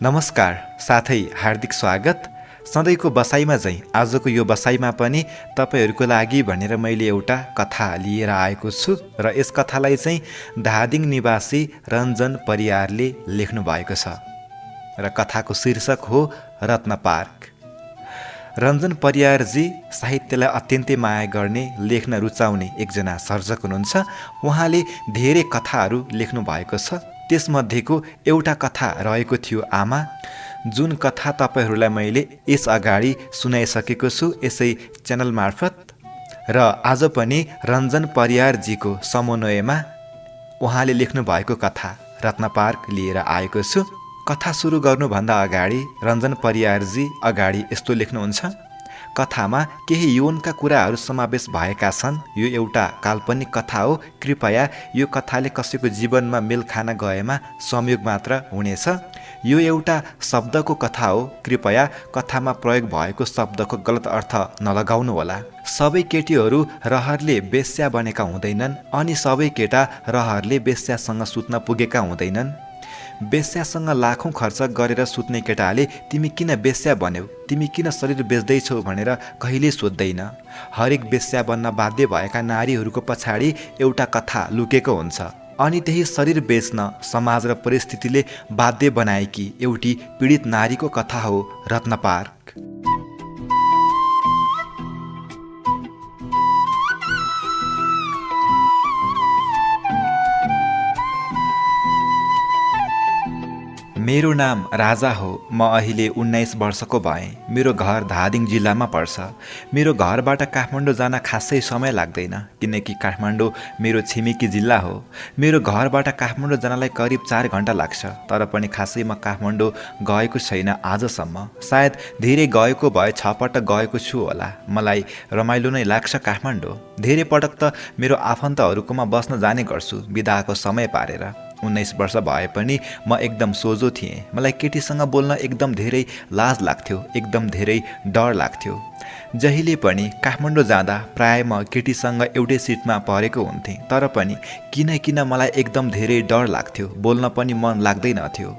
नमस्कार साथै हार्दिक स्वागत। सधैँको बसाइमा चाहिँ आजको यो बसाइमा पनि तपाईँहरूको लागि भनेर मैले एउटा कथा लिएर आएको छु र यस कथालाई चाहिँ धादिङ निवासी रञ्जन परियारले लेख्नु भएको छ र कथाको शीर्षक हो रत्न पार्क। रञ्जन परियारजी साहित्यलाई अत्यन्तै माया गर्ने, लेख्न रुचाउने एकजना सर्जक हुनुहुन्छ। उहाँले धेरै कथाहरू लेख्नु भएको छ। त्यसमध्येको एउटा कथा रहेको थियो आमा, जुन कथा तपाईँहरूलाई मैले यस अगाडि सुनाइसकेको छु यसै च्यानल मार्फत। र आज पनि रञ्जन परियारजीको समन्वयमा उहाँले लेख्नु भएको कथा रत्न पार्क लिएर आएको छु। कथा सुरु गर्नुभन्दा अगाडि रञ्जन परियारजी अगाडि यस्तो लेख्नुहुन्छ। कथामा केही यौनका कुराहरू समावेश भएका छन्। यो एउटा काल्पनिक कथा हो। कृपया यो कथाले कसैको जीवनमा मेल खान गएमा संयोग मात्र हुनेछ। यो एउटा शब्दको कथा हो। कृपया कथामा प्रयोग भएको शब्दको गलत अर्थ नलगाउनु होला। सबै केटीहरू रहरले बेश्या बनेका हुँदैनन् अनि सबै केटा रहरले बेश्यासँग सुत्न पुगेका हुँदैनन्। बेश्यासँग लाखौँ खर्च गरेर सुत्ने केटाले तिमी किन बेश्या बन्यौ, तिमी किन शरीर बेच्दैछौ भनेर कहिल्यै सोध्दैन। हरेक बेश्या बन्न बाध्य भएका नारीहरूको पछाडि एउटा कथा लुकेको हुन्छ अनि त्यही शरीर बेच्न समाज र परिस्थितिले बाध्य बनाएकी एउटी पीडित नारीको कथा हो रत्न पार्क। मेरो नाम राजा हो। म अहिले 19 वर्षको भएँ। मेरो घर धादिङ जिल्लामा पर्छ। मेरो घरबाट काठमाडौँ जान खासै समय लाग्दैन किनकि काठमाडौँ मेरो छिमेकी जिल्ला हो। मेरो घरबाट काठमाडौँ जानलाई करिब 4 घण्टा लाग्छ। तर पनि खासै म काठमाडौँ गएको छैन आजसम्म। सायद धेरै गएको भए 6 पटक गएको छु होला। मलाई रमाइलो नै लाग्छ काठमाडौँ। धेरै पटक त मेरो आफन्तहरूकोमा बस्न जाने गर्छु बिदाको समय पारेर। 19 वर्ष भए पनि म एकदम सोझो थिएँ। मलाई केटीसँग बोल्न एकदम धेरै लाज लाग्थ्यो, एकदम धेरै डर लाग्थ्यो। जहिले पनि काठमाडौँ जाँदा प्राय म केटीसँग एउटै सिटमा परेको हुन्थेँ। तर पनि किन मलाई एकदम धेरै डर लाग्थ्यो, बोल्न पनि मन लाग्दैनथ्यो।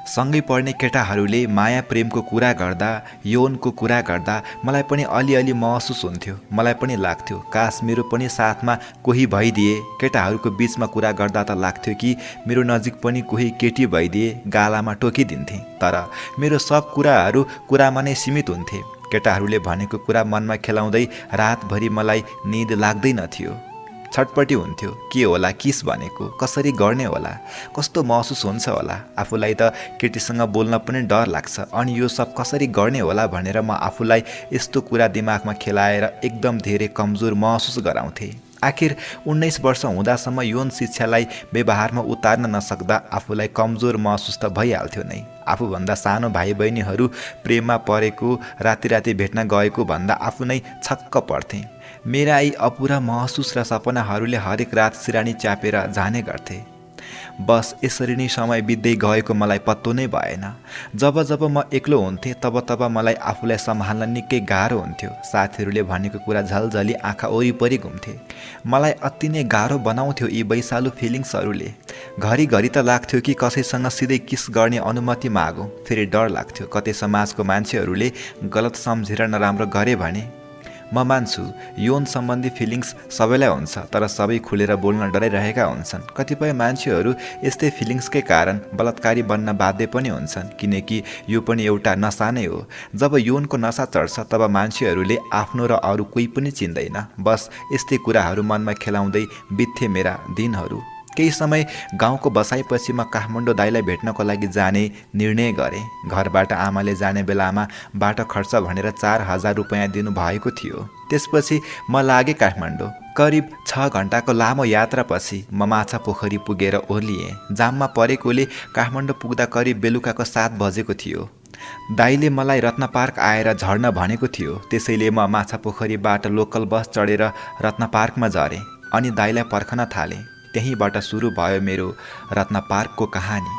सँगै पढ्ने केटाहरूले माया प्रेमको कुरा गर्दा, यौनको कुरा गर्दा मलाई पनि अलिअलि महसुस हुन्थ्यो। मलाई पनि लाग्थ्यो काश मेरो पनि साथमा कोही भइदिए। केटाहरूको बिचमा कुरा गर्दा त लाग्थ्यो कि मेरो नजिक पनि कोही केटी भइदिए, गालामा टोकिदिन्थे। तर मेरो सब कुराहरू कुरामा नै सीमित हुन्थे। केटाहरूले भनेको कुरा मनमा खेलाउँदै रातभरि मलाई निद लाग्दैनथ्यो। छटपटी हुन्थ्यो। के होला किस भनेको, कसरी गर्ने होला, कस्तो महसुस हुन्छ होला। आफूलाई त केटीसँग बोल्न पनि डर लाग्छ अनि यो सब कसरी गर्ने होला भनेर म आफूलाई यस्तो कुरा दिमागमा खेलाएर एकदम धेरै कमजोर महसुस गराउँथेँ। आखिर 19 वर्ष हुँदासम्म यौन शिक्षालाई व्यवहारमा उतार्न नसक्दा आफूलाई कमजोर महसुस त भइहाल्थ्यो नै। आफूभन्दा सानो भाइ बहिनीहरू प्रेममा परेको, राति भेट्न गएको भन्दा आफू नै छक्क पर्थेँ। मेरा यी अपुरा महसुस र सपनाहरूले हरेक रात सिरानी च्यापेर जाने गर्थे। बस यसरी नै समय बित्दै गएको मलाई पत्तो नै भएन। जब म एक्लो हुन्थेँ तब मलाई आफूलाई सम्हाल्न निकै गाह्रो हुन्थ्यो। साथीहरूले भनेको कुरा झलझली आँखा वरिपरि घुम्थे। मलाई अति नै गाह्रो बनाउँथ्यो यी वैशालु फिलिङ्सहरूले। घरिघरि त लाग्थ्यो कि कसैसँग सिधै किस गर्ने अनुमति मागौँ। फेरि डर लाग्थ्यो कतै समाजको मान्छेहरूले गलत सम्झेर नराम्रो गरे भने। म मान्छु यौन सम्बन्धी फिलिङ्स सबैलाई हुन्छ, तर सबै खुलेर बोल्न डराइरहेका हुन्छन्। कतिपय मान्छेहरू यस्तै फिलिङ्सकै कारण बलात्कारी बन्न बाध्य पनि हुन्छन् किनकि यो पनि एउटा नसा नै हो। जब यौनको नसा चढ्छ तब मान्छेहरूले आफ्नो र अरू कोही पनि चिन्दैन। बस यस्तै कुराहरू मनमा खेलाउँदै बित्थे मेरा दिनहरू। केही समय गाउँको बसाइपछि म काठमाडौँ दाइलाई भेट्नको लागि जाने निर्णय गरेँ। घरबाट आमाले जाने बेलामा बाटो खर्च भनेर 4,000 रुपियाँ दिनुभएको थियो। त्यसपछि म लागेँ काठमाडौँ। करिब 6 घण्टाको लामो यात्रापछि म माछा पोखरी पुगेर ओर्लिएँ। जाममा परेकोले काठमाडौँ पुग्दा करिब बेलुकाको 7 बजेको थियो। दाइले मलाई रत्न पार्क आएर झर्न भनेको थियो। त्यसैले म माछा पोखरीबाट लोकल बस चढेर रत्न पार्कमा झरेँ अनि दाइलाई पर्खन थालेँ। त्यहीँबाट सुरु भयो मेरो रत्न पार्कको कहानी।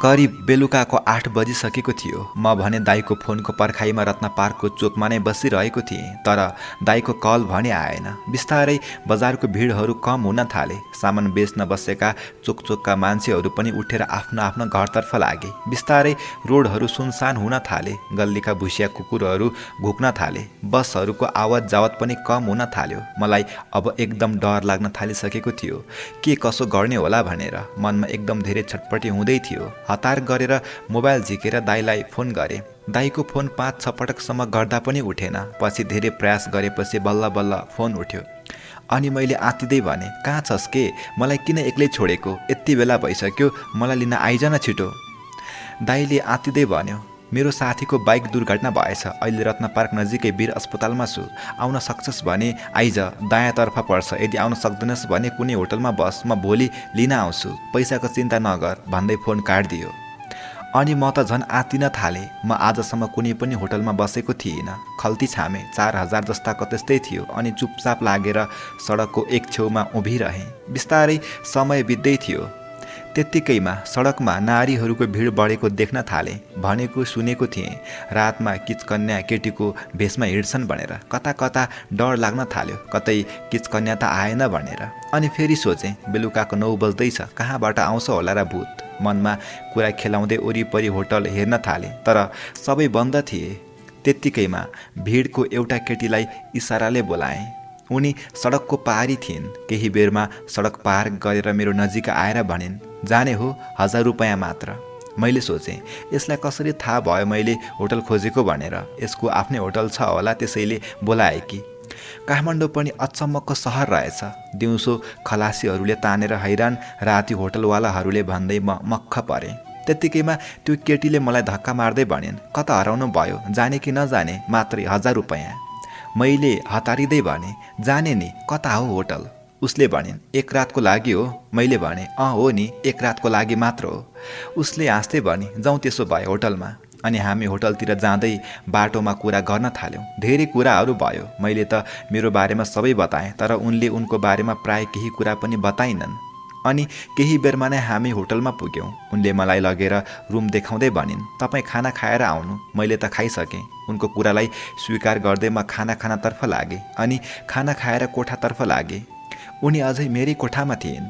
करिब बेलुकाको 8 बजिसकेको थियो। म भने दाईको फोनको पर्खाइमा रत्न पार्कको चोकमा नै बसिरहेको थिएँ, तर दाईको कल भने आएन। बिस्तारै बजारको भिडहरू कम हुन थाले। सामान बेच्न बसेका चोकचोकका मान्छेहरू पनि उठेर आफ्नो आफ्नो घरतर्फ लागे। बिस्तारै रोडहरू सुनसान हुन थाले। गल्लीका भुसिया कुकुरहरू घुक्न थाले। बसहरूको आवत जावत पनि कम हुन थाल्यो। मलाई अब एकदम डर लाग्न थालिसकेको थियो। के कसो गर्ने होला भनेर मनमा एकदम धेरै छटपटी हुँदै थियो। हतार गरेर मोबाइल झिकेर दाईलाई फोन गरे। दाईको फोन 5-6 पटकसम्म गर्दा पनि उठेन। पछि धेरै प्रयास गरेपछि बल्ल बल्ल फोन उठ्यो। अनि मैले आत्तिँदै भने, कहाँ छस् के? मलाई किन एक्लै छोडेको? यति बेला भइसक्यो, मलाई लिन आइज न छिटो। दाईले आत्तिँदै भन्यो, मेरो साथीको बाइक दुर्घटना भएछ। अहिले रत्न पार्क नजिकै वीर अस्पतालमा छु। आउन सक्छस् भने आइज, दायाँतर्फ पर्छ। यदि आउन सक्दैनस् भने कुनै होटलमा बस, म भोलि लिन आउँछु। पैसाको चिन्ता नगर भन्दै फोन काटिदियो। अनि म त झन् आत्तिन थालेँ। म आजसम्म कुनै पनि होटलमा बसेको थिइनँ। खल्ती छामे 4000 जस्ताको त्यस्तै थियो। अनि चुपचाप लागेर सडकको एक छेउमा उभिरहेँ। बिस्तारै समय बित्दै थियो। त्यत्तिकैमा सडकमा नारीहरूको भिड बढेको देख्न थालेँ। भनेको सुनेको थिएँ, रातमा किचकन्या केटीको भेषमा हिँड्छन् भनेर। कता कता डर लाग्न थाल्यो, कतै किचकन्या त आएन भनेर। अनि फेरि सोचेँ, बेलुकाको 9 बज्दैछ, कहाँबाट आउँछ होला र भूत? मनमा कुरा खेलाउँदै वरिपरि होटल हेर्न थालेँ, तर सबै बन्द थिए। त्यत्तिकैमा भिडको एउटा केटीलाई इसाराले बोलाएँ। उनी सडकको पारी थिइन्। केही बेरमा सडक पार गरेर मेरो नजिक आएर भनिन्, जाने हो, 1000 रुपैयाँ मात्र। मैले सोचेँ, यसलाई कसरी थाहा भयो मैले होटल खोजेको भनेर? यसको आफ्नै होटल छ होला, त्यसैले बोलाए कि? काठमाडौँ पनि अचम्मको सहर रहेछ। दिउँसो खलासीहरूले तानेर हैरान, राति होटलवालाहरूले भन्दै म मक्ख परेँ। त्यत्तिकैमा त्यो केटीले मलाई धक्का मार्दै भनिन्, कता हराउनु भयो? जाने कि नजाने? मात्रै 1000 रुपैयाँ। मैले हतारिँदै भने, जाने नि, कता हो होटल? उसले भनिन्, 1 रातको लागि हो। मैले भने, हो नि, 1 रातको लागि मात्र हो। उसले हाँस्दै भने, जाउँ त्यसो भए होटलमा। अनि हामी होटलतिर जाँदै बाटोमा कुरा गर्न थाल्यौँ। धेरै कुराहरू भयो। मैले त मेरो बारेमा सबै बताएँ, तर उनले उनको बारेमा प्राय केही कुरा पनि बताइनन्। अनि केही बेरमा नै हामी होटलमा पुग्यौँ। उनले मलाई लगेर रुम देखाउँदै भनिन्, तपाईँ खाना खाएर आउनु। मैले त खाइसकेँ। उनको कुरालाई स्वीकार गर्दै म खाना खानातर्फ लागेँ। अनि खाना खाएर कोठातर्फ लागेँ। उनी अझै मेरै कोठामा थिइन्।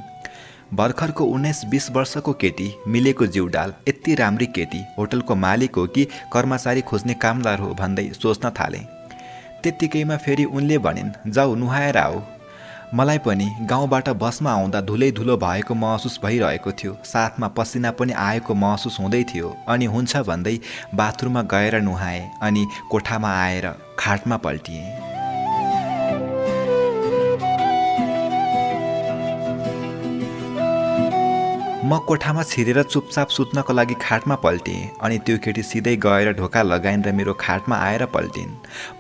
भर्खरको 19-20 वर्षको केटी, मिलेको जिउडाल, यति राम्री केटी होटलको मालिक हो कि कर्मचारी खोज्ने कामदार हो भन्दै सोच्न थालेँ। त्यत्तिकैमा फेरि उनले भनिन्, जाऊ नुहाएर आऊ। मलाई पनि गाउँबाट बसमा आउँदा धुलै धुलो भएको महसुस भइरहेको थियो। साथमा पसिना पनि आएको महसुस हुँदै थियो। अनि हुन्छ भन्दै बाथरुममा गएर नुहाएँ। अनि कोठामा आएर खाटमा पल्टिएँ। म कोठामा छिरेर चुपचाप सुत्नको लागि खाटमा पल्टिएँ। अनि त्यो केटी सिधै गएर ढोका लगाइन् र मेरो खाटमा आएर पल्टिन्।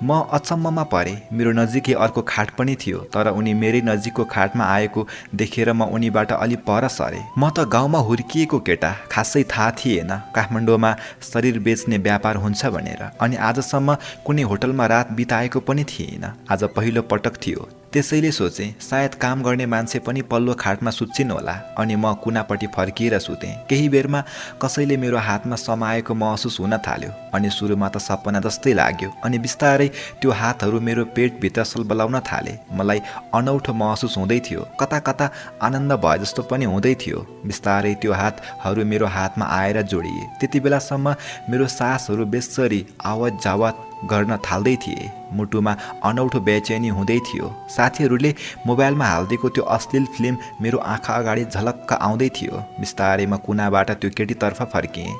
म अचम्ममा परेँ। मेरो नजिकै अर्को खाट पनि थियो, तर उनी मेरै नजिकको खाटमा आएको देखेर म उनीबाट अलि पर सरेँ। म त गाउँमा हुर्किएको केटा, खासै थाहा थिएन काठमाडौँमा शरीर बेच्ने व्यापार हुन्छ भनेर। अनि आजसम्म कुनै होटलमा रात बिताएको पनि थिएन। आज पहिलो पटक थियो। त्यसैले सोचेँ, सायद काम गर्ने मान्छे पनि पल्लो खाटमा सुत्छिन् होला। अनि म कुनापट्टि फर्किएर सुतेँ। केही बेरमा कसैले मेरो हातमा समाएको महसुस हुन थाल्यो। अनि सुरुमा त सपना जस्तै लाग्यो। अनि बिस्तारै त्यो हातहरू मेरो पेटभित्र सलबलाउन थाले। मलाई अनौठो महसुस हुँदै थियो। कता कता आनन्द भए जस्तो पनि हुँदै थियो। बिस्तारै त्यो हातहरू मेरो हातमा आएर जोडिए। त्यति बेलासम्म मेरो सासहरू बेसरी आवत जावत गर्न थाल्दै थिए। मुटुमा अनौठो बेचैनी हुँदै थियो। साथीहरूले मोबाइलमा हालिदिएको त्यो अश्लील फिल्म मेरो आँखा अगाडि झलक्क आउँदै थियो। बिस्तारै म कुनाबाट त्यो केटीतर्फ फर्किएँ।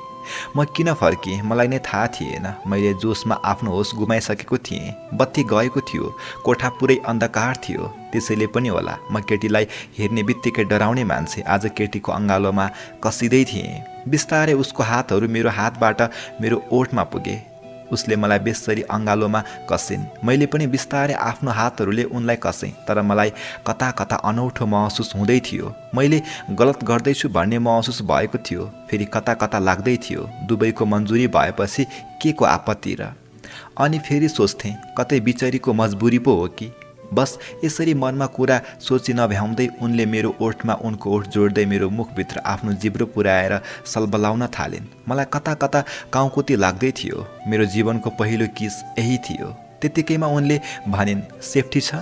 म किन फर्किएँ मलाई नै थाहा थिएन। मैले जोसमा आफ्नो होस गुमाइसकेको थिएँ। बत्ती गएको थियो। कोठा पुरै अन्धकार थियो। त्यसैले पनि होला म केटीलाई हेर्ने बित्तिकै डराउने मान्छे आज केटीको अँगालोमा कसिँदै थिएँ। बिस्तारै उसको हातहरू मेरो हातबाट मेरो ओठमा पुगे। उसले मलाई बेसरी अँगालोमा कसिन्। मैले पनि बिस्तारै आफ्नो हातहरूले उनलाई कसेँ। तर मलाई कता कता अनौठो महसुस हुँदै थियो। मैले गलत गर्दैछु भन्ने महसुस भएको थियो। फेरि कता कता लाग्दै थियो, दुवैको मन्जुरी भएपछि के को आपत्ति र? अनि फेरि सोच्थेँ, कतै बिचरीको मजबुरी पो हो कि? बस यसरी मनमा कुरा सोची नभ्याउँदै उनले मेरो ओठमा उनको ओठ जोड्दै मेरो मुखभित्र आफ्नो जिब्रो पुर्याएर सलबलाउन थालिन्। मलाई कता कता काउकुती लाग्दै थियो। मेरो जीवनको पहिलो किस यही थियो। त्यतिकैमा उनले भनिन्, सेफ्टी छ?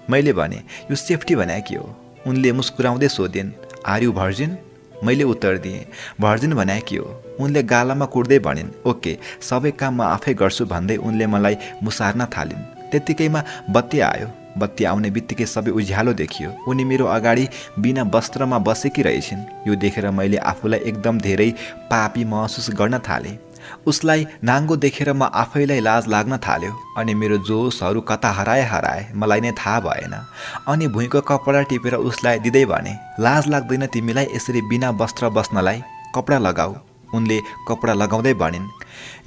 मैले भने, यो सेफ्टी भने के हो? उनले मुस्कुराउँदै सोधिन्, आर यु भर्जिन? मैले उत्तर दिएँ, भर्जिन भने के हो? उनले गालामा कुट्दै भनिन्, ओके, सबै काम म आफै गर्छु भन्दै उनले मलाई मुसार्न थालिन्। त्यतिकैमा बत्ती आयो। बत्ती आउने बित्तिकै सबै उज्यालो देखियो। उनी मेरो अगाडि बिना वस्त्रमा बसेकी रहेछिन्। यो देखेर मैले आफूलाई एकदम धेरै पापी महसुस गर्न थालेँ। उसलाई नाङ्गो देखेर म आफैलाई लाज लाग्न थाल्यो अनि मेरो जोसहरू कता हराए मलाई नै थाहा भएन। अनि भुइँको कपडा टिपेर उसलाई दिँदै भने, लाज लाग्दैन तिमीलाई यसरी बिना वस्त्र बस्नलाई? कपडा लगाऊ। उनले कपडा लगाउँदै भनिन्,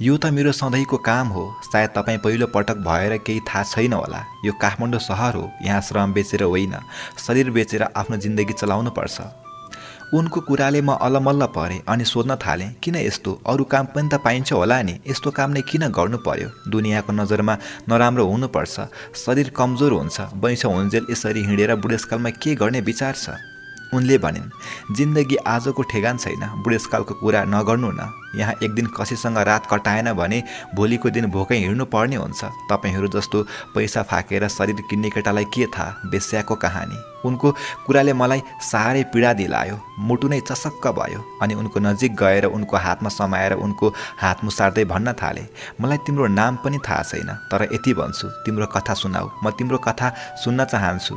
यो त मेरो सधैँको काम हो। सायद तपाईँ पहिलो पटक भएर केही थाहा छैन होला। यो काठमाडौँ सहर हो। यहाँ श्रम बेचेर होइन, शरीर बेचेर आफ्नो जिन्दगी चलाउनु पर्छ। उनको कुराले म अलमल्ल परेँ अनि सोध्न थालेँ, किन यस्तो? अरू काम पनि त पाइन्छ होला नि, यस्तो काम नै किन गर्नु पर्यो? दुनियाँको नजरमा नराम्रो हुनुपर्छ, शरीर कमजोर हुन्छ, वैँस हुन्जेल यसरी हिँडेर बुढेसकालमा के गर्ने विचार छ? उनले भनिन्, जिन्दगी आजको ठेगान छैन, बुढेसकालको कुरा नगर्नु न। यहाँ एक दिन कसैसँग रात कटाएन भने भोलिको दिन भोकै हिँड्नु पर्ने हुन्छ। तपाईहरू जस्तो पैसा फाकेर शरीर किन्ने केटालाई के थाहा बेस्याको कहानी। उनको कुराले मलाई साह्रै पीडा दिलायो। मुटु नै चसक्क भयो अनि उनको नजिक गएर उनको हातमा समाएर उनको हात मुसार्दै भन्न थाले, मलाई तिम्रो नाम पनि थाहा छैन, तर यति भन्छु, तिम्रो कथा सुनाऊ, म तिम्रो कथा सुन्न चाहन्छु।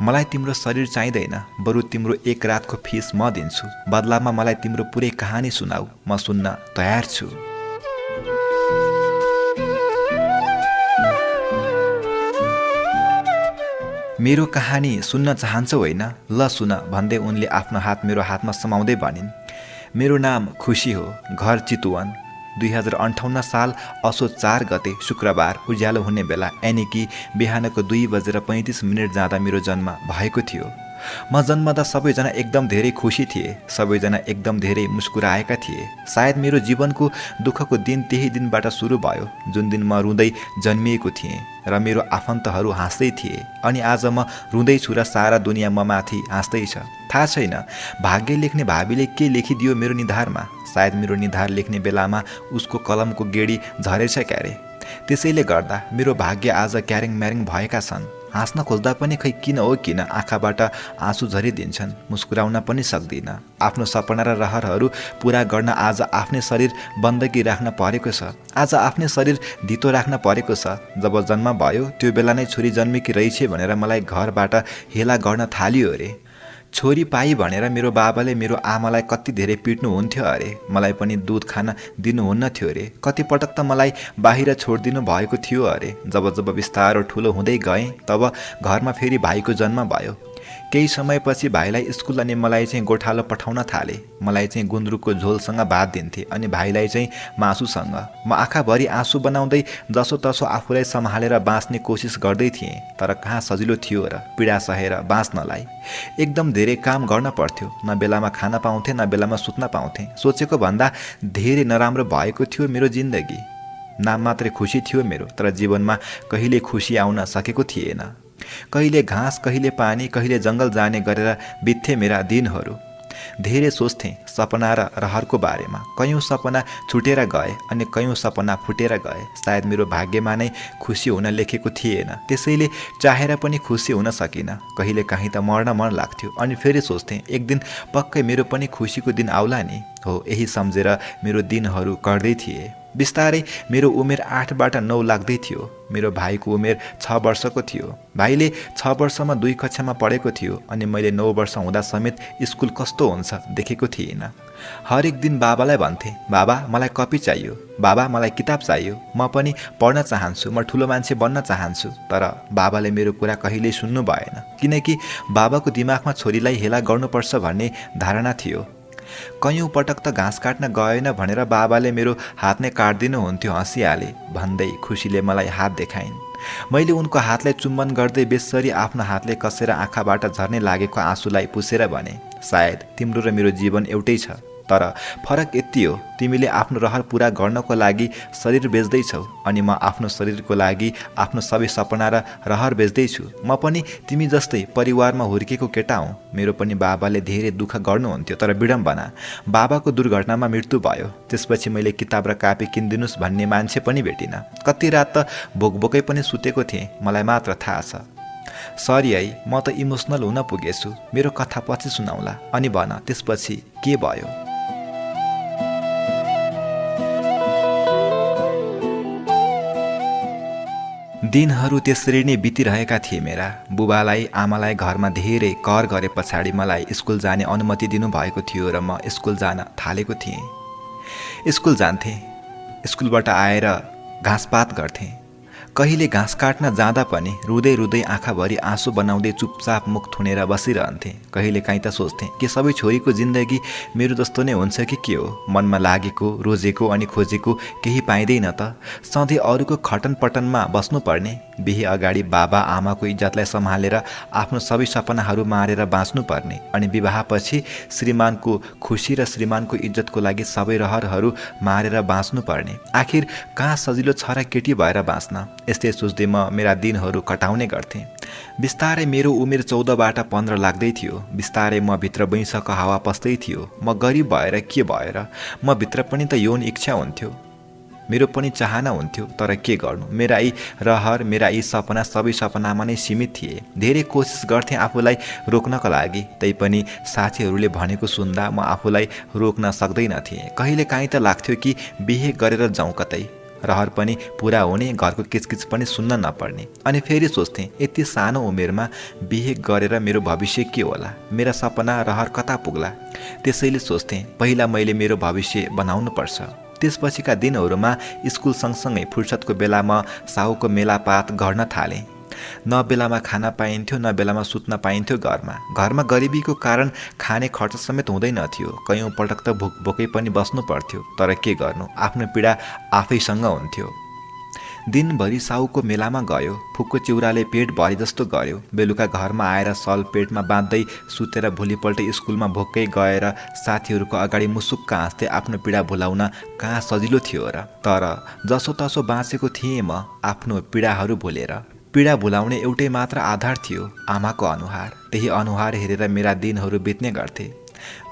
मलाई तिम्रो शरीर चाहिँदैन, बरु तिम्रो एक रातको फिस म दिन्छु। बदलामा मलाई तिम्रो पुरै कहानी सुनाऊ, म सुन्न तयार छु। मेरो कहानी सुन्न चाहन्छौ होइन? ल सुन भन्दै उनले आफ्नो हात मेरो हातमा समाउँदै भनिन्, मेरो नाम खुसी हो, घर चितवन, 2058 साल असोज 4 गते शुक्रबार उज्यालो हुने बेला यानि कि बिहानको 2:35 जाँदा मेरो जन्म भएको थियो। म जन्मदा सबैजना एकदम धेरै खुसी थिए, सबैजना एकदम धेरै मुस्कुराएका थिए। सायद मेरो जीवनको दुःखको दिन त्यही दिनबाट सुरु भयो जुन दिन म रुँदै जन्मिएको थिएँ र मेरो आफन्तहरू हाँस्दै थिए। अनि आज म रुँदैछु र सारा दुनियाँ म माथि हाँस्दैछ। थाहा छैन भाग्य लेख्ने भावीले के लेखिदियो मेरो निधारमा। सायद मेरो निधार लेख्ने बेलामा उसको कलमको गेडी झरेछ क्यारे। त्यसैले गर्दा मेरो भाग्य आज क्यारिङ म्यारिङ भएका छन्। हाँस्न खोज्दा पनि खै किन हो किन आँखाबाट आँसु झरिदिन्छन्। मुस्कुराउन पनि सक्दिन। आफ्नो सपना र रहरहरू पुरा गर्न आज आफ्नै शरीर बन्दगी राख्न परेको छ। आज आफ्नै शरीर धितो राख्न परेको छ। जब जन्म भयो त्यो बेला नै छोरी जन्मेकी रहेछ भनेर मलाई घरबाट हेला गर्न थालियो अरे। छोरी पाई भनेर मेरो बाबाले मेरो आमालाई कति धेरै पिट्नुहुन्थ्यो अरे। मलाई पनि दुध खान दिनुहुन्न थियो अरे। कतिपटक त मलाई बाहिर छोडिदिनु भएको थियो अरे। जब जब बिस्तारो ठुलो हुँदै गएँ तब घरमा फेरि भाइको जन्म भयो। केही समयपछि भाइलाई स्कुल अनि मलाई चाहिँ गोठालो पठाउन थाले। मलाई चाहिँ गुन्द्रुकको झोलसँग भात दिन्थे अनि भाइलाई चाहिँ मासुसँग। म आँखाभरि आँसु बनाउँदै जसोतसो आफूलाई सम्हालेर बाँच्ने कोसिस गर्दै थिएँ, तर कहाँ सजिलो थियो र पीडा सहेर बाँच्नलाई। एकदम धेरै काम गर्न पर्थ्यो। न बेलामा खान पाउँथे न बेलामा सुत्न पाउँथे। सोचेको भन्दा धेरै नराम्रो भएको थियो मेरो जिन्दगी। नाम मात्रै खुसी थियो मेरो, तर जीवनमा कहिले खुसी आउन सकेको थिएन। कहिले घाँस कहिले पानी कहिले जङ्गल जाने गरेर बित्थे मेरा दिनहरू। धेरै सोच्थेँ सपना र रहरको बारेमा। कयौँ सपना छुटेर गए अनि कयौँ सपना फुटेर गए। सायद मेरो भाग्यमा नै खुसी हुन लेखेको थिएन, त्यसैले चाहेर पनि खुसी हुन सकिनँ। कहिले काहीँ त मर्न मन लाग्थ्यो अनि फेरि सोच्थेँ एक दिन पक्कै मेरो पनि खुसीको दिन आउला नि। हो यही सम्झेर मेरो दिनहरू कट्दै थिए। बिस्तारै मेरो उमेर 8बाट 9 लाग्दै थियो। मेरो भाइको उमेर 6 वर्षको थियो। भाइले 6 वर्षमा 2 कक्षामा पढेको थियो अनि मैले 9 वर्ष हुँदा समेत स्कुल कस्तो हुन्छ देखेको थिइनँ। हरेक दिन बाबालाई भन्थे, बाबा मलाई कपी चाहियो, बाबा मलाई किताब चाहियो, म पनि पढ्न चाहन्छु, म ठुलो मान्छे बन्न चाहन्छु। तर बाबाले मेरो कुरा कहिल्यै सुन्नु भएन, किनकि बाबाको दिमागमा छोरीलाई हेला गर्नुपर्छ भन्ने धारणा थियो। कयौँ पटक त घाँस काट्न गएन भनेर बाबाले मेरो हात नै काटिदिनुहुन्थ्यो हँसिहाले भन्दै खुसीले मलाई हात देखाइन्। मैले उनको हातलाई चुम्बन गर्दै बेसरी आफ्नो हातले कसेर आँखाबाट झर्ने लागेको आँसुलाई पुसेर भने, सायद तिम्रो र मेरो जीवन एउटै छ, तर फरक यति हो, तिमीले आफ्नो रहर पूरा गर्नको लागि शरीर बेच्दैछौ अनि म आफ्नो शरीरको लागि आफ्नो सबै सपना र रहर बेच्दैछु। म पनि तिमी जस्तै परिवारमा हुर्केको केटा हुँ। मेरो पनि बाबाले धेरै दुःख गर्नुहुन्थ्यो, तर विडम्बना, बाबाको दुर्घटनामा मृत्यु भयो। त्यसपछि मैले किताब र कापी किनिदिनुहोस् भन्ने मान्छे पनि भेटिनँ। कति रात त भोकभोकै पनि सुतेको थिएँ, मलाई मात्र थाहा छ। सरी है, म त इमोसनल हुन पुगेछु। मेरो कथा पछि सुनाउला। अनि भन, त्यसपछि के भयो? दिनहरू त्यसरी नै बितिरहेका थिए मेरा। बुबालाई आमालाई घरमा धेरै कर गरे पछाडि मलाई स्कुल जाने अनुमति दिनुभएको थियो र म स्कुल जान थालेको थिएँ। स्कुल जान्थेँ, स्कुलबाट आएर घाँसपात गर्थेँ। कहिले घाँस काट्न जाँदा पनि रुँदै रुँदै आँखाभरि आँसु बनाउँदै चुपचाप मुख थुनेर बसिरहन्थेँ। कहिलेकाहीँ त सोच्थेँ कि सबै छोरीको जिन्दगी मेरो जस्तो नै हुन्छ कि के हो। मनमा लागेको, रोजेको अनि खोजेको केही पाइँदैन त। सधैँ अरूको खटनपटनमा बस्नुपर्ने, बिहे अगाडि बाबा आमाको इज्जतलाई सम्हालेर आफ्नो सबै सपनाहरू मारेर बाँच्नुपर्ने, अनि विवाहपछि श्रीमानको खुसी र श्रीमानको इज्जतको लागि सबै रहरहरू मारेर बाँच्नुपर्ने। आखिर कहाँ सजिलो छ र केटी भएर बाँच्न? यस्तै सोच्दै म मेरा दिनहरू कटाउने गर्थेँ। बिस्तारै मेरो उमेर 14बाट 15 लाग्दै थियो। बिस्तारै म भित्र वैंशको हावा पस्दै थियो। म गरिब भएर के भएर, म भित्र पनि त यौन इच्छा हुन्थ्यो, मेरो पनि चाहना हुन्थ्यो। तर के गर्नु, मेरा यी रहर, मेरा यी सपना सबै सपनामा नै सीमित थिए। धेरै कोसिस गर्थेँ आफूलाई रोक्नका लागि, तैपनि साथीहरूले भनेको सुन्दा म आफूलाई रोक्न सक्दैन थिएँ। कहिलेकाहीँ त लाग्थ्यो कि बिहे गरेर जाउँ कतै, रहर पनि पुरा हुने, घरको किचकिच पनि सुन्न नपर्ने। अनि फेरि सोच्थेँ, यति सानो उमेरमा बिहे गरेर मेरो भविष्य के होला, मेरा सपना रहर कता पुग्ला? त्यसैले सोच्थेँ, पहिला मैले मेरो भविष्य बनाउनु पर्छ। त्यसपछिका दिनहरूमा स्कुल सँगसँगै फुर्सदको बेला म साहुको मेलापात गर्न थालेँ। न बेलामा खाना पाइन्थ्यो, न बेलामा सुत्न पाइन्थ्यो। घरमा गरिबीको कारण खाने खर्च समेत हुँदैनथ्यो। कयौँ पटक त भोकै पनि बस्नु पर्थ्यो। तर के गर्नु, आफ्नो पीडा आफैसँग हुन्थ्यो। दिनभरि साहुको मेलामा गयो, फुक्को चिउराले पेट भरि जस्तो गर्यो। बेलुका घरमा आएर सल पेटमा बाँध्दै सुतेर भोलिपल्ट स्कुलमा भोकै गएर साथीहरूको अगाडि मुसुक्क हाँस्दै आफ्नो पीडा भुलाउन कहाँ सजिलो थियो र? तर जसोतसो बाँचेको थिएँ म आफ्नो पीडाहरू भुलेर। पीडा भुलाउने एउटै मात्र आधार थियो, आमाको अनुहार। त्यही अनुहार हेरेर मेरा दिनहरू बित्ने गर्थे।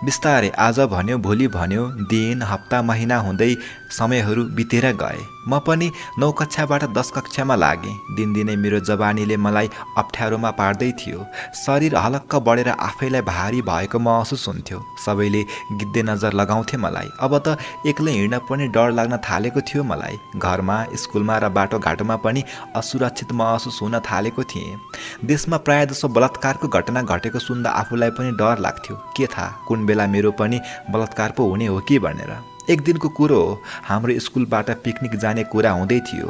बिस्तारै आज भन्यो भोलि भन्यो, दिन हप्ता महिना हुँदै समयहरू बितेर गए। म पनि 9 कक्षाबाट 10 कक्षामा लागेँ। दिनदिनै मेरो जवानीले मलाई अप्ठ्यारोमा पार्दै थियो। शरीर हलक्क बढेर आफैलाई भारी भएको महसुस हुन्थ्यो। सबैले गिद्धे नजर लगाउँथे मलाई। अब त एक्लै हिँड्न पनि डर लाग्न थालेको थियो मलाई। घरमा, स्कुलमा र बाटोघाटोमा पनि असुरक्षित महसुस हुन थालेको थिएँ। देशमा प्रायःजसो बलात्कारको घटना घटेको सुन्दा आफूलाई पनि डर लाग्थ्यो। के थाहा कुन बेला मेरो पनि बलात्कार पो हुने हो कि भनेर। एक दिनको कुरो हो, हाम्रो स्कुलबाट पिकनिक जाने कुरा हुँदै थियो।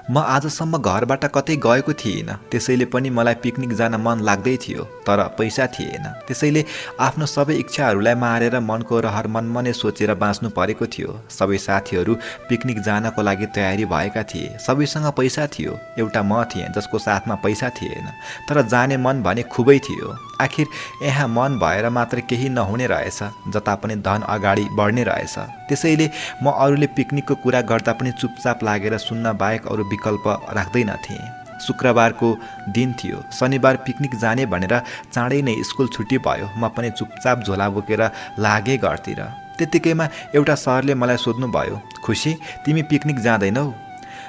म आजसम्म घरबाट कतै गएको थिइनँ, त्यसैले पनि मलाई पिकनिक जान मन लाग्दै थियो। तर पैसा थिएन, त्यसैले आफ्नो सबै इच्छाहरूलाई मारेर मनको रहर मनमा नै सोचेर बाँच्नु परेको थियो। सबै साथीहरू पिकनिक जानको लागि तयारी भएका थिए। सबैसँग पैसा थियो। एउटा म थिएँ जसको साथमा पैसा थिएन, तर जाने मन भने खुबै थियो। आखिर यहाँ मन भएर मात्र केही नहुने रहेछ, जता पनि धन अगाडि बढ्ने रहेछ। त्यसैले म अरूले पिकनिकको कुरा गर्दा पनि चुपचाप लागेर सुन्न बाहेक अरू विकल्प राख्दैन थिएँ। शुक्रबारको दिन थियो। शनिबार पिकनिक जाने भनेर चाँडै नै स्कुल छुट्टी भयो। म पनि चुपचाप झोला बोकेर लागेँ घरतिर। त्यतिकैमा एउटा सरले मलाई सोध्नुभयो, खुसी तिमी पिकनिक जाँदैनौ?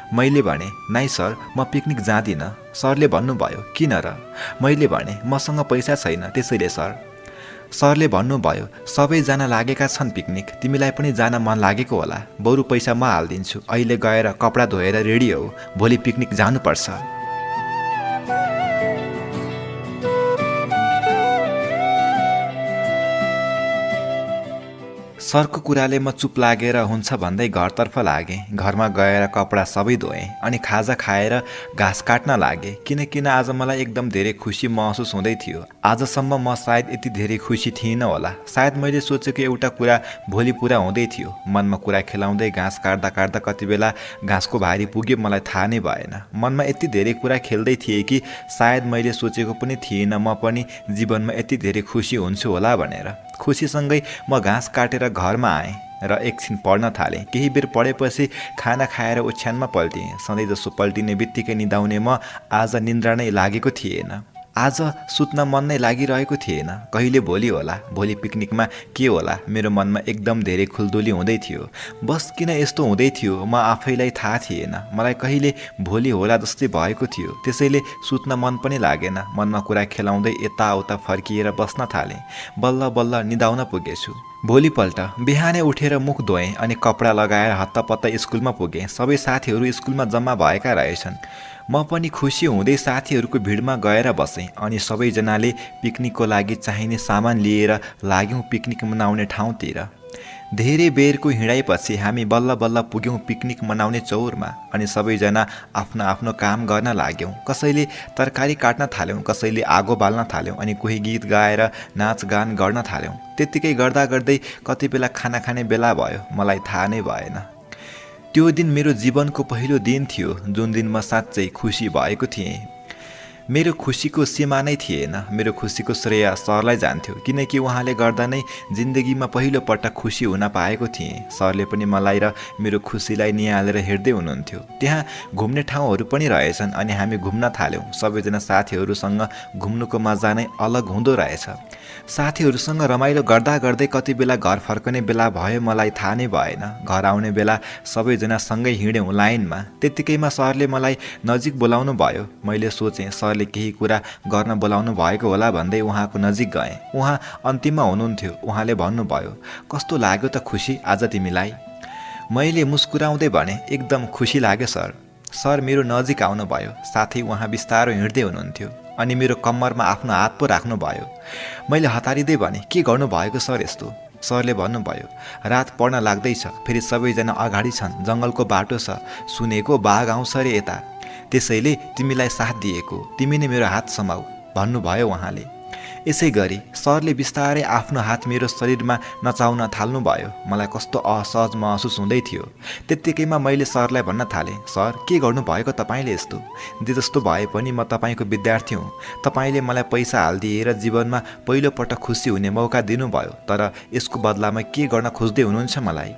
मैले भने, नाइ सर, म पिकनिक जाँदिनँ। सरले भन्नुभयो, किन र? मैले भने, मसँग पैसा छैन, त्यसैले सर। सरले भन्नुभयो, सबैजना लागेका छन् पिकनिक, तिमीलाई पनि जान मन लागेको होला। बरु पैसा म हालिदिन्छु। अहिले गएर कपडा धोएर रेडी हो, भोलि पिकनिक जानुपर्छ। सरको कुराले म चुप लागेर हुन्छ भन्दै घरतर्फ लागेँ। घरमा गएर कपडा सबै धोएँ अनि खाजा खाएर घाँस काट्न लागेँ। किन आज मलाई एकदम धेरै खुसी महसुस हुँदै थियो। आजसम्म म सायद यति धेरै खुसी थिइनँ होला। सायद मैले सोचेको एउटा कुरा भोलि पुरा हुँदै थियो। मनमा कुरा खेलाउँदै घाँस काट्दा काट्दा कति बेला घाँसको भारी पुग्यो मलाई थाहा नै भएन। मनमा यति धेरै कुरा खेल्दै थिए कि सायद मैले सोचेको पनि थिइनँ म पनि जीवनमा यति धेरै खुसी हुन्छु होला भनेर। खुसीसँगै म घाँस काटेर घरमा आएँ र एकछिन पढ्न थालेँ। केही बेर पढेपछि खाना खाएर ओछ्यानमा पल्टिएँ। सधैँ जसो पल्टिने बित्तिकै निदाउने म आज निन्द्रा नै लागेको थिएन। आज सुत्न मन नै लागिरहेको थिएन। कहिले भोलि होला, भोलि पिकनिकमा के होला, मेरो मनमा एकदम धेरै खुल्दुली हुँदै थियो। बस किन यस्तो हुँदै थियो म आफैलाई थाहा थिएन। मलाई कहिले भोलि होला जस्तै भएको थियो। त्यसैले सुत्न मन पनि लागेन। मनमा कुरा खेलाउँदै यताउता फर्किएर बस्न थालेँ। बल्ल बल्ल निदाउन पुगेछु। भोलिपल्ट बिहानै उठेर मुख धोएँ अनि कपडा लगाएर हत्तपत्त स्कुलमा पुगेँ। सबै साथीहरू स्कुलमा जम्मा भएका रहेछन्। म पनि खुसी हुँदै साथीहरूको भिडमा गएर बसेँ अनि सबैजनाले पिकनिकको लागि चाहिने सामान लिएर लाग्यौँ पिकनिक मनाउने ठाउँतिर। धेरै बेरको हिँडाइपछि हामी बल्ल बल्ल पुग्यौँ पिकनिक मनाउने चौरमा अनि सबैजना आफ्नो आफ्नो काम गर्न लाग्यौँ। कसैले तरकारी काट्न थाल्यौँ, कसैले आगो बाल्न थाल्यौँ अनि कोही गीत गाएर नाचगान गर्न थाल्यौँ। त्यत्तिकै गर्दा गर्दै कति बेला खाना खाने बेला भयो, मलाई थाहा नै भएन। त्यो दिन मेरो जीवनको पहिलो दिन थियो जुन दिन म साँच्चै खुसी भएको थिएँ। मेरो खुसीको सीमा नै थिएन। मेरो खुसीको श्रेय सरलाई जान्थ्यो किनकि उहाँले गर्दा नै जिन्दगीमा पहिलो पटक खुसी हुन पाएको थिएँ। सरले पनि मलाई र मेरो खुसीलाई निहालेर हेर्दै हुनुहुन्थ्यो। त्यहाँ घुम्ने ठाउँहरू पनि रहेछन् अनि हामी घुम्न थाल्यौँ। सबैजना साथीहरूसँग घुम्नुको मजा नै अलग हुँदो रहेछ। साथीहरूसँग रमाइलो गर्दा गर्दै कति बेला घर फर्कने बेला भयो मलाई थाहा नै भएन। घर आउने बेला सबैजना सँगै हिँड्यौँ लाइनमा। त्यत्तिकैमा सरले मलाई नजिक बोलाउनु भयो। मैले सोचेँ सरले केही कुरा गर्न बोलाउनु भएको होला भन्दै उहाँको नजिक गएँ। उहाँ अन्तिममा हुनुहुन्थ्यो। उहाँले भन्नुभयो, कस्तो लाग्यो त खुसी आज तिमीलाई? मैले मुस्कुराउँदै भने, एकदम खुसी लाग्यो सर। सर मेरो नजिक आउनुभयो। साथै उहाँ बिस्तारो हिँड्दै हुनुहुन्थ्यो अनि मेरो कम्मरमा आफ्नो हात पो राख्नुभयो। मैले हतारिँदै भने, के गर्नुभएको सर यस्तो? सरले भन्नुभयो, रात पर्न लाग्दैछ, फेरि सबैजना अगाडि छन्, जङ्गलको बाटो छ, सुनेको बाघ आउँछ रे यता, त्यसैले तिमीलाई साथ दिएको, तिमी नै मेरो हात समाऊ भन्नुभयो उहाँले। यसै गरी सरले बिस्तारै आफ्नो हात मेरो शरीरमा नचाउन थाल्नुभयो। मलाई कस्तो असहज महसुस हुँदै थियो। त्यत्तिकैमा मैले सरलाई भन्न थालेँ, सर के गर्नुभएको तपाईँले यस्तो? जे जस्तो भए पनि म तपाईँको विद्यार्थी हुँ। तपाईँले मलाई पैसा हालिदिएर जीवनमा पहिलोपटक खुसी हुने मौका दिनुभयो, तर यसको बदलामा के गर्न खोज्दै हुनुहुन्छ मलाई?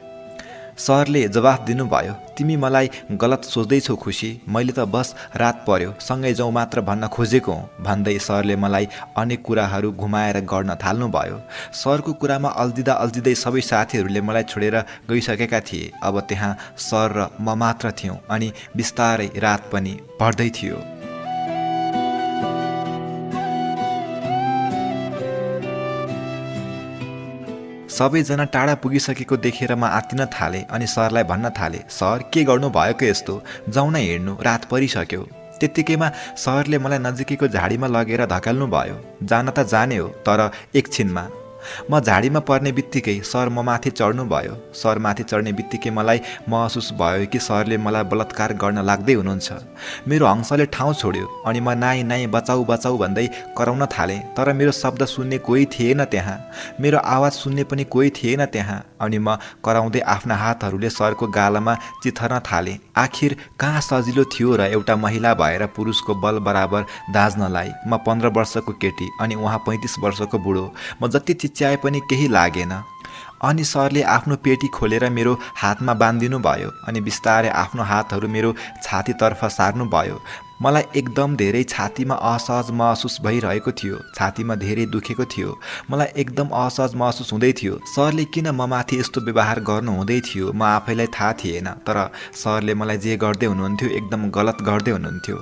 सरले जवाफ दिनुभयो, तिमी मलाई गलत सोच्दैछौ खुसी, मैले त बस रात पर्यो सँगै जाउँ मात्र भन्न खोजेको हुँ भन्दै सरले मलाई अनेक कुराहरू घुमाएर गर्न थाल्नुभयो। सरको कुरामा अल्झिँदा अल्झिँदै सबै साथीहरूले मलाई छोडेर गइसकेका थिए। अब त्यहाँ सर र म मात्र थियौँ अनि बिस्तारै रात पनि पर्दै थियो। सबैजना टाढा पुगिसकेको देखेर म आत्तिन थालेँ अनि सरलाई भन्न थालेँ, सर के गर्नुभएको यस्तो? जाउँ न हिँड्नु, रात परिसक्यो। त्यत्तिकैमा सरले मलाई नजिकैको झाडीमा लगेर धकेल्नु भयो। जान त जाने हो, तर एकछिनमा। म झाडीमा पर्ने बित्तिकै सर म माथि चढ्नु भयो। सर माथि चढ्ने बित्तिकै मलाई महसुस भयो कि सरले मलाई बलात्कार गर्न लाग्दै हुनुहुन्छ। मेरो हङ्सले ठाउँ छोड्यो अनि म नाइ नाइ बचाऊ बचाऊ भन्दै कराउन थालेँ, तर मेरो शब्द सुन्ने कोही थिएन त्यहाँ। मेरो आवाज सुन्ने पनि कोही थिएन त्यहाँ। अनि म कराउँदै आफ्ना हातहरूले सरको गालामा चिथर्न थालेँ। आखिर कहाँ सजिलो थियो र एउटा महिला भएर पुरुषको बल बराबर दाज्नलाई। म 15 वर्षको केटी अनि उहाँ 35 वर्षको बुढो। म जति चिच्याए पनि केही लागेन। अनि सरले आफ्नो पेटी खोलेर मेरो हातमा बाँधिदिनु भयो अनि बिस्तारै आफ्नो हातहरू मेरो छातीतर्फ सार्नुभयो। मलाई एकदम धेरै छातीमा असहज महसुस भइरहेको थियो। छातीमा धेरै दुखेको थियो। मलाई एकदम असहज महसुस हुँदै थियो। सरले किन म माथि यस्तो व्यवहार गर्नु हुँदै थियो म आफैलाई थाहा थिएन, तर सरले मलाई जे गर्दै हुनुहुन्थ्यो एकदम गलत गर्दै हुनुहुन्थ्यो।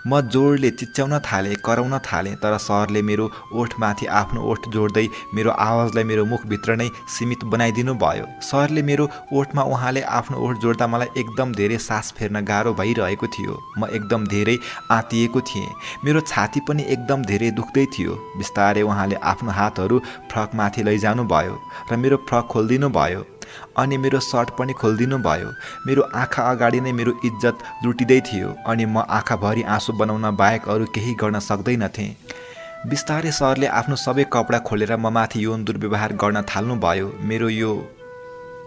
म जोडले चिच्याउन थालेँ, कराउन थालेँ, तर सरले मेरो ओठमाथि आफ्नो ओठ जोड्दै मेरो आवाजलाई मेरो मुखभित्र नै सीमित बनाइदिनु भयो। सरले मेरो ओठमा उहाँले आफ्नो ओठ जोड्दा मलाई एकदम धेरै सास फेर्न गाह्रो भइरहेको थियो। म एकदम धेरै आत्तिएको थिएँ। मेरो छाती पनि एकदम धेरै दुख्दै थियो। बिस्तारै उहाँले आफ्नो हातहरू फ्रकमाथि लैजानु भयो र मेरो फ्रक खोलिदिनु भयो अनि मेरो सर्ट पनि खोलिदिनु भयो। मेरो आँखा अगाडि नै मेरो इज्जत लुटिँदै थियो अनि म आँखाभरि आँसु बनाउन बाहेक अरू केही गर्न सक्दैनथेँ। बिस्तारै सरले आफ्नो सबै कपडा खोलेर म माथि यौन दुर्व्यवहार गर्न थाल्नुभयो। मेरो यो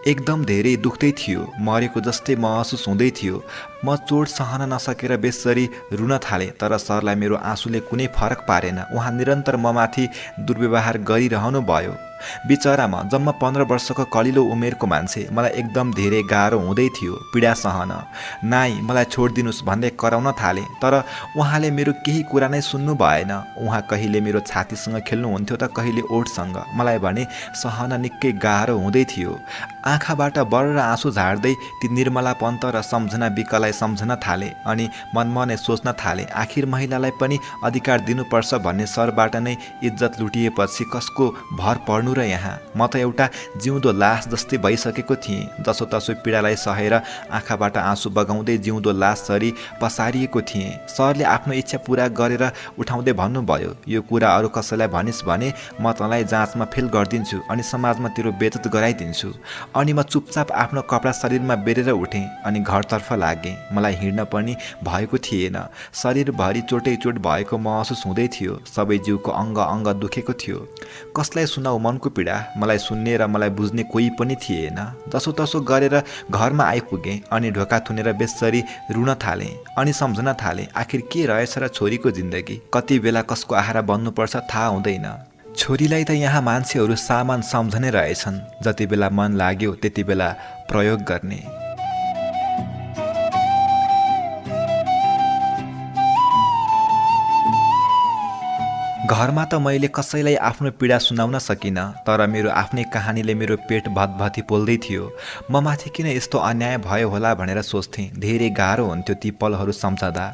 एकदम धेरै दुख्दै थियो। मरेको जस्तै महसुस हुँदै थियो। म चोट सहन नसकेर बेसरी रुन थालेँ, तर सरलाई मेरो आँसुले कुनै फरक पारेन। उहाँ निरन्तर म माथि दुर्व्यवहार गरिरहनु भयो। बिचरा म जम्मा 15 वर्षको कलिलो उमेरको मान्छे, मलाई एकदम धेरै गाह्रो हुँदै थियो पीडा सहन। नाइ मलाई छोडिदिनुस् भन्दै कराउन थाले, तर उहाँले मेरो केही कुरा नै सुन्नु भएन। उहाँ कहिले मेरो छातीसँग खेल्नुहुन्थ्यो त कहिले ओठसँग। मलाई भने सहन निकै गाह्रो हुँदै थियो। आँखाबाट बर्र आँसु झार्दै ती निर्मला पन्त र सम्झना विकलाई सम्झन थाले अनि मनमा नै सोच्न थाले, आखिर महिलालाई पनि अधिकार दिनुपर्छ भन्ने सरबाट नै इज्जत लुटिएपछि कसको भर पर्नु र यहाँ। म त एउटा जिउँदो लास जस्तै भइसकेको थिएँ। जसोतसो पीडालाई सहेर आँखाबाट आँसु बगाउँदै जिउँदो लास सरी पसारिएको थिएँ। सरले आफ्नो इच्छा पूरा गरेर उठाउँदै भन्नुभयो, यो कुरा अरू कसैलाई भनिस् भने म तँलाई जाँचमा फेल गरिदिन्छु अनि समाजमा तेरो बेइज्जत गराइदिन्छु। अनि म चुपचाप आफ्नो कपडा शरीरमा बेरेर उठेँ अनि घरतर्फ लागेँ। मलाई हिँड्न पनि भएको थिएन। शरीरभरि चोटै चोट भएको महसुस हुँदै थियो। सबै जिउको अङ्ग अङ्ग दुखेको थियो। कसलाई सुनाऊ मनको पीडा? मलाई सुन्ने र मलाई बुझ्ने कोही पनि थिएन। जसोतसो गरेर घरमा आइपुगेँ अनि ढोका थुनेर बेसरी रुन थालेँ अनि सम्झन थालेँ, आखिर के रहेछ र छोरीको जिन्दगी? कति बेला कसको आहारा बन्नुपर्छ थाहा हुँदैन। छोरीलाई त यहाँ मान्छेहरू सामान सम्झने रहेछन्। जति बेला मन लाग्यो त्यति बेला प्रयोग गर्ने। घरमा त मैले कसैलाई आफ्नो पीडा सुनाउन सकिनँ, तर मेरो आफ्नै कहानीले मेरो पेट भतभती पोल्दै थियो। म माथि किन यस्तो अन्याय भयो होला भनेर सोच्थेँ। धेरै गाह्रो हुन्थ्यो ती पलहरू सम्झँदा।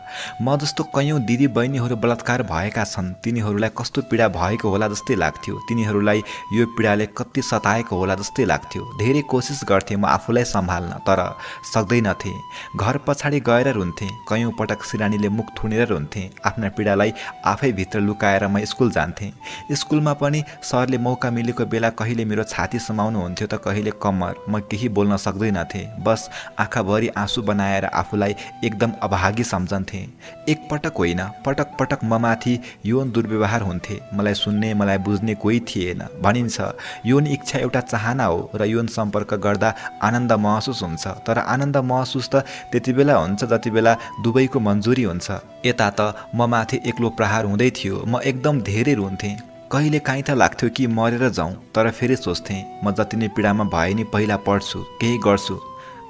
म जस्तो कैयौँ दिदी बहिनीहरू बलात्कार भएका छन्। तिनीहरूलाई कस्तो पीडा भएको होला जस्तै लाग्थ्यो। तिनीहरूलाई यो पीडाले कति सताएको होला जस्तै लाग्थ्यो। धेरै कोसिस गर्थेँ म आफूलाई सम्हाल्न, तर सक्दैनथेँ। घर पछाडि गएर रुन्थेँ। कैयौँ पटक सिरानीले मुख थुनेर रुन्थेँ। आफ्ना पीडालाई आफै भित्र लुकाएर म स्कुल जान्थेँ। स्कुलमा पनि सरले मौका मिलेको बेला कहिले मेरो छाती समाउनुहुन्थ्यो त कहिले कम्मर। म केही बोल्न सक्दैनथेँ। बस आँखाभरि आँसु बनाएर आफूलाई एकदम अभागी सम्झन्थेँ। एकपटक होइन, पटक पटक म माथि यौन दुर्व्यवहार हुन्थे। मलाई सुन्ने मलाई बुझ्ने कोही थिएन। भनिन्छ यौन इच्छा एउटा चाहना हो र यौन सम्पर्क गर्दा आनन्द महसुस हुन्छ, तर आनन्द महसुस त त्यति बेला हुन्छ जति बेला दुवैको मन्जुरी हुन्छ। यता त म माथि एक्लो प्रहार हुँदै थियो। म एकदम धेरै रुन्थेँ। कहिले काहीँ त लाग्थ्यो कि मरेर जाउँ, तर फेरि सोच्थेँ म जति नै पीडामा भए नि पहिला पढ्छु, केही गर्छु।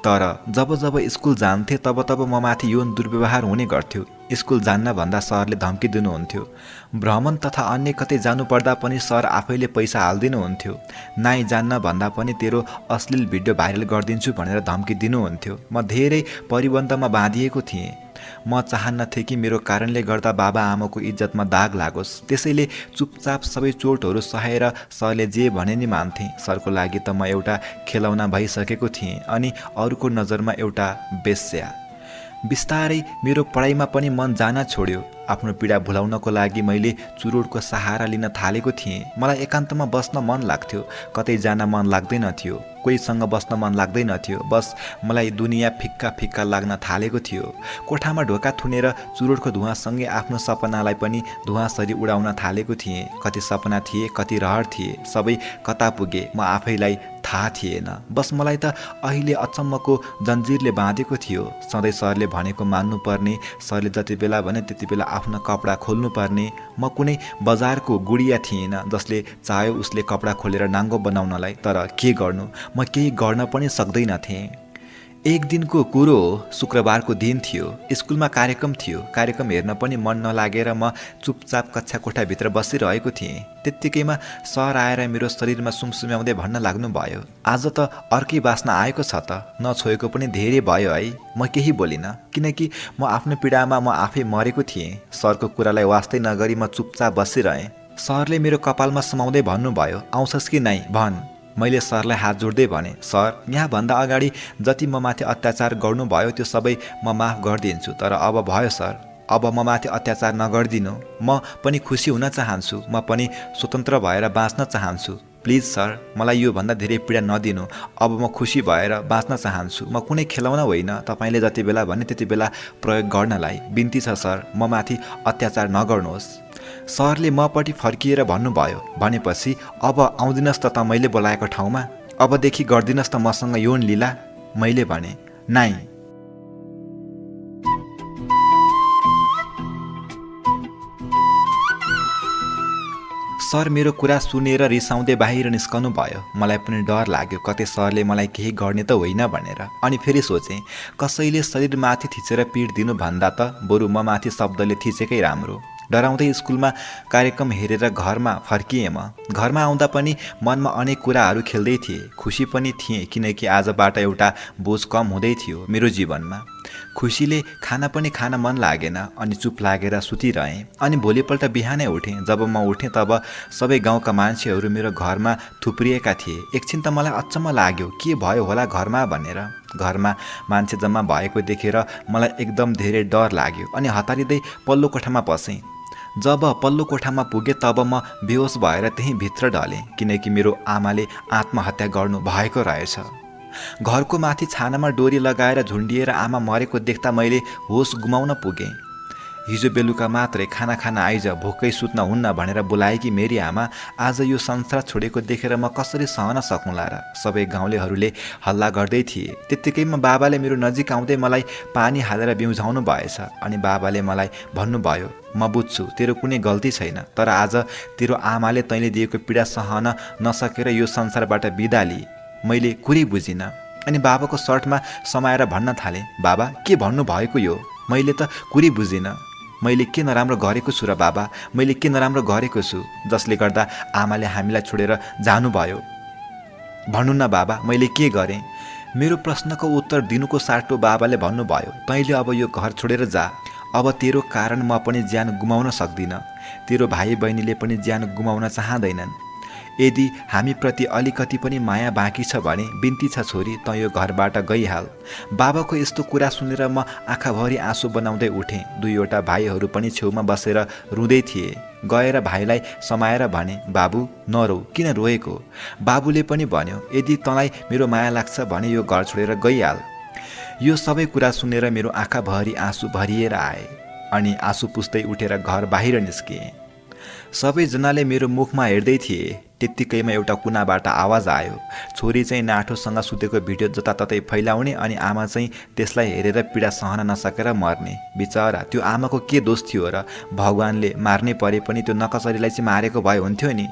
तर जब जब स्कुल जान्थेँ तब तब म माथि यौन दुर्व्यवहार हुने गर्थ्यो। स्कुल जान्न भन्दा सरले धम्की दिनुहुन्थ्यो। भ्रमण तथा अन्य कतै जानुपर्दा पनि सर आफैले पैसा हालिदिनुहुन्थ्यो। नाइ जान्न भन्दा पनि तेरो अश्लील भिडियो भाइरल गरिदिन्छु भनेर धम्की दिनुहुन्थ्यो। म धेरै परिबन्धमा बाँधिएको थिएँ। म चाहन्नथेँ कि मेरो कारणले गर्दा बाबा आमाको इज्जतमा दाग लागोस्। त्यसैले चुपचाप सबै चोटहरू सहेर सरले जे भने नि मान्थेँ। सरको लागि त म एउटा खेलौना भइसकेको थिएँ अनि अरूको नजरमा एउटा बेस्या। बिस्तारै मेरो पढाइमा पनि मन जान छोड्यो। आफ्नो पीडा भुलाउनको लागि मैले चुरोटको सहारा लिन थालेको थिएँ। मलाई एकान्तमा बस्न मन लाग्थ्यो। कतै जान मन लाग्दैनथ्यो। कोहीसँग बस्न मन लाग्दैनथ्यो। बस मलाई दुनियाँ फिक्का फिक्का लाग्न थालेको थियो। कोठामा ढोका थुनेर चुरोटको धुवाँसँगै आफ्नो सपनालाई पनि धुवाँसरी उडाउन थालेको थिएँ। कति सपना थिए, कति रहर थिए, सबै कता पुगे म आफैलाई थाहा थिएन। बस मलाई त अहिले अचम्मको जन्जिरले बाँधेको थियो। सधैँ सरले भनेको मान्नुपर्ने, सरले जति बेला भने त्यति बेला आफ्नो कपडा खोल्नुपर्ने। म कुनै बजारको गुडिया थिएन जसले चाह्यो उसले कपडा खोलेर नाङ्गो बनाउनलाई। तर के गर्नु, म केही गर्न पनि सक्दैनथेँ। एक दिनको कुरो हो, शुक्रबारको दिन थियो। स्कुलमा कार्यक्रम थियो। कार्यक्रम हेर्न पनि मन नलागेर म चुपचाप कक्षा कोठाभित्र बसिरहेको थिएँ। त्यत्तिकैमा सर आएर मेरो शरीरमा सुमसुम्याउँदै भन्न लाग्नुभयो, आज त अर्कै बास्ना आएको छ त, नछोएको पनि धेरै भयो है। म केही बोलिनँ, किनकि म आफ्नो पीडामा म आफै मरेको थिएँ। सरको कुरालाई वास्तै नगरी म चुपचाप बसिरहेँ। सरले मेरो कपालमा समाउँदै भन्नुभयो, आउँछस् कि नाइ भन्। मैले सरलाई हात जोड्दै भने, सर यहाँभन्दा अगाडि जति म माथि अत्याचार गर्नुभयो त्यो सबै म माफ गरिदिन्छु, तर अब भयो सर, अब म माथि अत्याचार नगरिदिनु। म पनि खुसी हुन चाहन्छु। म पनि स्वतन्त्र भएर बाँच्न चाहन्छु। प्लिज सर, मलाई योभन्दा धेरै पीडा नदिनु। अब म खुसी भएर बाँच्न चाहन्छु। म कुनै खेलाउन होइन, तपाईँले जति बेला भने त्यति बेला प्रयोग गर्नलाई। बिन्ती छ सर, म माथि अत्याचार नगर्नुहोस्। सरले मपट्टि फर्किएर भन्नुभयो, भनेपछि अब आउँदिनस् त मैले बोलाएको ठाउँमा? अबदेखि गर्दिनस् त मसँग यौन लीला? मैले भने, नाइ। सर मेरो कुरा सुनेर रिसाउँदै बाहिर निस्कनु भयो। मलाई पनि डर लाग्यो कतै सरले मलाई केही गर्ने त होइन भनेर। अनि फेरि सोचेँ कसैले शरीरमाथि थिचेर पिड दिनुभन्दा त बरु म माथि शब्दले थिचेकै राम्रो। डराउँदै स्कुलमा कार्यक्रम हेरेर घरमा फर्किएँ म। घरमा आउँदा पनि मनमा अनेक कुराहरू खेल्दै थिए। खुसी पनि थिएँ किनकि आजबाट एउटा बोझ कम हुँदै थियो मेरो जीवनमा। खुसीले खाना पनि खान मन लागेन अनि चुप लागेर सुतिरहेँ। अनि भोलिपल्ट बिहानै उठेँ। जब म उठेँ तब सबै गाउँका मान्छेहरू मेरो घरमा थुप्रिएका थिए। एकछिन त मलाई अचम्म लाग्यो के भयो होला घरमा भनेर। घरमा मान्छे जम्मा भएको देखेर मलाई एकदम धेरै डर लाग्यो अनि हतारिँदै पल्लो कोठामा पसेँ। जब पल्लो कोठामा पुगेँ तब म बेहोस भएर त्यहीँ भित्र ढलेँ किनकि मेरो आमाले आत्महत्या गर्नु भएको रहेछ। घरको माथि छानामा डोरी लगाएर झुन्डिएर आमा मरेको देख्दा मैले होस गुमाउन पुगेँ। हिजो बेलुका मात्रै खाना खान आइज भोकै सुत्न हुन्न भनेर बोलाएकी मेरी आमा आज यो संसार छोडेको देखेर म कसरी सहन सकुँला र। सबै गाउँलेहरूले हल्ला गर्दै थिए। त्यत्तिकैमा बाबाले मेरो नजिक आउँदै मलाई पानी हालेर बिउझाउनु भएछ अनि बाबाले मलाई भन्नुभयो म बुझ्छु तेरो कुनै गल्ती छैन तर आज तेरो आमाले तैँले दिएको पीडा सहन नसकेर यो संसारबाट बिदा लिए। मैले कुरै बुझिनँ अनि बाबाको सर्टमा समाएर भन्न थालेँ बाबा के भन्नुभएको यो? मैले त कुरै बुझिनँ। मैले के नराम्रो गरेको छु र बाबा? मैले के नराम्रो गरेको छु जसले गर्दा आमाले हामीलाई छोडेर जानुभयो? भन्नु न बाबा मैले के गरेँ? मेरो प्रश्नको उत्तर दिनुको साटो बाबाले भन्नुभयो तैँले अब यो घर छोडेर जा। अब तेरो कारण म पनि ज्यान गुमाउन सक्दिनँ। तेरो भाइ बहिनीले पनि ज्यान गुमाउन चाहँदैनन्। यदि हामीप्रति अलिकति पनि माया बाँकी छ भने बिन्ती छ छोरी तँ यो घरबाट गइहाल। बाबाको यस्तो कुरा सुनेर म आँखाभरि आँसु बनाउँदै उठेँ। दुईवटा भाइहरू पनि छेउमा बसेर रुँदै थिए। गएर भाइलाई समाएर भने बाबु नरो किन रोएको? बाबुले पनि भन्यो यदि तँलाई मेरो माया लाग्छ भने यो घर छोडेर गइहाल। यो सबै कुरा सुनेर मेरो आँखाभरि आँसु भरिएर आए अनि आँसु पुस्दै उठेर घर बाहिर निस्किएँ। सबैजनाले मेरो मुखमा हेर्दै थिए। त्यत्तिकैमा एउटा कुनाबाट आवाज आयो। छोरी चाहिँ नाठोसँग सुतेको भिडियो जताततै फैलाउने अनि आमा चाहिँ त्यसलाई हेरेर पीडा सहन नसकेर मर्ने। बिचरा त्यो आमाको के दोष थियो र? भगवानले मार्नै परे पनि त्यो नकसरीलाई चाहिँ मारेको भए हुन्थ्यो नि।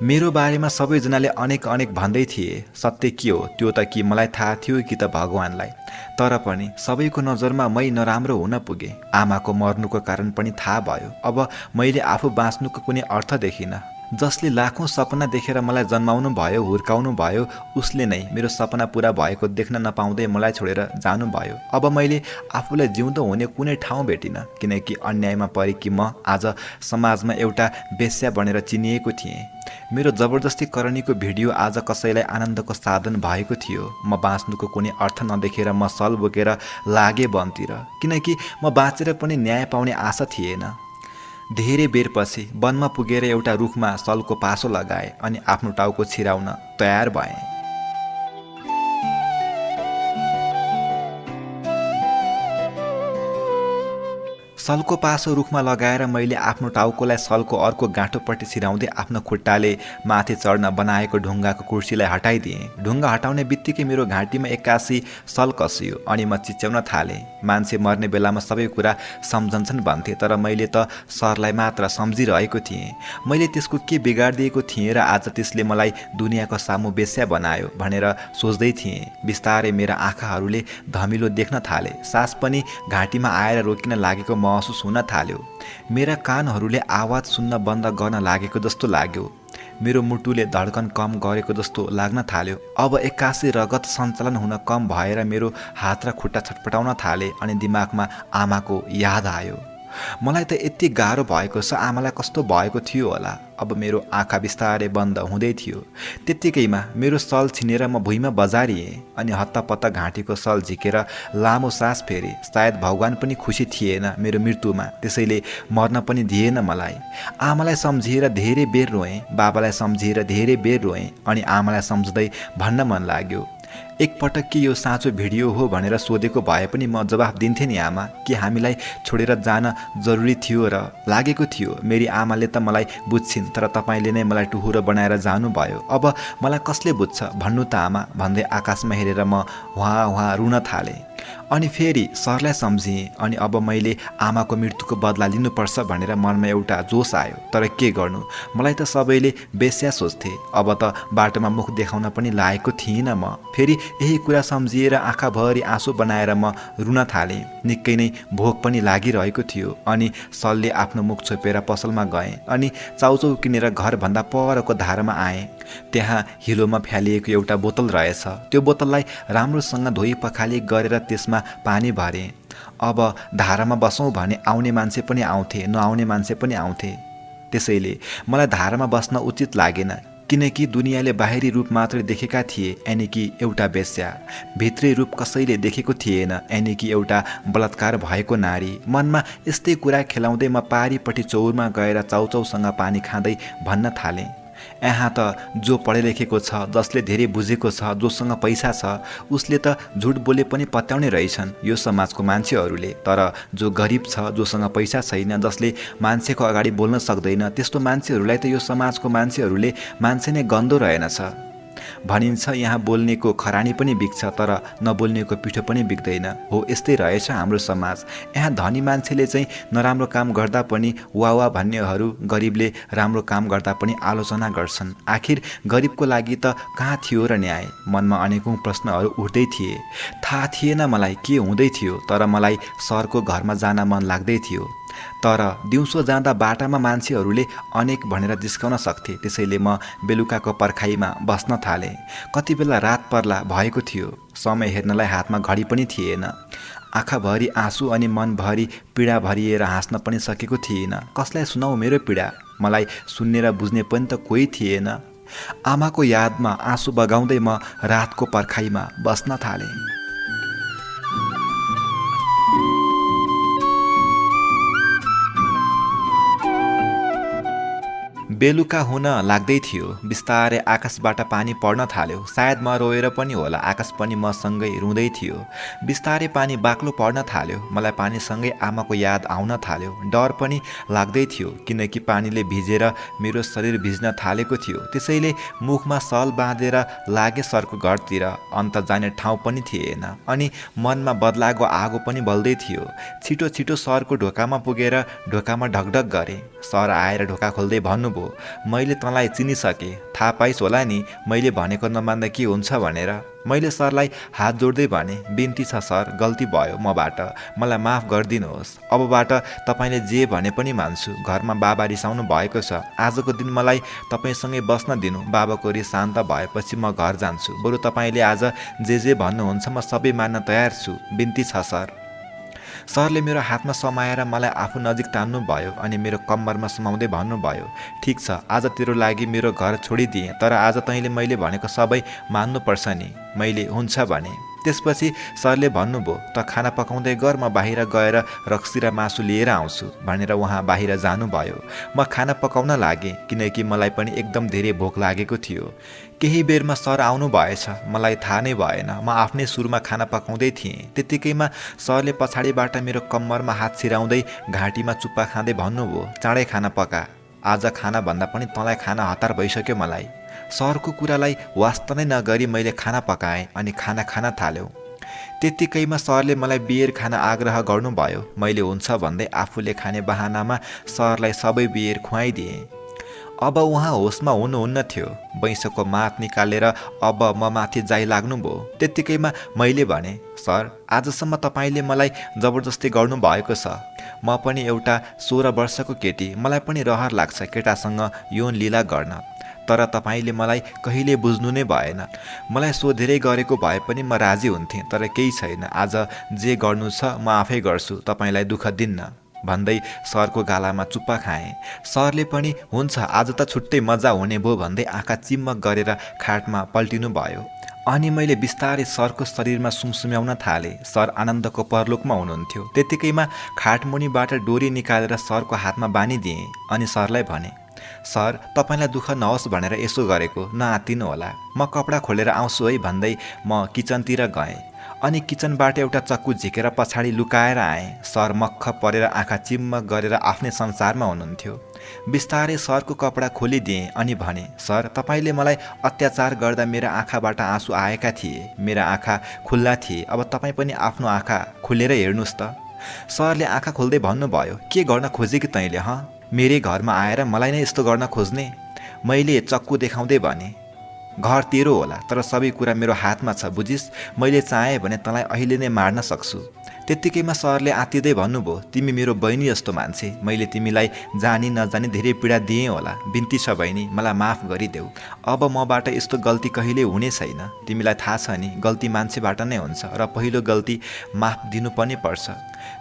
मेरो बारेमा सबैजनाले अनेक अनेक भन्दै थिए। सत्य के हो त्यो त कि मलाई थाहा थियो कि त भगवानलाई। तर पनि सबैको नजरमा मै नराम्रो हुन पुगेँ। आमाको मर्नुको कारण पनि थाहा भयो। अब मैले आफू बाँच्नुको कुनै अर्थ देखिनँ। जसले लाखौँ सपना देखेर मलाई जन्माउनु भयो हुर्काउनु भयो उसले नै मेरो सपना पुरा भएको देख्न नपाउँदै मलाई छोडेर जानुभयो। अब मैले आफूलाई जिउँदो हुने कुनै ठाउँ भेटिनँ किनकि अन्यायमा परेकी म आज समाजमा एउटा बेश्या बनेर चिनिएको थिएँ। मेरो जबरजस्ती करणीको भिडियो आज कसैलाई आनन्दको साधन भएको थियो। म बाँच्नुको कुनै अर्थ नदेखेर म सल बोकेर लागेँ वनतिर किनकि म बाँचेर पनि न्याय पाउने आशा थिएन। धेरै बेरपछि वनमा पुगेर एउटा रुखमा सलको पासो लगाए अनि आफ्नो टाउको छिराउन तयार भएँ। सलको पासो रुखमा लगाएर मैले आफ्नो टाउकोलाई सलको अर्को गाँठोपट्टि छिराउँदै आफ्नो खुट्टाले माथि चढ्न बनाएको ढुङ्गाको कुर्सीलाई हटाइदिएँ। ढुङ्गा हटाउने बित्तिकै मेरो घाँटीमा एक्कासी सल कसियो अनि म चिच्याउन थालेँ। मान्छे मर्ने बेलामा सबै कुरा सम्झन्छन् भन्थे तर मैले त सरलाई मात्र सम्झिरहेको थिएँ। मैले त्यसको के बिगारिदिएको थिएँ र आज त्यसले मलाई दुनियाँको सामु बेश्या बनायो भनेर सोच्दै थिएँ। बिस्तारै मेरा आँखाहरूले धमिलो देख्न थाले। सास पनि घाँटीमा आएर रोकिन लागेको महसुस हुन थाल्यो। मेरा कानहरूले आवाज सुन्न बन्द गर्न लागेको जस्तो लाग्यो। मेरो मुटुले धड्कन कम गरेको जस्तो लाग्न थाल्यो। अब एक्कासी रगत सञ्चालन हुन कम भएर मेरो हात र खुट्टा छटपटाउन थाले अनि दिमागमा आमाको याद आयो। मलाई त यति गाह्रो भएको छ आमालाई कस्तो भएको थियो होला। अब मेरो आँखा बिस्तारै बन्द हुँदै थियो। त्यत्तिकैमा मेरो सल छिनेर म भुइँमा बजारिएँ अनि हत्तपत्त घाँटीको सल झिकेर लामो सास फेरेँ। सायद भगवान पनि खुसी थिएन मेरो मृत्युमा त्यसैले मर्न पनि दिएन मलाई। आमालाई सम्झिएर धेरै बेर रोएँ, बाबालाई सम्झिएर धेरै बेर रोएँ अनि आमालाई सम्झँदै भन्न मन लाग्यो एकपटक के यो साँचो भिडियो हो भनेर सोधेको भए पनि म जवाफ दिन्थेँ नि आमा कि हामीलाई छोडेर जान जरुरी थियो र लागेको थियो। मेरी आमाले त मलाई बुझ्छिन् तर तपाईँले नै मलाई टुहुरो बनाएर जानुभयो। अब मलाई कसले बुझ्छ भन्नु त आमा भन्दै आकाशमा हेरेर म वहाँ रुन थालेँ। अनि फेरि सरलाई सम्झिएँ अनि अब मैले आमाको मृत्युको बदला लिनुपर्छ भनेर मनमा एउटा जोस आयो। तर के गर्नु, मलाई त सबैले बेस्या सोच्थे। अब त बाटोमा मुख देखाउन पनि लागेको थिइनँ म। फेरि यही कुरा सम्झिएर आँखाभरि आँसु बनाएर म रुन थालेँ। निकै नै भोक पनि लागिरहेको थियो अनि सरले आफ्नो मुख छोपेर पसलमा गएँ अनि चाउचाउ किनेर घरभन्दा परको धारामा आएँ। त्यहाँ हिलोमा फ्यालिएको एउटा बोतल रहेछ। त्यो बोतललाई राम्रोसँग धोई पखाली गरेर त्यसमा पानी भरे। अब धारामा बसौँ भने आउने मान्छे पनि आउँथे, नआउने मान्छे पनि आउँथे। त्यसैले मलाई धारामा बस्न उचित लागेन, किनकि दुनियाँले बाहिरी रूप मात्रै देखेका थिए, यानि कि एउटा बेस्या। भित्री रूप कसैले देखेको थिएन, यानि कि एउटा बलात्कार भएको नारी। मनमा यस्तै कुरा खेलाउँदै म पारिपट्टि चौरमा गएर चाउचाउसँग पानी खाँदै भन्न थालेँ, यहाँ त जो पढे लेखेको छ, जसले धेरै बुझेको छ, जोसँग पैसा छ, उसले त झुट बोले पनि पत्याउने रहेछन् यो समाजको मान्छेहरूले। तर जो गरिब छ, जोसँग पैसा छैन, जसले मान्छेको अगाडि बोल्न सक्दैन, त्यस्तो मान्छेहरूलाई त यो समाजको मान्छेहरूले मान्छे नै गन्दो रहेनछ। भनिन्छ यहाँ बोल्नेको खरानी पनि बिग्छ, तर नबोल्नेको पिठो पनि बिग्दैन। हो, यस्तै रहेछ हाम्रो समाज। यहाँ धनी मान्छेले चाहिँ नराम्रो काम गर्दा पनि वाह भन्नेहरू गरिबले राम्रो काम गर्दा पनि आलोचना गर्छन्। आखिर गरिबको लागि त कहाँ थियो र न्याय? मनमा अनेकौं प्रश्नहरू उठ्दै थिए। थाहा थिएन मलाई के हुँदै थियो, तर मलाई सरको घरमा जान मन लाग्दै थियो। तर दिउँसो जाँदा बाटामा मान्छेहरूले अनेक भनेर जिस्काउन सक्थे। त्यसैले म बेलुकाको पर्खाइमा बस्न थालेँ। कति बेला रात पर्ला भएको थियो। समय हेर्नलाई हातमा घडी पनि थिएन। आँखाभरि आँसु अनि मनभरि पीडा भरिएर हाँस्न पनि सकेको थिएन। कसलाई सुनाऊ मेरो पीडा? मलाई सुन्ने र बुझ्ने पनि त कोही थिएन। आमाको यादमा आँसु बगाउँदै म रातको पर्खाइमा बस्न थालेँ। बेलुका हुन लाग्दै थियो। बिस्तारै आकाशबाट पानी पर्न थाल्यो। सायद म रोएर पनि होला, आकाश पनि मसँगै रुँदै थियो। बिस्तारै पानी बाक्लो पर्न थाल्यो। मलाई पानीसँगै आमाको याद आउन थाल्यो। डर पनि लाग्दै थियो, किनकि पानीले भिजेर मेरो शरीर भिज्न थालेको थियो। त्यसैले मुखमा सल बाँधेर लागे सरको घरतिर। अन्त जाने ठाउँ पनि थिएन अनि मनमा बदलाको आगो पनि बल्दै थियो। छिटो छिटो सरको ढोकामा पुगेर ढोकामा ढकढक गरेँ। सर आएर ढोका खोल्दै भन्नुभयो, मैले तँलाई चिनिसकेँ, थाहा पाइस् होला नि मैले भनेको नमान्दा के हुन्छ भनेर। मैले सरलाई हात जोड्दै भने, बिन्ती छ सर, गल्ती भयो मबाट, मलाई माफ गरिदिनुहोस्। अबबाट तपाईँले जे भने पनि मान्छु। घरमा बाबा रिसाउनु भएको छ। आजको दिन मलाई तपाईँसँगै बस्न दिनु। बाबाको रिस शान्त भएपछि म घर जान्छु। बरु तपाईँले आज जे भन्नुहुन्छ म सबै मान्न तयार छु। बिन्ती छ सर। सरले मेरो हातमा समाएर मलाई आफू नजिक तान्नु भयो अनि मेरो कम्मरमा समाउँदै भन्नुभयो, ठिक छ, आज तेरो लागि मेरो घर छोडिदिएँ, तर आज तैँले मैले भनेको सबै मान्नुपर्छ नि। मैले हुन्छ भने। त्यसपछि सरले भन्नुभयो, त खाना पकाउँदै गर, म बाहिर गएर रक्सी र मासु लिएर आउँछु भनेर उहाँ बाहिर जानुभयो। म खाना पकाउन लागेँ, किनकि मलाई पनि एकदम धेरै भोक लागेको थियो। केही बेरमा सर आउनु भएछ। मलाई थाहा नै भएन। म आफ्नै सुरमा खाना पकाउँदै थिएँ। त्यत्तिकैमा सरले पछाडिबाट मेरो कम्मरमा हात छिराउँदै घाँटीमा चुप्पा खाँदै भन्नुभयो, चाँडै खाना पका, आज खाना भन्दा पनि तँलाई खाना हतार भइसक्यो मलाई। सरको कुरालाई वास्ता नै नगरी मैले खाना पकाएँ अनि खाना खान थाल्यो। त्यत्तिकैमा सरले मलाई बियर खान आग्रह गर्नुभयो। मैले हुन्छ भन्दै आफूले खाने बहानामा सरलाई सबै बियर खुवाइदिएँ। अब उहाँ होसमा हुनुहुन्न थियो। बैंसको मात निकालेर अब म माथि जाइ लाग्नुभयो। त्यत्तिकैमा मैले भने, सर, आजसम्म तपाईँले मलाई जबरजस्ती गर्नुभएको छ। म पनि एउटा 16 वर्षको केटी, मलाई पनि रहर लाग्छ केटासँग यौन लीला गर्न। तर तपाईँले मलाई कहिले बुझ्नु नै भएन। मलाई सोधेरै गरेको भए पनि म राजी हुन्थेँ, तर केही छैन। आज जे गर्नु छ म आफै गर्छु, तपाईँलाई दुःख दिन्न भन्दै सरको गालामा चुप्पा खाएँ। सरले पनि हुन्छ, आज त छुट्टै मजा हुने भयो भन्दै आँखा चिम्मक गरेर खाटमा पल्टिनु भयो। अनि मैले बिस्तारै सरको शरीरमा सुमसुम्याउन थालेँ। सर आनन्दको परलोकमा हुनुहुन्थ्यो। त्यत्तिकैमा खाटमुनिबाट डोरी निकालेर सरको हातमा बानिदिएँ अनि सरलाई भने, सर, तपाईँलाई दुःख नहोस् भनेर यसो गरेको, नआत्तिनु होला। म कपडा खोलेर आउँछु है भन्दै म किचनतिर गएँ अनि किचनबाट एउटा चक्कु झिकेर पछाडि लुकाएर आएँ। सर मक्ख परेर आँखा चिम्मक गरेर आफ्नै संसारमा हुनुहुन्थ्यो। बिस्तारै सरको कपडा खोलिदिएँ अनि भने, सर, तपाईँले मलाई अत्याचार गर्दा मेरा आँखाबाट आँसु आएका थिए। मेरा आँखा खुल्ला थिए। अब तपाईँ पनि आफ्नो आँखा खोलेर हेर्नुहोस् त। सरले आँखा खोल्दै भन्नुभयो, के गर्न खोजे कि तैँले मेरै घरमा आएर मलाई नै यस्तो गर्न खोज्ने? मैले चक्कु देखाउँदै भने, घर तेरो होला, तर सबै कुरा मेरो हातमा छ, बुझिस्? मैले चाहेँ भने तँलाई अहिले नै मार्न सक्छु। त्यत्तिकैमा सरले आत्तिँदै भन्नुभयो, तिमी मेरो बहिनी जस्तो मान्छे। मैले तिमीलाई जानी नजानी धेरै पीडा दिएँ होला। बिन्ती छ बहिनी, मलाई माफ गरिदेऊ। अब मबाट यस्तो गल्ती कहिले हुने छैन। तिमीलाई थाहा छ नि, गल्ती मान्छेबाट नै हुन्छ र पहिलो गल्ती माफ दिनु पनि पर्छ।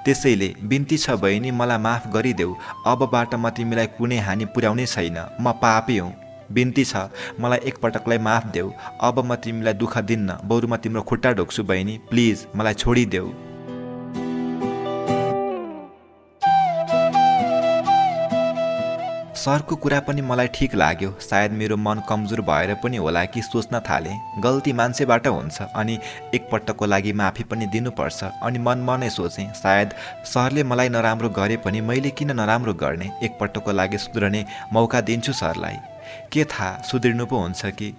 त्यसैले बिन्ती छ बहिनी, मलाई माफ गरिदेऊ। अबबाट म तिमीलाई कुनै हानि पुर्याउने छैन। म पापी हुँ। बिन्ती छ, मलाई एकपटकलाई माफ देऊ। अब म तिमीलाई दुःख दिन्न, बरु म तिम्रो खुट्टा ढोक्छु बहिनी। प्लिज मलाई छोडिदेऊ। सरको कुरा पनि मलाई ठिक लाग्यो। सायद मेरो मन कमजोर भएर पनि होला कि सोच्न थालेँ, गल्ती मान्छेबाट हुन्छ अनि एकपटकको लागि माफी पनि दिनुपर्छ। अनि मनमा नै सोचेँ, सायद सरले मलाई नराम्रो गरे पनि मैले किन नराम्रो गर्ने? एकपटकको लागि सुध्रने मौका दिन्छु सरलाई। के थाहा सुध्रिनु पो हुन्छ कि?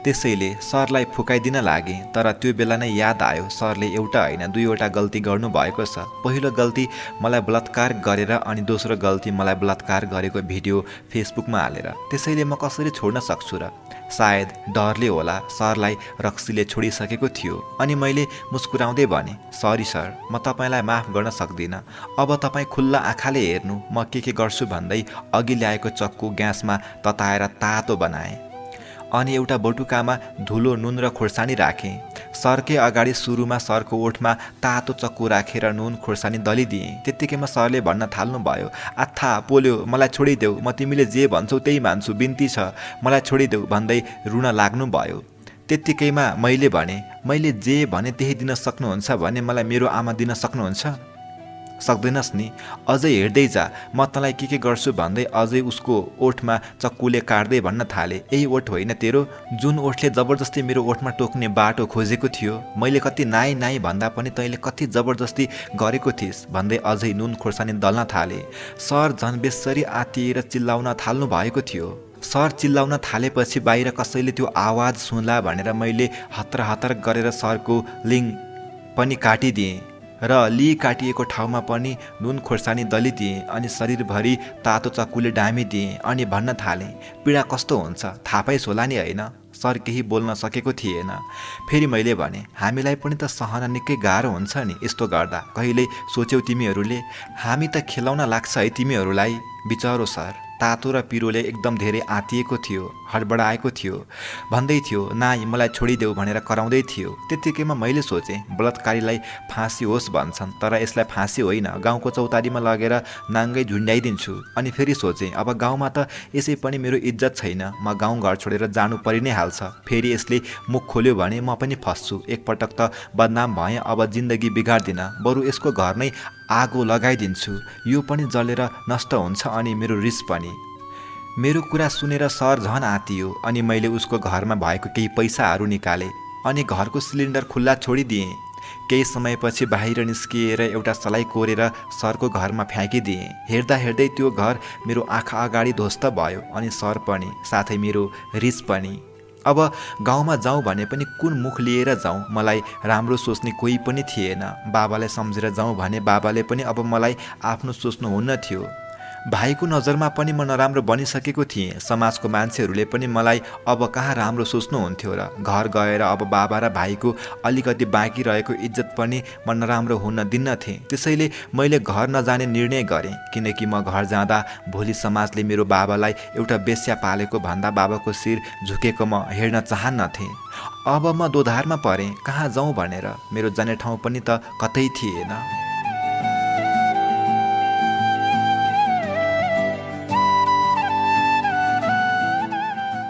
त्यसैले सरलाई फुकाइदिन लागेँ। तर त्यो बेला नै याद आयो, सरले एउटा होइन दुईवटा गल्ती गर्नुभएको छ। पहिलो गल्ती मलाई बलात्कार गरेर अनि दोस्रो गल्ती मलाई बलात्कार गरेको भिडियो फेसबुकमा हालेर। त्यसैले म कसरी छोड्न सक्छु र? सायद डरले होला सरलाई रक्सीले छोडिसकेको थियो। अनि मैले मुस्कुराउँदै भने, सरी सर, म तपाईँलाई माफ गर्न सक्दिनँ। अब तपाईँ खुल्ला आँखाले हेर्नु, म के गर्छु भन्दै अघि ल्याएको चक्कु ग्यासमा तताएर तातो बनाएँ अनि एउटा बटुकामा धुलो, नुन र खोर्सानी राखेँ। सरकै अगाडि सुरुमा सरको ओठमा तातो चक्कु राखेर नुन खोर्सानी दलिदिएँ। त्यत्तिकैमा सरले भन्न थाल्नुभयो, आत्था पोल्यो, मलाई छोडिदेऊ। म तिमीले जे भन्छौ त्यही मान्छु। बिन्ती छ, मलाई छोडिदेऊ भन्दै रुन लाग्नुभयो। त्यत्तिकैमा मैले भने, मैले जे भने त्यही दिन सक्नुहुन्छ भने मलाई मेरो आमा दिन सक्नुहुन्छ? सक्दैनस् नि? अझै हेर्दै जा, म तँलाई के गर्छु भन्दै अझै उसको ओठमा चक्कुले काट्दै भन्न थाले, यही ओठ होइन तेरो, जुन ओठले जबरजस्ती मेरो ओठमा टोक्ने बाटो खोजेको थियो? मैले कति नाइ नाइ भन्दा पनि तैँले कति जबरजस्ती गरेको थिइस् भन्दै अझै नुन खोर्सानी दल्न थाले। सर झन् बेसरी आत्तिएर चिल्लाउन थाल्नु भएको थियो। सर चिल्लाउन थालेपछि बाहिर कसैले त्यो आवाज सुन्ला भनेर मैले हतार हतार गरेर सरको लिङ पनि काटिदिएँ र काटिएको ठाउँमा पनि नुन खोर्सानी दलिदिएँ अनि शरीरभरि तातो चक्कुले डामिदिएँ अनि भन्न थालेँ, पीडा कस्तो हुन्छ थाहा पाइस् होला नि होइन? सर केही बोल्न सकेको थिएन। फेरि मैले भने, हामीलाई पनि त सहन निकै गाह्रो हुन्छ नि यस्तो गर्दा। कहिले सोच्यौ तिमीहरूले? हामी त खेलाउन लाग्छ है तिमीहरूलाई। बिचरो सर तातो र पिरोले एकदम धेरै आतिएको थियो, हडबडाएको थियो, भन्दै थियो नाइ मलाई छोडिदेऊ भनेर कराउँदै थियो। त्यत्तिकैमा मैले सोचेँ, बलात्कारीलाई फाँसी होस् भन्छन्, तर यसलाई फाँसी होइन, गाउँको चौतारीमा लगेर नाङ्गै झुन्ड्याइदिन्छु। अनि फेरि सोचेँ, अब गाउँमा त यसै पनि मेरो इज्जत छैन, म गाउँघर छोडेर जानु परि नै हाल्छ। फेरि यसले मुख खोल्यो भने म पनि फस्छु। एकपटक त बदनाम भएँ, अब जिन्दगी बिगार्दिन, बरु यसको घर नै आगो लगाइदिन्छु, यो पनि जलेर नष्ट हुन्छ अनि मेरो रिस पनि। मेरो कुरा सुनेर सर झन आतियो अनि मैले उसको घरमा भएको केही पैसाहरू निकालेँ अनि घरको सिलिन्डर खुल्ला छोडिदिएँ। केही समयपछि बाहिर निस्किएर एउटा सलाई कोरेर सरको घरमा फ्याँकिदिएँ। हेर्दा हेर्दै त्यो घर मेरो आँखा अगाडि ध्वस्त भयो अनि सर पनि, साथै मेरो रिस पनि। अब गाउँमा जाउँ भने पनि कुन मुख लिएर जाउँ? मलाई राम्रो सोच्ने कोही पनि थिएन। बाबालाई सम्झेर जाउँ भने बाबाले पनि अब मलाई आफ्नो सोच्नुहुन्न थियो। भाइको नजरमा पनि म नराम्रो बनिसकेको थिएँ। समाजको मान्छेहरूले पनि मलाई अब कहाँ राम्रो सोच्नुहुन्थ्यो र? घर गएर अब बाबा र भाइको अलिकति बाँकी रहेको इज्जत पनि म नराम्रो हुन दिन्न थिएँ। त्यसैले मैले घर नजाने निर्णय गरेँ, किनकि म घर जाँदा भोलि समाजले मेरो बाबालाई एउटा बेस्या पालेको भन्दा बाबाको शिर झुकेको म हेर्न चाहन्नथेँ। अब म दोधारमा परेँ, कहाँ जाउँ भनेर। मेरो जाने ठाउँ पनि त कतै थिएन।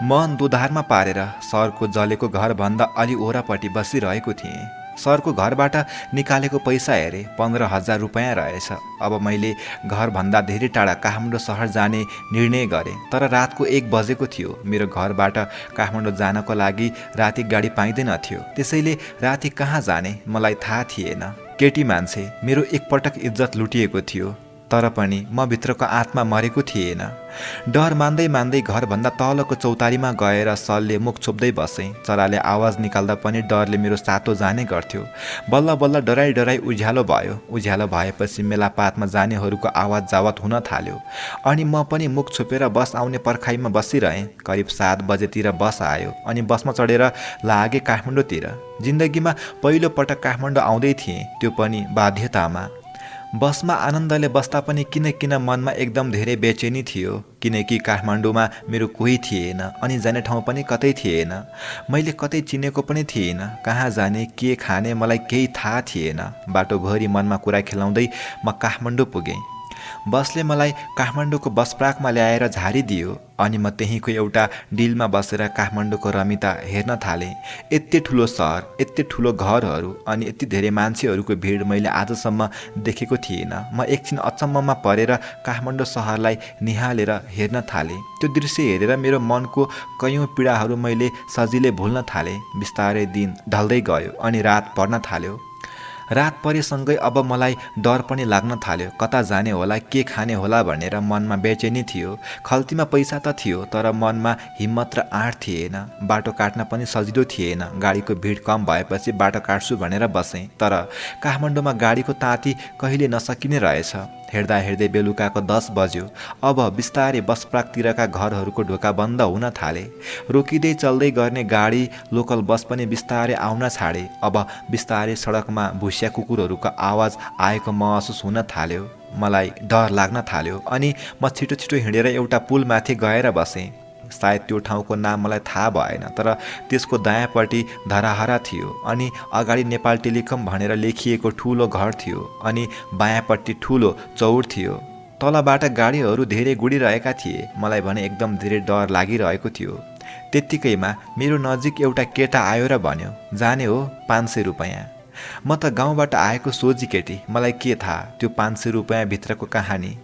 मन दोधारमा पारेर सरको जलेको घरभन्दा अलि ओरापट्टि बसिरहेको थिएँ। सरको घरबाट निकालेको पैसा हेरेँ 15,000 रुपियाँ रहेछ। अब मैले घरभन्दा धेरै टाढा काठमाडौँ सहर जाने निर्णय गरेँ। तर रातको 1 बजेको थियो। मेरो घरबाट काठमाडौँ जानको लागि राति गाडी पाइँदैन थियो। त्यसैले राति कहाँ जाने मलाई थाहा थिएन। केटी मान्छे, मेरो एकपटक इज्जत लुटिएको थियो। तर पनि म भित्रको आत्मा मरेको थिएन। डर मान्दै मान्दै घरभन्दा तलको चौतारीमा गएर सलले मुख छोप्दै बसेँ। चराले आवाज निकाल्दा पनि डरले मेरो सातो जाने गर्थ्यो। बल्ल बल्ल डराई डराई उज्यालो भयो। उज्यालो भएपछि मेलापातमा जानेहरूको आवाज जावत हुन थाल्यो अनि म पनि मुख छोपेर बस आउने पर्खाइमा बसिरहेँ। करिब 7 बजेतिर बस आयो अनि बसमा चढेर लागे काठमाडौँतिर। जिन्दगीमा पहिलो पटक काठमाडौँ आउँदै थिएँ, त्यो पनि बाध्यतामा। बसमा आनन्दले बस्दा पनि किन मनमा एकदम धेरै बेचैनी थियो, किनकि काठमाडौँमा मेरो कोही थिएन अनि जाने ठाउँ पनि कतै थिएन। मैले कतै चिनेको पनि थिएन। कहाँ जाने, के खाने मलाई केही थाहा थिएन। बाटोभरि मनमा कुरा खेलाउँदै म काठमाडौँ पुगेँ। बसले मलाई काठमाडौँको बस प्राकमा ल्याएर झारिदियो अनि म त्यहीँको एउटा डिलमा बसेर काठमाडौँको रमिता हेर्न थालेँ। यति ठुलो सहर, यति ठुलो घरहरू अनि यति धेरै मान्छेहरूको भिड मैले आजसम्म देखेको थिइनँ। म एकछिन अचम्ममा परेर काठमाडौँ सहरलाई निहालेर हेर्न थालेँ। त्यो दृश्य हेरेर मेरो मनको कयौँ पीडाहरू मैले सजिलै भुल्न थालेँ। बिस्तारै दिन ढल्दै गयो अनि रात पर्न थाल्यो। रात परेसँगै अब मलाई डर पनि लाग्न थाल्यो। कता जाने होला, के खाने होला भनेर मनमा बेचैनी थियो। खल्तीमा पैसा त थियो तर मनमा हिम्मत र आँट थिएन। बाटो काट्न पनि सजिलो थिएन। गाडीको भिड कम भएपछि बाटो काट्छु भनेर बसेँ, तर काठमाडौँमा गाडीको ताती कहिले नसकिने रहेछ। हेर्दा हेर्दै बेलुकाको 10 बज्यो। अब बिस्तारै बस प्राकतिरका घरहरूको ढोका बन्द हुन थाले। रोकिँदै चल्दै गर्ने गाडी, लोकल बस पनि बिस्तारै आउन छाडे। अब बिस्तारै सडकमा भुस्या कुकुरहरूको आवाज आएको महसुस हुन थाल्यो। मलाई डर लाग्न थाल्यो अनि म छिटो छिटो हिँडेर एउटा पुलमाथि गएर बसेँ। सायद त्यो ठाउँको नाम मलाई थाहा भएन, तर त्यसको दायाँपट्टि धराहरा थियो अनि अगाडि नेपाल टेलिकम भनेर लेखिएको ठुलो घर थियो अनि बायाँपट्टि ठुलो चौर थियो। तलबाट गाडीहरू धेरै गुडिरहेका थिए। मलाई भने एकदम धेरै डर लागिरहेको थियो। त्यत्तिकैमा मेरो नजिक एउटा केटा आयो र भन्यो, जाने हो 500 रुपैयाँ। म त गाउँबाट आएको सोझी केटी, मलाई के थाहा त्यो 500 रुपैयाँ भित्रको कहानी।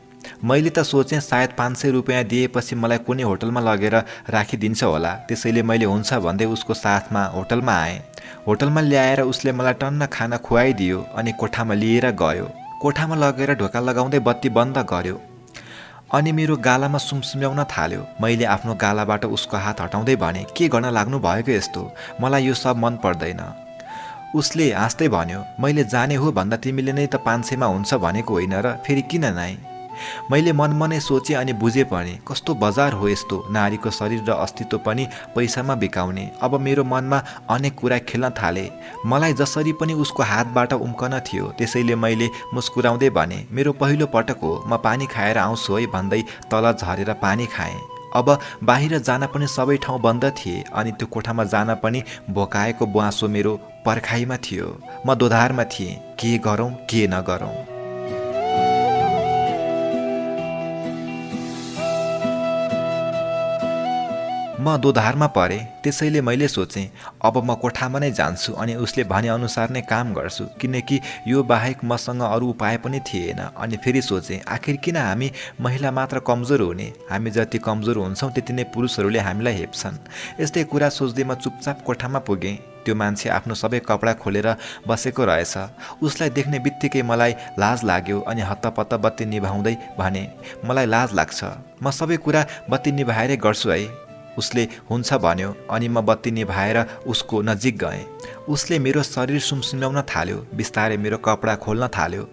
मैले त सोचेँ सायद 500 रुपैयाँ दिएपछि मलाई कुनै होटलमा लगेर राखिदिन्छ होला, त्यसैले मैले हुन्छ भन्दै उसको साथमा होटलमा आएँ। होटलमा ल्याएर उसले मलाई टन्न खाना खुवाइदियो अनि कोठामा लिएर गयो। कोठामा लगेर ढोका लगाउँदै बत्ती बन्द गर्यो अनि मेरो गालामा सुमसुम्याउन थाल्यो। मैले आफ्नो गालाबाट उसको हात हटाउँदै भने, के गर्न लाग्नु भएको यस्तो, मलाई यो सब मन पर्दैन। उसले हाँस्दै भन्यो, मैले जाने हो भन्दा तिमीले नै त 500 मा हुन्छ भनेको होइन र, फेरि किन नाइ? मैले मनमनै सोचेँ अनि बुझे पनि कस्तो बजार हो यस्तो, नारीको शरीर र अस्तित्व पनि पैसामा बिकाउने। अब मेरो मनमा अनेक कुरा खेल्न थाले। मलाई जसरी पनि उसको हातबाट उम्कन थियो, त्यसैले मैले मुस्कुराउँदै भने, मेरो पहिलो पटक हो, म पानी खाएर आउँछु है भन्दै तल झरेर पानी खाएँ। अब बाहिर जान पनि सबै ठाउँ बन्द थिए अनि त्यो कोठामा जान पनि भोकाएको ब्वाँसो मेरो पर्खाइमा थियो। म दोधारमा थिएँ, के गरौँ के नगरौँ। म दोधारमा परेँ। त्यसैले मैले सोचेँ अब म कोठामा नै जान्छु अनि उसले भनेअनुसार नै काम गर्छु, किनकि यो बाहेक मसँग अरू उपाय पनि थिएन। अनि फेरि सोचेँ आखिर किन हामी महिला मात्र कमजोर हुने, हामी जति कमजोर हुन्छौँ त्यति नै पुरुषहरूले हामीलाई हेप्छन्। यस्तै कुरा सोच्दै म चुपचाप कोठामा पुगेँ। त्यो मान्छे आफ्नो सबै कपडा खोलेर बसेको रहेछ। उसलाई देख्ने बित्तिकै मलाई लाज लाग्यो अनि हत्तपत्त बत्ती निभाउँदै भने, मलाई लाज लाग्छ, म सबै कुरा बत्ती निभाएरै गर्छु है। उसले हुन्छ भन्यो अनि म बत्ती निभाएर उसको नजिक गएँ। उसले मेरो शरीर सुमसुम्याउन थाल्यो, बिस्तारै मेरो कपडा खोल्न थाल्यो।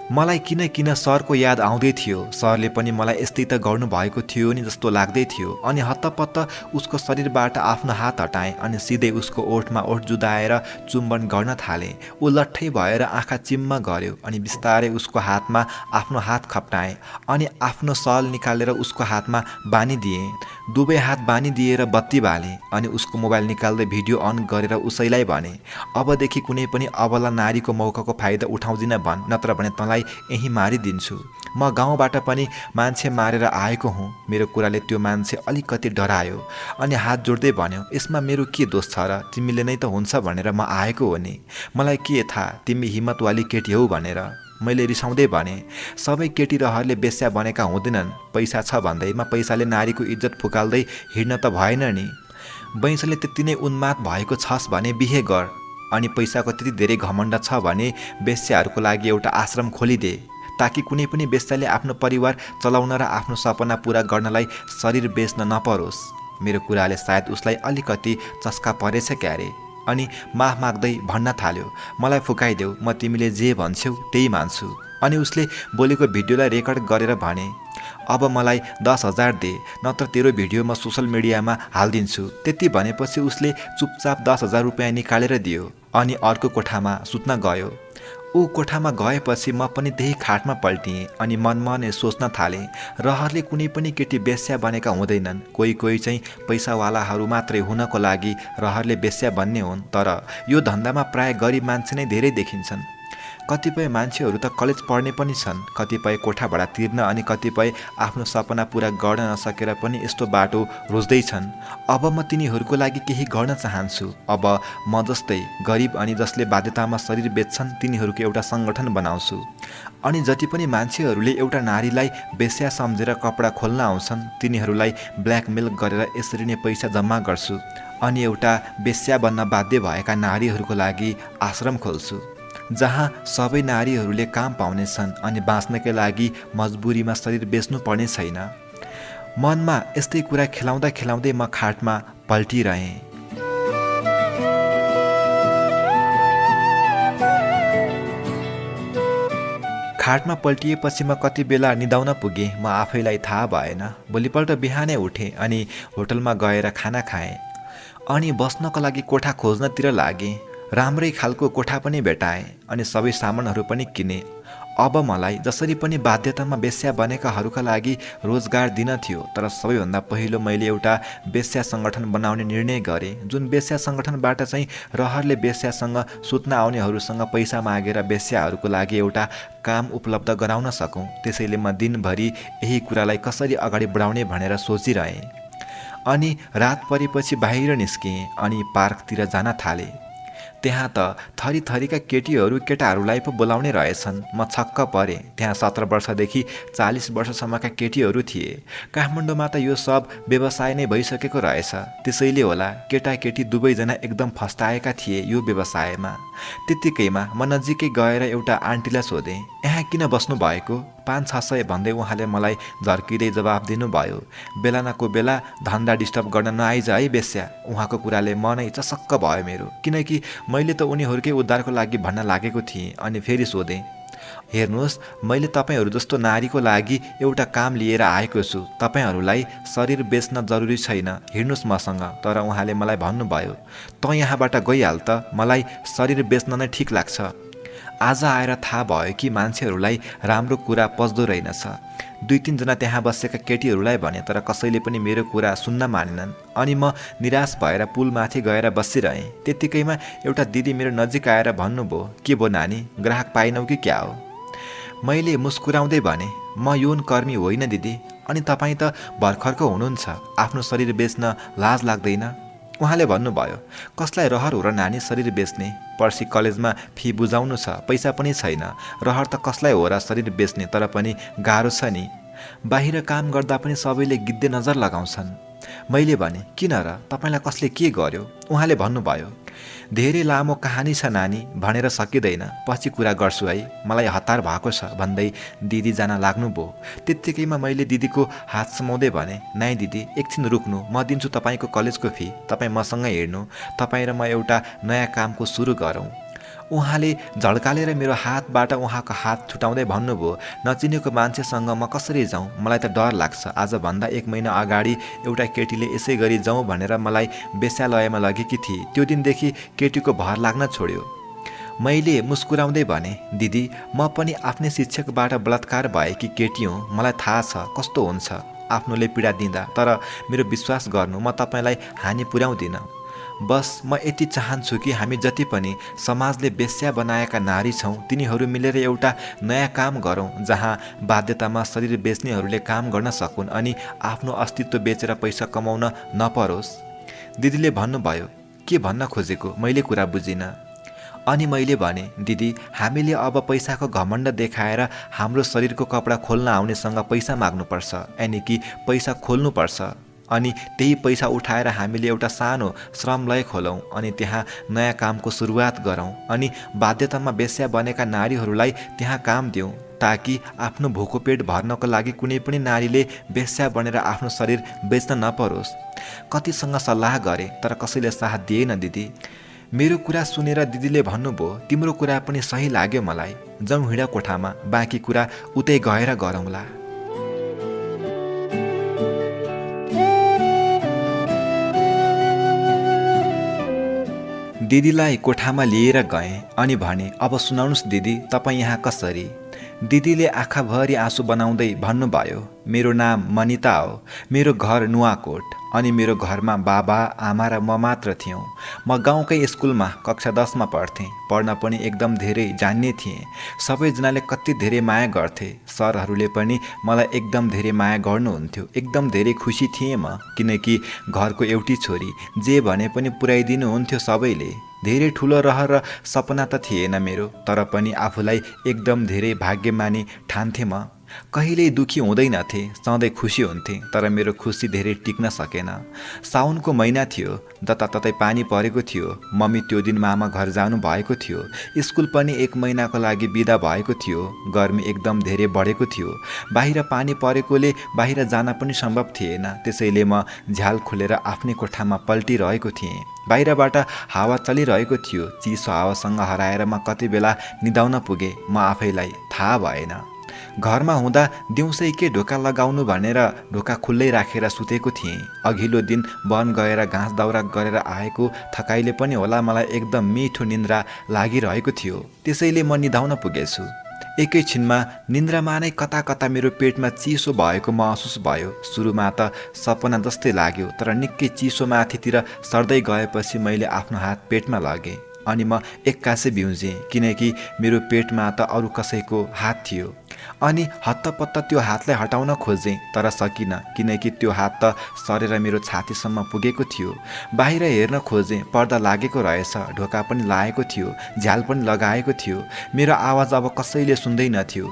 मलाई किन सरको याद आउँदै थियो। सरले पनि मलाई यस्तै त गर्नुभएको थियो नि जस्तो लाग्दै थियो। अनि हत्तपत्त उसको शरीरबाट आफ्नो हात हटाएँ अनि सिधै उसको ओठमा ओठ जुदाएर चुम्बन गर्न थालेँ। ऊ लट्ठै भएर आँखा चिम्म गर्यो अनि बिस्तारै उसको हातमा आफ्नो हात खप्टाएँ अनि आफ्नो सल निकालेर उसको हातमा बानिदिएँ। दुवै हात बानिदिएर बत्ती बालेँ अनि उसको मोबाइल निकाल्दै भिडियो अन गरेर उसैलाई भने, अबदेखि कुनै पनि अबला नारीको मौकाको फाइदा उठाउँदिन भन्, नत्र भने तँलाई यही मारिदिन्छु। म गाउँबाट पनि मान्छे मारेर आएको हुँ। मेरो कुराले त्यो मान्छे अलिकति डरायो अनि हात जोड्दै भन्यो, यसमा मेरो के दोष छ र, तिमीले नै त हुन्छ भनेर म आएको हो नि, मलाई के थाहा तिमी हिम्मतवाली केटी हौ भनेर। मैले रिसाउँदै भने, सबै केटीहरूले बेस्या बनेका हुँदैनन्, पैसा छ भन्दैमा पैसाले नारीको इज्जत फुकाल्दै हिँड्न त भएन नि। बैंसले त्यति नै उन्माद भएको छस् भने बिहे गर अनि पैसाको त्यति धेरै घमण्ड छ भने बेस्याहरूको लागि एउटा आश्रम खोलिदे। ताकि कुनै पनि बेस्याले आफ्नो परिवार चलाउन र आफ्नो सपना पूरा गर्नलाई शरीर बेच्न नपरोस्। मेरो कुराले सायद उसलाई अलिकति चस्का परेछ क्यारे। अनि माफ माग्दै भन्न थाल्यो, मलाई फुकाइदेऊ, म तिमीले जे भन्छौ त्यही मान्छु। अनि उसले बोलेको भिडियोलाई रेकर्ड गरेर भने, अब मलाई 10,000 दे, नत्र तेरो भिडियो म सोसल मिडियामा हालिदिन्छु। त्यति भनेपछि उसले चुपचाप 10,000 रुपियाँ निकालेर दियो अनि अर्को कोठामा सुत्न गयो। ऊ कोठामा गएपछि म पनि त्यही खाटमा पल्टिएँ अनि मनमा नै सोच्न थालेँ, रहरले कुनै पनि केटी बेस्या बनेका हुँदैनन्। कोही कोही चाहिँ पैसावालाहरू मात्रै हुनको लागि रहरले बेस्या बन्ने हुन्, तर यो धन्दामा प्राय गरिब मान्छे नै धेरै देखिन्छन्। कतिपय मान्छेहरू त कलेज पढ्ने पनि छन्, कतिपय कोठा भाडा तिर्न अनि कतिपय आफ्नो सपना पूरा गर्न नसकेर पनि यस्तो बाटो रोज्दैछन्। अब म तिनीहरूको लागि केही गर्न चाहन्छु। अब म जस्तै गरिब अनि जसले बाध्यतामा शरीर बेच्छन् तिनीहरूको एउटा सङ्गठन बनाउँछु। अनि जति पनि मान्छेहरूले एउटा नारीलाई बेस्या सम्झेर कपडा खोल्न आउँछन् तिनीहरूलाई ब्ल्याकमेल गरेर यसरी नै पैसा जम्मा गर्छु अनि एउटा बेस्या बन्न बाध्य भएका नारीहरूको लागि आश्रम खोल्छु, जहाँ सबै नारीहरूले काम पाउनेछन् अनि बाँच्नकै लागि मजबुरीमा शरीर बेच्नु पर्ने छैन। मनमा यस्तै कुरा खेलाउँदा खेलाउँदै म खाटमा पल्टिरहेँ। खाटमा पल्टिएपछि म कति बेला निदाउन पुगेँ म आफैलाई थाहा भएन। भोलिपल्ट बिहानै उठेँ अनि होटलमा गएर खाना खाएँ अनि बस्नको लागि कोठा खोज्नतिर लागेँ। राम्रै खालको कोठा पनि भेटाएँ अनि सबै सामानहरू पनि किनेँ। अब मलाई जसरी पनि बाध्यतामा बेस्या बनेकाहरूका लागि रोजगार दिन थियो, तर सबैभन्दा पहिलो मैले एउटा बेस्या सङ्गठन बनाउने निर्णय गरेँ, जुन बेस्या सङ्गठनबाट चाहिँ रहरले बेस्यासँग सुत्न आउनेहरूसँग पैसा मागेर बेस्याहरूको लागि एउटा काम उपलब्ध गराउन सकौँ। त्यसैले म दिनभरि यही कुरालाई कसरी अगाडि बढाउने भनेर सोचिरहेँ। अनि रात परेपछि बाहिर निस्केँ अनि पार्कतिर जान थालेँ। त्यहाँ त थरीथरीका केटीहरू केटाहरूलाई पो बोलाउने रहेछन्। म छक्क परेँ। त्यहाँ 17 वर्षदेखि 40 वर्षसम्मका केटीहरू थिए। काठमाडौँमा त यो सब व्यवसाय नै भइसकेको रहेछ। त्यसैले होला केटाकेटी दुवैजना एकदम फस्टाएका थिए यो व्यवसायमा। त्यत्तिकैमा म नजिकै गएर एउटा आन्टीलाई सोधेँ, यहाँ किन बस्नु भएको? 5-6 सय भन्दै उहाँले मलाई झर्किँदै जवाफ दिनुभयो, बेला नको बेला धन्दा डिस्टर्ब गर्न नआइज है बेस्या। उहाँको कुराले मनै चसक्क भयो मेरो, किनकि मैले त उनीहरूकै उद्धारको लागि भन्न लागेको थिएँ। अनि फेरि सोधेँ, हेर्नुहोस्, मैले तपाईँहरू जस्तो नारीको लागि एउटा काम लिएर आएको छु। तपाईँहरूलाई शरीर बेच्न जरुरी छैन, हिँड्नुहोस् मसँग। तर उहाँले मलाई भन्नुभयो, तँ यहाँबाट गइहाल त, मलाई शरीर बेच्न नै ठिक लाग्छ। आज आएर थाहा भयो कि मान्छेहरूलाई राम्रो कुरा पच्दो रहेनछ। 2-3 जना त्यहाँ बसेका केटीहरूलाई भने, तर कसैले पनि मेरो कुरा सुन्न मानेनन्। अनि म निराश भएर पुलमाथि गएर बसिरहेँ। त्यत्तिकैमा एउटा दिदी मेरो नजिक आएर भन्नुभयो, के भो नानी, ग्राहक पाइनौ कि क्या हो? मैले मुस्कुराउँदै भने, म यौन कर्मी होइन दिदी। अनि तपाईँ त भर्खरको हुनुहुन्छ, आफ्नो शरीर बेच्न लाज लाग्दैन? उहाँले भन्नुभयो, कसलाई रहर हो र नानी शरीर बेच्ने? पर्सि कलेजमा फी बुझाउनु छ, पैसा पनि छैन। रहर त कसलाई हो र शरीर बेच्ने? तर पनि गाह्रो छ नि। बाहिर काम गर्दा पनि सबैले गिद्धे नजर लगाउँछन्। मैले भने, किन र, तपाईँलाई कसले के गर्यो? उहाँले भन्नुभयो, धेरै लामो कहानी छ नानी, भनेर सकिँदैन, पछि कुरा गर्छु है, मलाई हतार भएको छ भन्दै दिदी जान लाग्नुभयो। त्यत्तिकैमा मैले दिदीको हात समाउँदै भने, नाइ दिदी, एकछिन रुक्नु, म दिन्छु तपाईँको कलेजको फी, तपाईँ मसँगै हिँड्नु, तपाईँ र म एउटा नयाँ कामको सुरु गरौँ। उहाँले झड्कालेर मेरो हातबाट उहाँको हात छुटाउँदै भन्नुभयो, नचिनेको मान्छेसँग म कसरी जाउँ? मलाई त डर लाग्छ। आजभन्दा 1 महिना अगाडि एउटा केटीले यसै गरी जाउँ भनेर मलाई बेस्यालयमा लगेकी थिए। त्यो दिनदेखि केटीको भर लाग्न छोड्यो। मैले मुस्कुराउँदै भने, दिदी, म पनि आफ्नै शिक्षकबाट बलात्कार भएकी केटी हुँ, मलाई थाहा छ कस्तो हुन्छ आफ्नोले पीडा दिँदा। तर मेरो विश्वास गर्नु, म तपाईँलाई हानि पुर्याउँदिनँ। बस म यति चाहन्छु कि हामी जति पनि समाजले बेस्या बनाएका नारी छौँ तिनीहरू मिलेर एउटा नयाँ काम गरौँ, जहाँ बाध्यतामा शरीर बेच्नेहरूले काम गर्न सकुन् अनि आफ्नो अस्तित्व बेचेर पैसा कमाउन नपरोस्। दिदीले भन्नुभयो, के भन्न खोजेको? मैले कुरा बुझिनँ। अनि मैले भने, दिदी, हामीले अब पैसाको घमण्ड देखाएर हाम्रो शरीरको कपडा खोल्न आउनेसँग पैसा माग्नुपर्छ, यानि कि पैसा खोल्नुपर्छ। अनि त्यही पैसा उठाएर हामीले एउटा सानो श्रमलय खोलौँ अनि त्यहाँ नयाँ कामको सुरुवात गरौँ अनि बाध्यतामा बेस्या बनेका नारीहरूलाई त्यहाँ काम दिउँ। ताकि आफ्नो भोको पेट भर्नको लागि कुनै पनि नारीले बेश्या बनेर आफ्नो शरीर बेच्न नपरोस्। कतिसँग सल्लाह गरे तर कसैले साथ दिएन दिदी। मेरो कुरा सुनेर दिदीले भन्नुभयो, तिम्रो कुरा पनि सही लाग्यो मलाई, जाउँ हिँड कोठामा, बाँकी कुरा उतै गएर गरौँला। दिदीलाई कोठामा लिएर गएँ अनि भने, अब सुनाउनुहोस् दिदी, तपाईँ यहाँ कसरी? दिदीले आँखाभरि आँसु बनाउँदै भन्नुभयो, मेरो नाम मनिता हो, मेरो घर नुवाकोट, अनि मेरो घरमा बाबा आमा र म मात्र थियौँ। म गाउँकै स्कुलमा कक्षा 10 मा पढ्थेँ। पढ्न पनि एकदम धेरै जान्ने थिएँ। सबैजनाले कति धेरै माया गर्थे। सरहरूले पनि मलाई एकदम धेरै माया गर्नुहुन्थ्यो। एकदम धेरै खुसी थिएँ म, किनकि घरको एउटी छोरी, जे भने पनि पुर्याइदिनुहुन्थ्यो सबैले। धेरै ठुलो रहर र सपना त थिएन मेरो, तर पनि आफूलाई एकदम धेरै भाग्यमानी ठान्थेँ म। कहिल्यै दुखी हुँदैनथे, सधैँ खुसी हुन्थे। तर मेरो खुसी धेरै टिक्न सकेन। साउनको महिना थियो, जताततै पानी परेको थियो। मम्मी त्यो दिन मामा घर जानु भएको थियो। स्कुल पनि 1 महिनाको लागि बिदा भएको थियो। गर्मी एकदम धेरै बढेको थियो। बाहिर पानी परेकोले बाहिर जान पनि सम्भव थिएन। त्यसैले म झ्याल खोलेर आफ्नै कोठामा पल्टिरहेको थिएँ। बाहिरबाट हावा चलिरहेको थियो। चिसो हावासँग हराएर म कति बेला निदाउन पुगेँ, म आफैलाई थाहा भएन। घरमा हुँदा दिउँसै के ढोका लगाउनु भनेर ढोका खुल्लै राखेर सुतेको थिएँ। अघिल्लो दिन वन गएर घाँस दाउरा गरेर आएको थकाइले पनि होला मलाई एकदम मिठो निन्द्रा लागिरहेको थियो। त्यसैले म निदाउन पुगेछु। एकैछिनमा निन्द्रामा नै कता कता मेरो पेटमा चिसो भएको महसुस भयो। सुरुमा त सपना जस्तै लाग्यो, तर निकै चिसो माथितिर सर्दै गएपछि मैले आफ्नो हात पेटमा लगेँ अनि म एक्कासै बिउजेँ, किनकि मेरो पेटमा त अरू कसैको हात थियो। अनि हत्तपत्त त्यो हातलाई हटाउन खोजेँ, तर सकिनँ, किनकि त्यो हात त सरेर मेरो छातीसम्म पुगेको थियो। बाहिर हेर्न खोजेँ, पर्दा लागेको रहेछ, ढोका पनि लागेको थियो, झ्याल पनि लगाएको थियो। मेरो आवाज अब कसैले सुन्दैनथ्यो।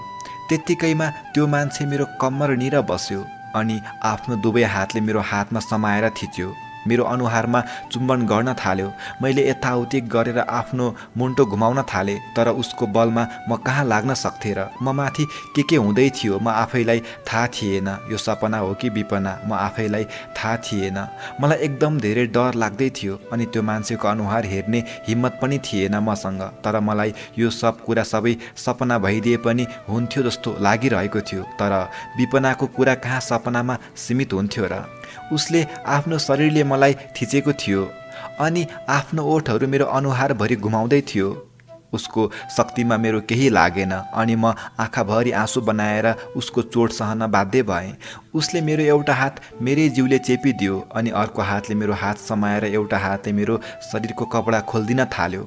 त्यत्तिकैमा त्यो मान्छे मेरो कम्मरनिर बस्यो अनि आफ्नो दुवै हातले मेरो हातमा समाएर थिच्यो। मेरो अनुहारमा चुम्बन गर्न थाल्यो। मैले यताउति गरेर आफ्नो मुन्टो घुमाउन थालेँ, तर उसको बलमा म कहाँ लाग्न सक्थेँ र? म माथि के हुँदै थियो म आफैलाई थाहा थिएन। यो सपना हो कि विपना, म आफैलाई थाहा थिएन। मलाई एकदम धेरै डर लाग्दै थियो अनि त्यो मान्छेको अनुहार हेर्ने हिम्मत पनि थिएन मसँग। तर मलाई यो सब कुरा सबै सपना भइदिए पनि हुन्थ्यो जस्तो लागिरहेको थियो। तर विपनाको कुरा कहाँ सपनामा सीमित हुन्थ्यो र? उसले आफ्नो शरीरले मलाई थिचेको थियो अनि आफ्नो ओठहरू मेरो अनुहारभरि घुमाउँदै थियो। उसको शक्तिमा मेरो केही लागेन अनि म आँखाभरि आँसु बनाएर उसको चोट सहन बाध्य भएँ। उसले मेरो एउटा हात मेरै जिउले चेपिदियो अनि अर्को हातले मेरो हात समाएर एउटा हातले मेरो शरीरको कपडा खोलिदिन थाल्यो।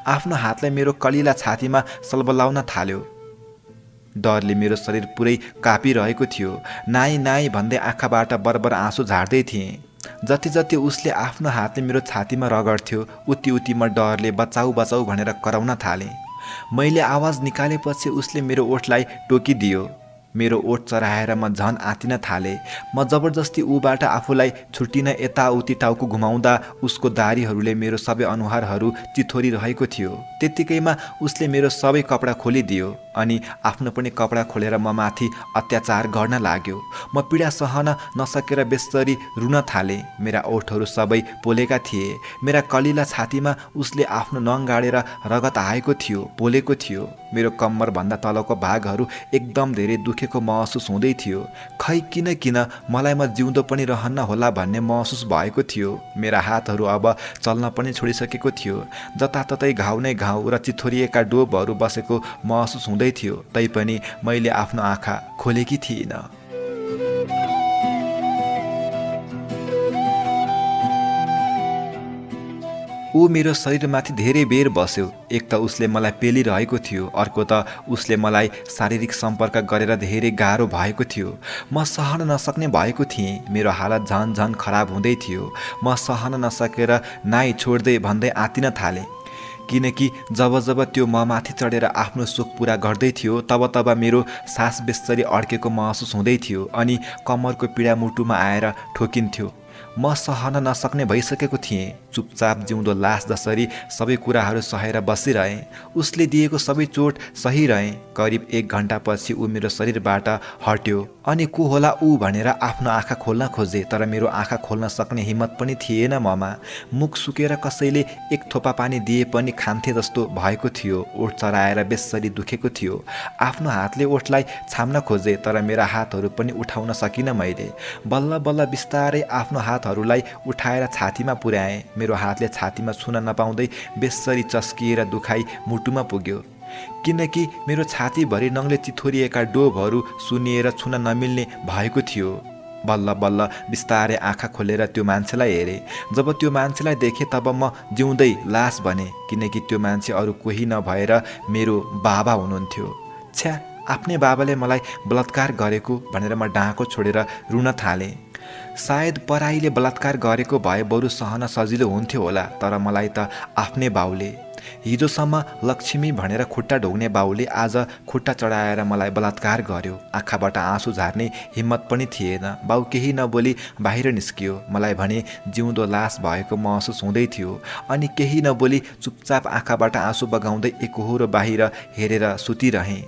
आफ्नो हातलाई मेरो कलिला छातीमा सलबलाउन थाल्यो। डरले मेरो शरीर पुरै कापिरहेको थियो। नाइ नाइ भन्दै आँखाबाट बरबर आँसु झार्दै थिएँ। जति जति उसले आफ्नो हातले मेरो छातीमा रगड्थ्यो, उति उति म डरले बचाऊ बचाऊ भनेर कराउन थालेँ। मैले आवाज निकालेपछि उसले मेरो ओठलाई टोकिदियो। मेरो ओठ चराएर म झन आतिन थालेँ। म जबरजस्ती ऊबाट आफूलाई छुट्टिन यताउति टाउको घुमाउँदा उसको दारीहरूले मेरो सबै अनुहारहरू चिथोरिरहेको थियो। त्यत्तिकैमा उसले मेरो सबै कपडा खोलिदियो अनि आफ्नो पनि कपडा खोलेर म माथि अत्याचार गर्न लाग्यो। म पीडा सहन नसकेर बेसरी रुन थालेँ। मेरा ओठहरू सबै पोलेका थिए। मेरा कलिला छातीमा उसले आफ्नो नङ गाडेर रगत आएको थियो, पोलेको थियो। मेरो कम्मरभन्दा तलको भागहरू एकदम धेरै दुखेको महसुस हुँदै थियो। खै किन मलाई म जिउँदो पनि रहन्न होला भन्ने महसुस भएको थियो। मेरा हातहरू अब चल्न पनि छोडिसकेको थियो। जताततै घाउ नै घाउ र चिथोरिएका डोबहरू बसेको महसुस हुँदै थियो। तैपनि मैले आफ्नो आँखा खोलेकी थिइनँ। ऊ मेरो शरीरमाथि धेरै बेर बस्यो। एक त उसले मलाई पेलिरहेको थियो, अर्को त उसले मलाई शारीरिक सम्पर्क गरेर धेरै गाह्रो भएको थियो। म सहन नसक्ने भएको थिएँ। मेरो हालत झन झन खराब हुँदै थियो। म सहन नसकेर नाइ छोड्दै भन्दै आतिन थालेँ, किनकि जब जब त्यो म माथि चढेर आफ्नो सुख पुरा गर्दै थियो तब तब मेरो सास बेसरी अड्केको महसुस हुँदै थियो अनि कम्मरको पीडा मुटुमा आएर ठोकिन्थ्यो। म सहन नसक्ने भइसकेको थिएँ। चुपचाप जिउँदो लास जसरी सबै कुराहरू सहेर बसिरहेँ। उसले दिएको सबै चोट सहिरहेँ। करिब 1 घन्टापछि ऊ मेरो शरीरबाट हट्यो अनि को होला ऊ भनेर आफ्नो आँखा खोल्न खोजे, तर मेरो आँखा खोल्न सक्ने हिम्मत पनि थिएन ममा। मुख सुकेर कसैले एक थोपा पानी दिए पनि खान्थे जस्तो भएको थियो। ओठ चराएर बेसरी दुखेको थियो। आफ्नो हातले ओठलाई छाम्न खोजे, तर मेरा हातहरू पनि उठाउन सकिनँ मैले। बल्ल बल्ल बिस्तारै आफ्नो हातहरूलाई उठाएर छातीमा पुर्याएँ। मेरो हातले छातीमा छुन नपाउँदै बेसरी चस्किएर दुखाइ मुटुमा पुग्यो, किनकि मेरो छातीभरि नङले चिथोरिएका डोबहरू सुनिएर छुन नमिल्ने भएको थियो। बल्ल बल्ल बिस्तारै आँखा खोलेर त्यो मान्छेलाई हेरेँ। जब त्यो मान्छेलाई देखेँ तब म जिउँदै लास बने, किनकि त्यो मान्छे अरू कोही नभएर मेरो बाबा हुनुहुन्थ्यो। छ्या, आफ्नै बाबाले मलाई बलात्कार गरेको भनेर म डाँको छोडेर रुन थालेँ। सायद पराईले बलात्कार गरेको भए बरु सहन सजिलो हुन्थ्यो होला, तर मलाई त आफ्नै बाउले, हिजोसम्म लक्ष्मी भनेर खुट्टा ढोग्ने बाउले आज खुट्टा चढाएर मलाई बलात्कार गर्यो। आँखाबाट आँसु झार्ने हिम्मत पनि थिएन। बाउ केही नबोली बाहिर निस्कियो। मलाई भने जिउँदो लास भएको महसुस हुँदै थियो अनि केही नबोली चुपचाप आँखाबाट आँसु बगाउँदै एकहोरो बाहिर हेरेर सुतिरहेँ।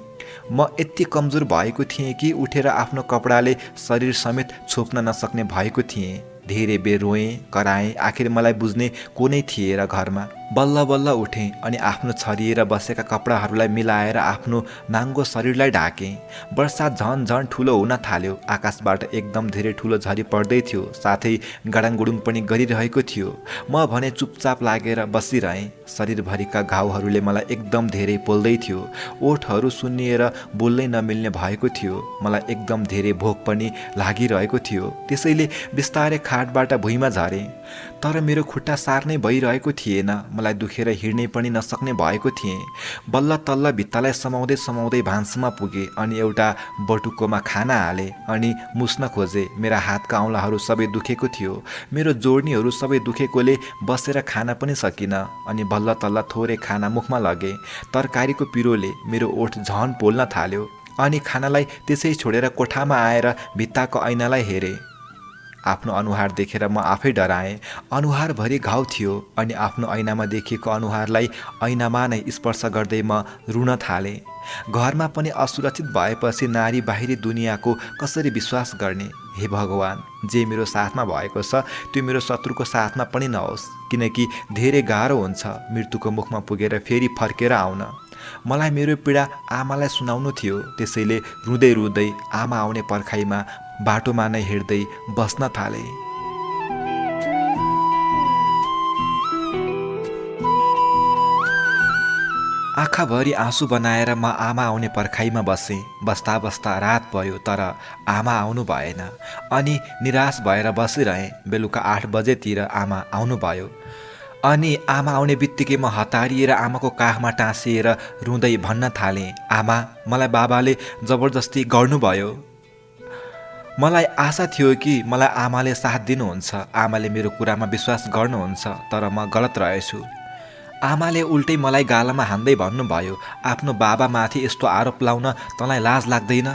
म यति कमजोर भएको थिएँ कि उठेर आफ्नो कपडाले शरीर समेत छोप्न नसक्ने भएको थिएँ। धेरै बेर रोएँ, कराएँ, आखिर मलाई बुझ्ने को नै थिए र घरमा। बल्ल बल्ल उठेँ अनि आफ्नो छरिएर बसेका कपडाहरूलाई मिलाएर आफ्नो नाङ्गो शरीरलाई ढाकेँ। वर्षा झन झन ठुलो हुन थाल्यो। आकाशबाट एकदम धेरै ठुलो झरी पर्दै थियो, साथै गडाङगुडुङ पनि गरिरहेको थियो। म भने चुपचाप लागेर बसिरहेँ। शरीरभरिका घाउहरूले मलाई एकदम धेरै पोल्दै थियो। ओठहरू सुन्निएर बोल्नै नमिल्ने भएको थियो। मलाई एकदम धेरै भोक पनि लागिरहेको थियो। त्यसैले बिस्तारै खाटबाट भुइँमा झरेँ, तर मेरो खुट्टा सार्नै भइरहेको थिएन। मलाई दुखेर हिँड्नै पनि नसक्ने भएको थिएँ। बल्ल तल्ल भित्तालाई समाउँदै समाउँदै भान्सामा पुगेँ अनि एउटा बटुकोमा खाना हालेँ अनि मुस्न खोजेँ। मेरा हातका औँलाहरू सबै दुखेको थियो। मेरो जोड्नीहरू सबै दुखेकोले बसेर खान पनि सकिनँ अनि बल्ल तल्ल थोरै खाना मुखमा लगेँ। तरकारीको पिरोले मेरो ओठ झन पोल्न थाल्यो अनि खानालाई त्यसै छोडेर कोठामा आएर भित्ताको ऐनालाई हेरेँ। आफ्नो अनुहार देखेर म आफै डराएँ। अनुहारभरि घाउ थियो अनि आफ्नो ऐनामा देखिएको अनुहारलाई ऐनामा नै स्पर्श गर्दै म रुन थालेँ। घरमा पनि असुरक्षित भएपछि नारी बाहिरी दुनियाँको कसरी विश्वास गर्ने? हे भगवान्, जे मेरो साथमा भएको छ त्यो मेरो शत्रुको साथमा पनि नहोस्, किनकि धेरै गाह्रो हुन्छ मृत्युको मुखमा पुगेर फेरि फर्केर आउन। मलाई मेरो पीडा आमालाई सुनाउनु थियो, त्यसैले रुँदै रुँदै आमा आउने पर्खाइमा बाटोमा नै हिँड्दै बस्न थालेँ। आँखाभरि आँसु बनाएर म आमा आउने पर्खाइमा बसेँ। बस्दा बस्दा रात भयो, तर आमा आउनु भएन अनि निराश भएर बसिरहेँ। बेलुका 8 बजेतिर आमा आउनुभयो अनि आमा आउने बित्तिकै म हतारिएर आमाको काखमा टाँसिएर रुँदै भन्न थालेँ, आमा, मलाई बाबाले जबरजस्ती गर्नुभयो। मलाई आशा थियो कि मलाई आमाले साथ दिनुहुन्छ, आमाले मेरो कुरामा विश्वास गर्नुहुन्छ, तर म गलत रहेछु। आमाले उल्टै मलाई गालामा हान्दै भन्नुभयो, आफ्नो बाबामाथि यस्तो आरोप लाउन तँलाई लाज लाग्दैन?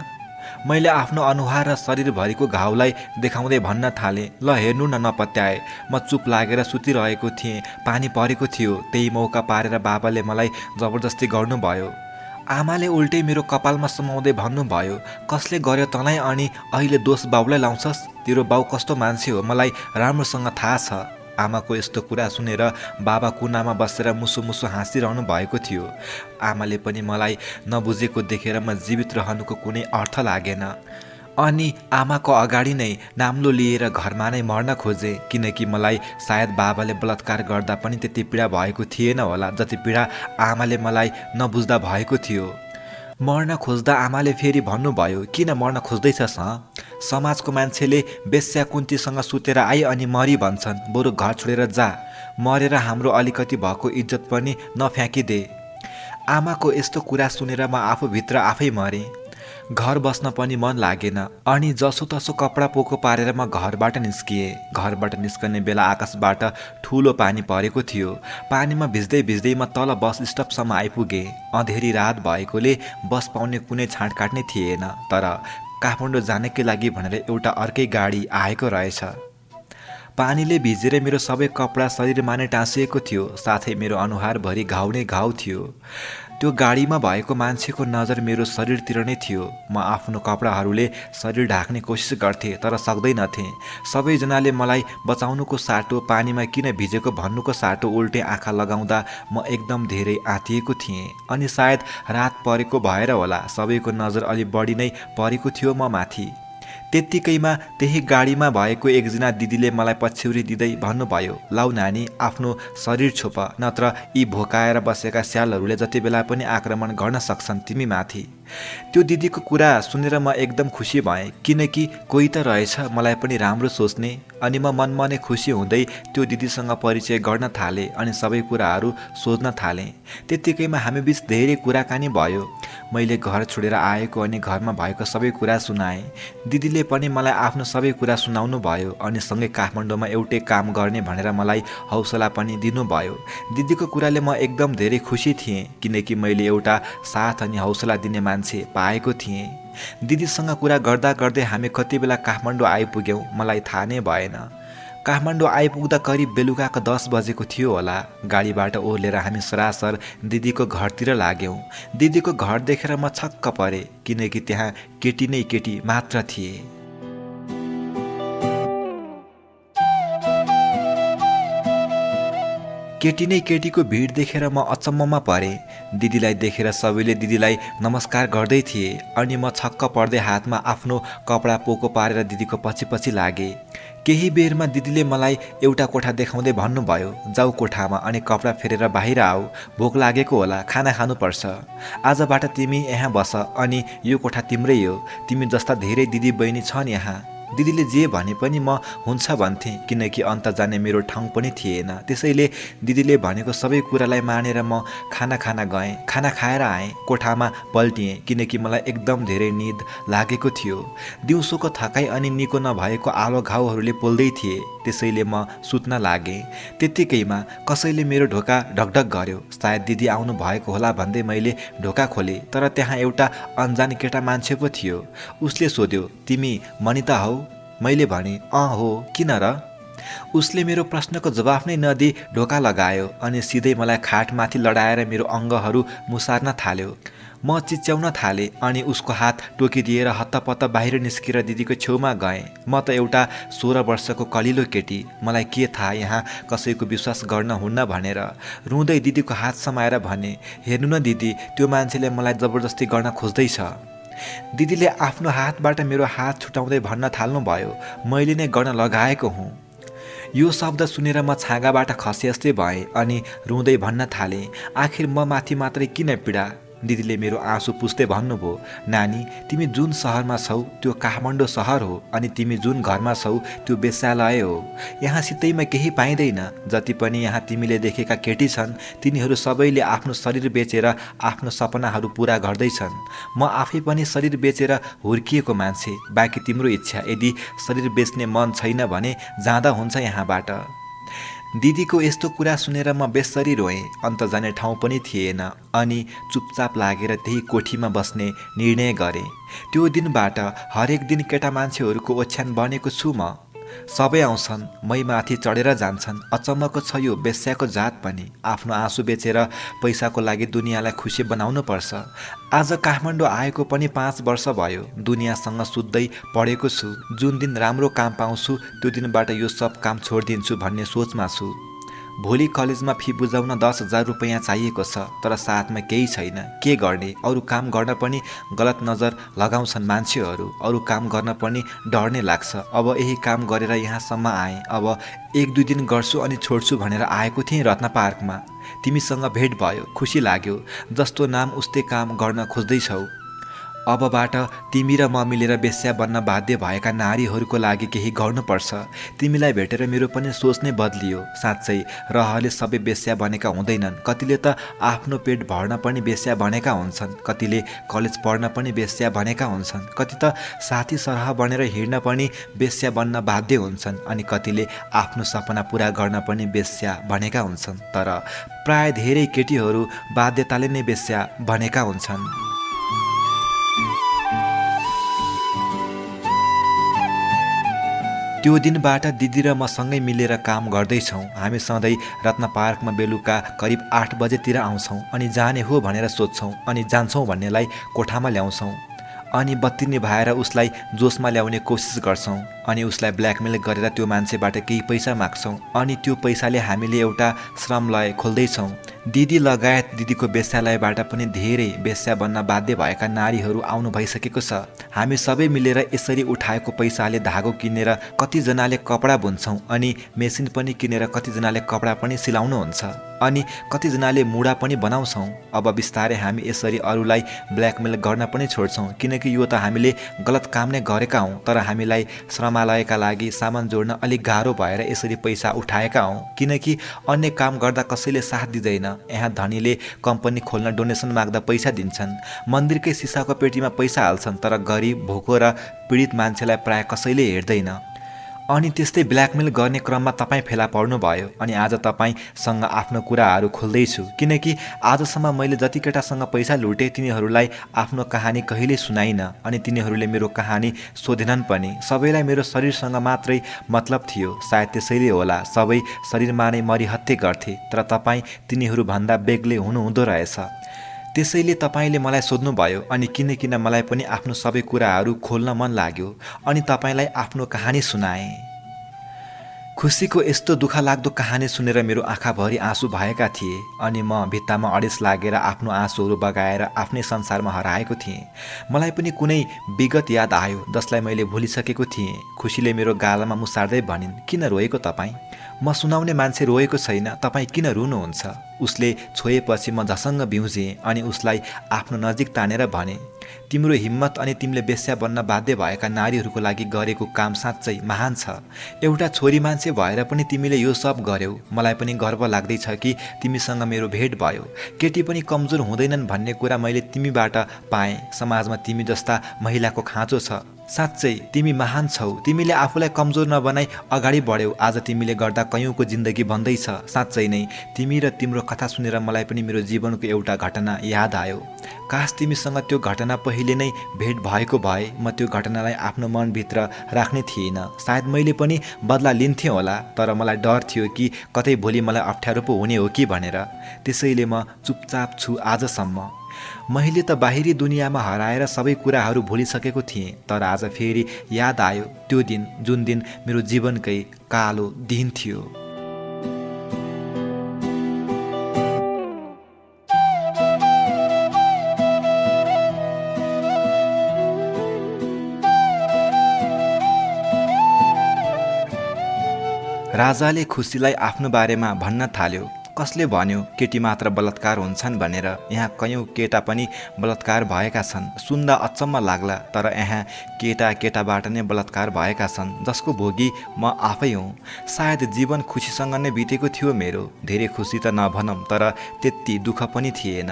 मैले आफ्नो अनुहार र शरीरभरिको घाउलाई देखाउँदै भन्न थालेँ, ल हेर्नु न, नपत्याए। म चुप लागेर सुतिरहेको थिएँ। पानी परेको थियो, त्यही मौका पारेर बाबाले मलाई जबरजस्ती गर्नुभयो। आमाले उल्टै मेरो कपालमा समाउँदै भन्नुभयो, कसले गर्यो तँलाई अनि अहिले दोष बाउलाई लाउँछस्? तेरो बाउ कस्तो मान्छे हो मलाई राम्रोसँग थाहा छ। आमाको यस्तो कुरा सुनेर बाबा कुनामा बसेर मुसु मुसु हाँसिरहनु भएको थियो। आमाले पनि मलाई नबुझेको देखेर म जीवित रहनुको कुनै अर्थ लागेन अनि आमाको अगाडि नै नाम्लो लिएर घरमा नै मर्न खोजेँ, किनकि मलाई सायद बाबाले बलात्कार गर्दा पनि त्यति पीडा भएको थिएन होला जति पीडा आमाले मलाई नबुझ्दा भएको थियो। मर्न खोज्दा आमाले फेरि भन्नुभयो, किन मर्न खोज्दैछस् हँ? समाजको मान्छेले बेस्या कुन्तीसँग सुतेर आई अनि मरी भन्छन्, बरु घर छोडेर जा, मरेर हाम्रो अलिकति भएको इज्जत पनि नफ्याँकिदे। आमाको यस्तो कुरा सुनेर म आफूभित्र आफै मरेँ। घर बस्न पनि मन लागेन अनि जसोतसो कपडा पोको पारेर म घरबाट निस्किएँ। घरबाट निस्कने बेला आकाशबाट ठुलो पानी परेको थियो। पानीमा भिज्दै भिज्दै म तल बस स्टपसम्म आइपुगेँ। अँधेरी रात भएकोले बस पाउने कुनै छाँटकाट नै थिएन, तर काठमाडौँ जानकै लागि भनेर एउटा अर्कै गाडी आएको रहेछ। पानीले भिजेर मेरो सबै कपडा शरीरमा नै टाँसिएको थियो, साथै मेरो अनुहारभरि घाउ नै घाउ थियो। त्यो गाडीमा भएको मान्छेको नजर मेरो शरीरतिर नै थियो। म आफ्नो कपडाहरूले शरीर ढाक्ने कोसिस गर्थेँ तर सक्दैनथेँ। सबैजनाले मलाई बचाउनुको साटो पानीमा किन भिजेको भन्नुको साटो उल्टे आँखा लगाउँदा म एकदम धेरै आँतिएको थिएँ। अनि सायद रात परेको भएर होला सबैको नजर अलि बढी नै परेको थियो म माथि। त्यत्तिकैमा त्यही गाडीमा भएको एकजना दिदीले मलाई पछ्यौरी दिँदै भन्नुभयो, लाउ नानी आफ्नो शरीर छोप, नत्र यी भोकाएर बसेका स्यालहरूले जति बेला पनि आक्रमण गर्न सक्छन् तिमी माथि। त्यो दिदीको कुरा सुनेर म एकदम खुसी भएँ, किनकि कोही त रहेछ मलाई पनि राम्रो सोच्ने। अनि म मनमा नै खुसी हुँदै त्यो दिदीसँग परिचय गर्न थालेँ अनि सबै कुराहरू सोध्न थालेँ। त्यत्तिकैमा हामी बीच धेरै कुराकानी भयो। मैले घर छोडेर आएको अनि घरमा भएको सबै कुरा सुनाएँ। दिदीले पनि मलाई आफ्नो सबै कुरा सुनाउनु भयो अनि सँगै काठमाडौँमा एउटै काम गर्ने भनेर मलाई हौसला पनि दिनुभयो। दिदीको कुराले म एकदम धेरै खुसी थिएँ, किनकि मैले एउटा साथ अनि हौसला दिने मान्छे पाएको थिएँ। दिदीसँग कुरा गर्दा गर्दै हामी कति बेला काठमाडौँ आइपुग्यौँ मलाई थाहा नै भएन। काठमाडौँ आइपुग्दा करिब बेलुकाको 10 बजेको थियो होला। गाडीबाट ओर्लेर हामी सरासर दिदीको घरतिर लाग्यौँ। दिदीको घर देखेर म छक्क परेँ, किनकि त्यहाँ केटी नै केटी मात्र थिए। केटी नै केटीको भिड देखेर म अचम्ममा परेँ। दिदीलाई देखेर सबैले दिदीलाई नमस्कार गर्दै थिए अनि म छक्क पर्दै हातमा आफ्नो कपडा पोको पारेर दिदीको पछि पछि लागेँ। केही बेरमा दिदीले मलाई एउटा कोठा देखाउँदै भन्नुभयो, जाऊ कोठामा अनि कपडा फेरेर बाहिर आऊ, भोक लागेको होला, खाना खानुपर्छ। आजबाट तिमी यहाँ बस अनि यो कोठा तिम्रै हो, तिमी जस्ता धेरै दिदी बहिनी छन् यहाँ। दिदीले जे भने पनि म हुन्छ भन्थेँ, किनकि अन्त जाने मेरो ठाउँ पनि थिएन। त्यसैले दिदीले भनेको सबै कुरालाई मानेर म खाना खान गएँ। खाना खाएर आएँ, कोठामा पल्टिएँ, किनकि मलाई एकदम धेरै निद लागेको थियो। दिउँसोको थकाइ अनि निको नभएको आलो घाउहरूले पोल्दै थिए, त्यसैले म सुत्न लागेँ। त्यत्तिकैमा कसैले मेरो ढोका ढकढक गर्यो। सायद दिदी आउनु भएको होला भन्दै मैले ढोका खोलेँ, तर त्यहाँ एउटा अन्जान केटा मान्छे पो थियो। उसले सोध्यो, तिमी मनिता हौ? मैले भने, अँ हो, किन र? उसले मेरो प्रश्नको जवाफ नै नदिई ढोका लगायो अनि सिधै मलाई खाटमाथि लडाएर मेरो अङ्गहरू मुसार्न थाल्यो। म चिच्याउन थालेँ अनि उसको हात टोकिदिएर हत्तपत्त बाहिर निस्केर दिदीको छेउमा गएँ। म त एउटा 16 वर्षको कलिलो केटी, मलाई के थाहा यहाँ कसैको विश्वास गर्न हुन्न भनेर। रुँदै दिदीको हात समाएर भने, हेर्नु न दिदी, त्यो मान्छेले मलाई जबरजस्ती गर्न खोज्दैछ। दिदीले आफ्नो हातबाट मेरो हात छुटाउँदै भन्न थाल्नुभयो, मैले नै गर्न लगाएको हुँ। यो शब्द सुनेर म छाँगाबाट खसे जस्तै भएँ अनि रुँदै भन्न थालेँ, आखिर म माथि मात्रै किन पीडा? दिदीले मेरो आँसु पुस्दै भन्नुभयो, नानी, तिमी जुन सहरमा छौ त्यो काठमाडौँ सहर हो अनि तिमी जुन घरमा छौ त्यो वेश्यालय हो। यहाँ सित्तैमा केही पाइँदैन। जति पनि यहाँ तिमीले देखेका केटी छन् तिनीहरू सबैले आफ्नो शरीर बेचेर आफ्नो सपनाहरू पुरा गर्दैछन्। म आफै पनि शरीर बेचेर हुर्किएको मान्छे। बाँकी तिम्रो इच्छा, यदि शरीर बेच्ने मन छैन भने जाँदा हुन्छ यहाँबाट। दिदीको यस्तो कुरा सुनेर म बेसरी रोएँ। अन्त जाने ठाउँ पनि थिएन अनि चुपचाप लागेर त्यही कोठीमा बस्ने निर्णय गरेँ। त्यो दिनबाट हरेक दिन केटा मान्छेहरूको ओछ्यान बनेको छु म। सबै आउँछन्, मै माथि चढेर जान्छन्। अचम्मको छ यो वेश्याको जात पनि। आफ्नो आँसु बेचेर पैसाको लागि दुनियाँलाई खुसी बनाउनु पर्छ। आज काठमाडौँ आएको पनि 5 वर्ष भयो। दुनियाँसँग सुत्दै पढेको छु। जुन दिन राम्रो काम पाउँछु त्यो दिनबाट यो सब काम छोडिदिन्छु भन्ने सोचमा छु। भोलि कलेजमा फी बुझाउन 10,000 रुपैयाँ चाहिएको छ, तर साथमा केही छैन। के गर्ने? अरू काम गर्न पनि गलत नजर लगाउँछन् मान्छेहरू। अरू काम गर्न पनि डर नै लाग्छ। अब यही काम गरेर यहाँसम्म आएँ। अब 1-2 दिन गर्छु अनि छोड्छु भनेर आएको थिएँ रत्न पार्कमा। तिमीसँग भेट भयो, खुसी लाग्यो। जस्तो नाम उस्तै काम गर्न खोज्दैछौ। अबबाट तिमी र म मिलेर वेश्या बन्न बाध्य भएका नारीहरूको लागि केही गर्नुपर्छ। तिमीलाई भेटेर मेरो पनि सोच नै बदलियो। साँच्चै रहरले सबै वेश्या बनेका हुँदैनन्। कतिले त आफ्नो पेट भर्न पनि वेश्या बनेका हुन्छन्, कतिले कलेज पढ्न पनि वेश्या बनेका हुन्छन्, कति त साथी सरह बनेर हिँड्न पनि वेश्या बन्न बाध्य हुन्छन्, अनि कतिले आफ्नो सपना पुरा गर्न पनि वेश्या बनेका हुन्छन्। तर प्राय धेरै केटीहरू बाध्यताले नै वेश्या बनेका हुन्छन्। त्यो दिनबाट दिदी र म सँगै मिलेर काम गर्दैछौँ। हामी सधैँ रत्न पार्कमा बेलुका करिब 8 बजेतिर आउँछौँ अनि जाने हो भनेर सोध्छौँ अनि जान्छौँ भन्नेलाई कोठामा ल्याउँछौँ अनि बत्ती निभाएर उसलाई जोसमा ल्याउने कोसिस गर्छौँ अनि उसलाई ब्ल्याकमेल गरेर त्यो मान्छेबाट केही पैसा माग्छौँ अनि त्यो पैसाले हामीले एउटा श्रमलय खोल्दैछौँ। दिदी लगायत दिदीको वेश्यालयबाट पनि धेरै वेश्या बन्न बाध्य भएका नारीहरू आउनु भइसकेको छ। हामी सबै मिलेर यसरी उठाएको पैसाले धागो किनेर कतिजनाले कपडा बुन्छौँ अनि मेसिन पनि किनेर कतिजनाले कपडा पनि सिलाउनुहुन्छ अनि कतिजनाले मुढा पनि बनाउँछौँ। अब बिस्तारै हामी यसरी अरूलाई ब्ल्याकमेल गर्न पनि छोड्छौँ किनकि यो त हामीले गलत काम नै गरेका हौँ, तर हामीलाई श्रमालयका लागि सामान जोड्न अलिक गाह्रो भएर यसरी पैसा उठाएका हौँ किनकि अन्य काम गर्दा कसैले साथ दिँदैन। यहाँ धनीले कम्पनी खोल्न डोनेसन माग्दा पैसा दिन्छन्, मन्दिरकै सिसाको पेटीमा पैसा हाल्छन्, तर गरिब भोको र पीडित मान्छेलाई प्राय कसैले हेर्दैन। अनि त्यस्तै ब्ल्याकमेल गर्ने क्रममा तपाईँ फेला पर्नुभयो अनि आज तपाईँसँग आफ्नो कुराहरू खोल्दैछु किनकि आजसम्म मैले जति केटासँग पैसा लुटेँ तिनीहरूलाई आफ्नो कहानी कहिल्यै सुनाइनँ अनि तिनीहरूले मेरो कहानी सोधेनन् पनि। सबैलाई मेरो शरीरसँग मात्रै मतलब थियो, सायद त्यसैले होला सबै शरीरमा नै मरिहत्ते गर्थे, तर तपाईँ तिनीहरूभन्दा बेग्लै हुनुहुँदो रहेछ। त्यसैले तपाईँले मलाई सोध्नुभयो अनि किन मलाई पनि आफ्नो सबै कुराहरू खोल्न मन लाग्यो अनि तपाईँलाई आफ्नो कहानी सुनाएँ। खुसीको यस्तो दुःखलाग्दो कहानी सुनेर मेरो आँखाभरि आँसु भएका थिए अनि म भित्तामा अडेस लागेर आफ्नो आँसुहरू बगाएर आफ्नै संसारमा हराएको थिएँ। मलाई पनि कुनै विगत याद आयो जसलाई मैले भुलिसकेको थिएँ। खुसीले मेरो गालामा मुसार्दै भनिन्, किन रोएको तपाईँ? म सुनाउने मान्छे रोएको छैन, तपाईँ किन रुनुहुन्छ? उसले छोएपछि म झसङ्ग बिउजेँ अनि उसलाई आफ्नो नजिक तानेर भने, तिम्रो हिम्मत अनि तिमीले वेश्या बन्न बाध्य भएका नारीहरूको लागि गरेको काम साँच्चै महान छ। एउटा छोरी मान्छे भएर पनि तिमीले यो सब गर्यौ। मलाई पनि गर्व लाग्दैछ कि तिमीसँग मेरो भेट भयो। केटी पनि कमजोर हुँदैनन् भन्ने कुरा मैले तिमीबाट पाएँ। समाजमा तिमी जस्ता महिलाको खाँचो छ। साँच्चै तिमी महान छौ। तिमीले आफूलाई कमजोर नबनाई अगाडि बढ्यौ। आज तिमीले गर्दा कयौँको जिन्दगी बन्दैछ। साँच्चै नै तिमी र तिम्रो कथा सुनेर मलाई पनि मेरो जीवनको एउटा घटना याद आयो। काश तिमीसँग त्यो घटना पहिले नै भेट भएको भए म त्यो घटनालाई आफ्नो मनभित्र राख्ने थिइनँ। सायद मैले पनि बदला लिन्थेँ होला, तर मलाई डर थियो कि कतै भोलि मलाई अप्ठ्यारो पो हुने हो कि भनेर। त्यसैले म चुपचाप छु आजसम्म। मैले त बाहिरी दुनियाँमा हराएर सबै कुराहरू भुलिसकेको थिएँ, तर आज फेरि याद आयो त्यो दिन जुन दिन मेरो जीवनकै कालो दिन थियो। राजाले खुसीलाई आफ्नो बारेमा भन्न थाल्यो। कसले भन्यो केटी मात्र बलात्कार हुन्छन् भनेर? यहाँ कयौँ केटा पनि बलात्कार भएका छन्। सुन्दा अचम्म लाग्ला, तर यहाँ केटाबाट नै बलात्कार भएका छन् जसको भोगी म आफै हुँ। सायद जीवन खुसीसँग नै बितेको थियो मेरो। धेरै खुसी त नभनौँ, तर त्यति दुःख पनि थिएन।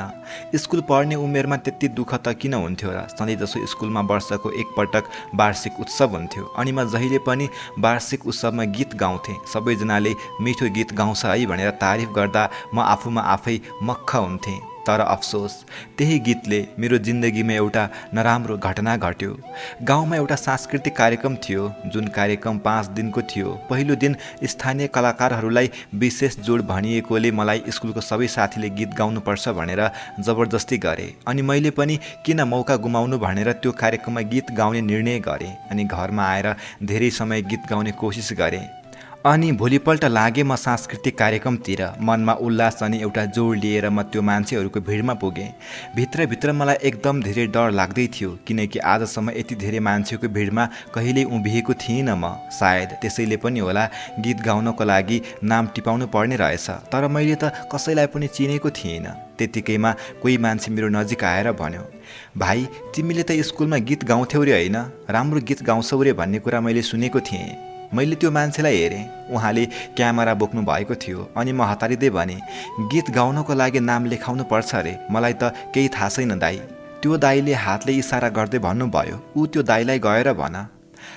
स्कुल पढ्ने उमेरमा त्यति दुःख त किन हुन्थ्यो र? सधैँ जसो स्कुलमा वर्षको एकपटक वार्षिक उत्सव हुन्थ्यो अनि म जहिले पनि वार्षिक उत्सवमा गीत गाउँथेँ। सबैजनाले मिठो गीत गाउँछ है भनेर तारिफ गर्दा म आफूमा आफै मक्ख हुन्थेँ। तर अफसोस त्यही गीतले मेरो जिन्दगीमा एउटा नराम्रो घटना घट्यो। गाउँमा एउटा सांस्कृतिक कार्यक्रम थियो जुन कार्यक्रम 5 दिनको थियो। पहिलो दिन स्थानीय कलाकारहरूलाई विशेष जोड भनिएकोले मलाई स्कुलको सबै साथीले गीत गाउनुपर्छ भनेर जबरजस्ती गरे अनि मैले पनि किन मौका गुमाउनु भनेर त्यो कार्यक्रममा गीत गाउने निर्णय गरेँ अनि घरमा आएर धेरै समय गीत गाउने कोसिस गरेँ। अनि भोलिपल्ट लागे म सांस्कृतिक कार्यक्रमतिर। मनमा उल्लास अनि एउटा जोड लिएर म त्यो मान्छेहरूको भिडमा पुगेँ। भित्रभित्र मलाई एकदम धेरै डर लाग्दै थियो किनकि आजसम्म यति धेरै मान्छेको भिडमा कहिल्यै उभिएको थिइनँ म। सायद त्यसैले पनि होला गीत गाउनको लागि नाम टिपाउनु पर्ने रहेछ, तर मैले त कसैलाई पनि चिनेको थिइनँ। त्यतिकैमा कोही मान्छे मेरो नजिक आएर भन्यो, भाइ तिमीले त स्कुलमा गीत गाउँथ्यौ रे होइन? राम्रो गीत गाउँछौ रे भन्ने कुरा मैले सुनेको थिएँ। मैले त्यो मान्छेलाई हेरेँ। उहाँले क्यामेरा बोक्नु भएको थियो अनि म हतारिँदै भने, गीत गाउनको लागि नाम लेखाउनु पर्छ अरे? मलाई त केही थाहा छैन दाइ। त्यो दाइले हातले इसारा गर्दै भन्नुभयो, ऊ त्यो दाइलाई गएर भन।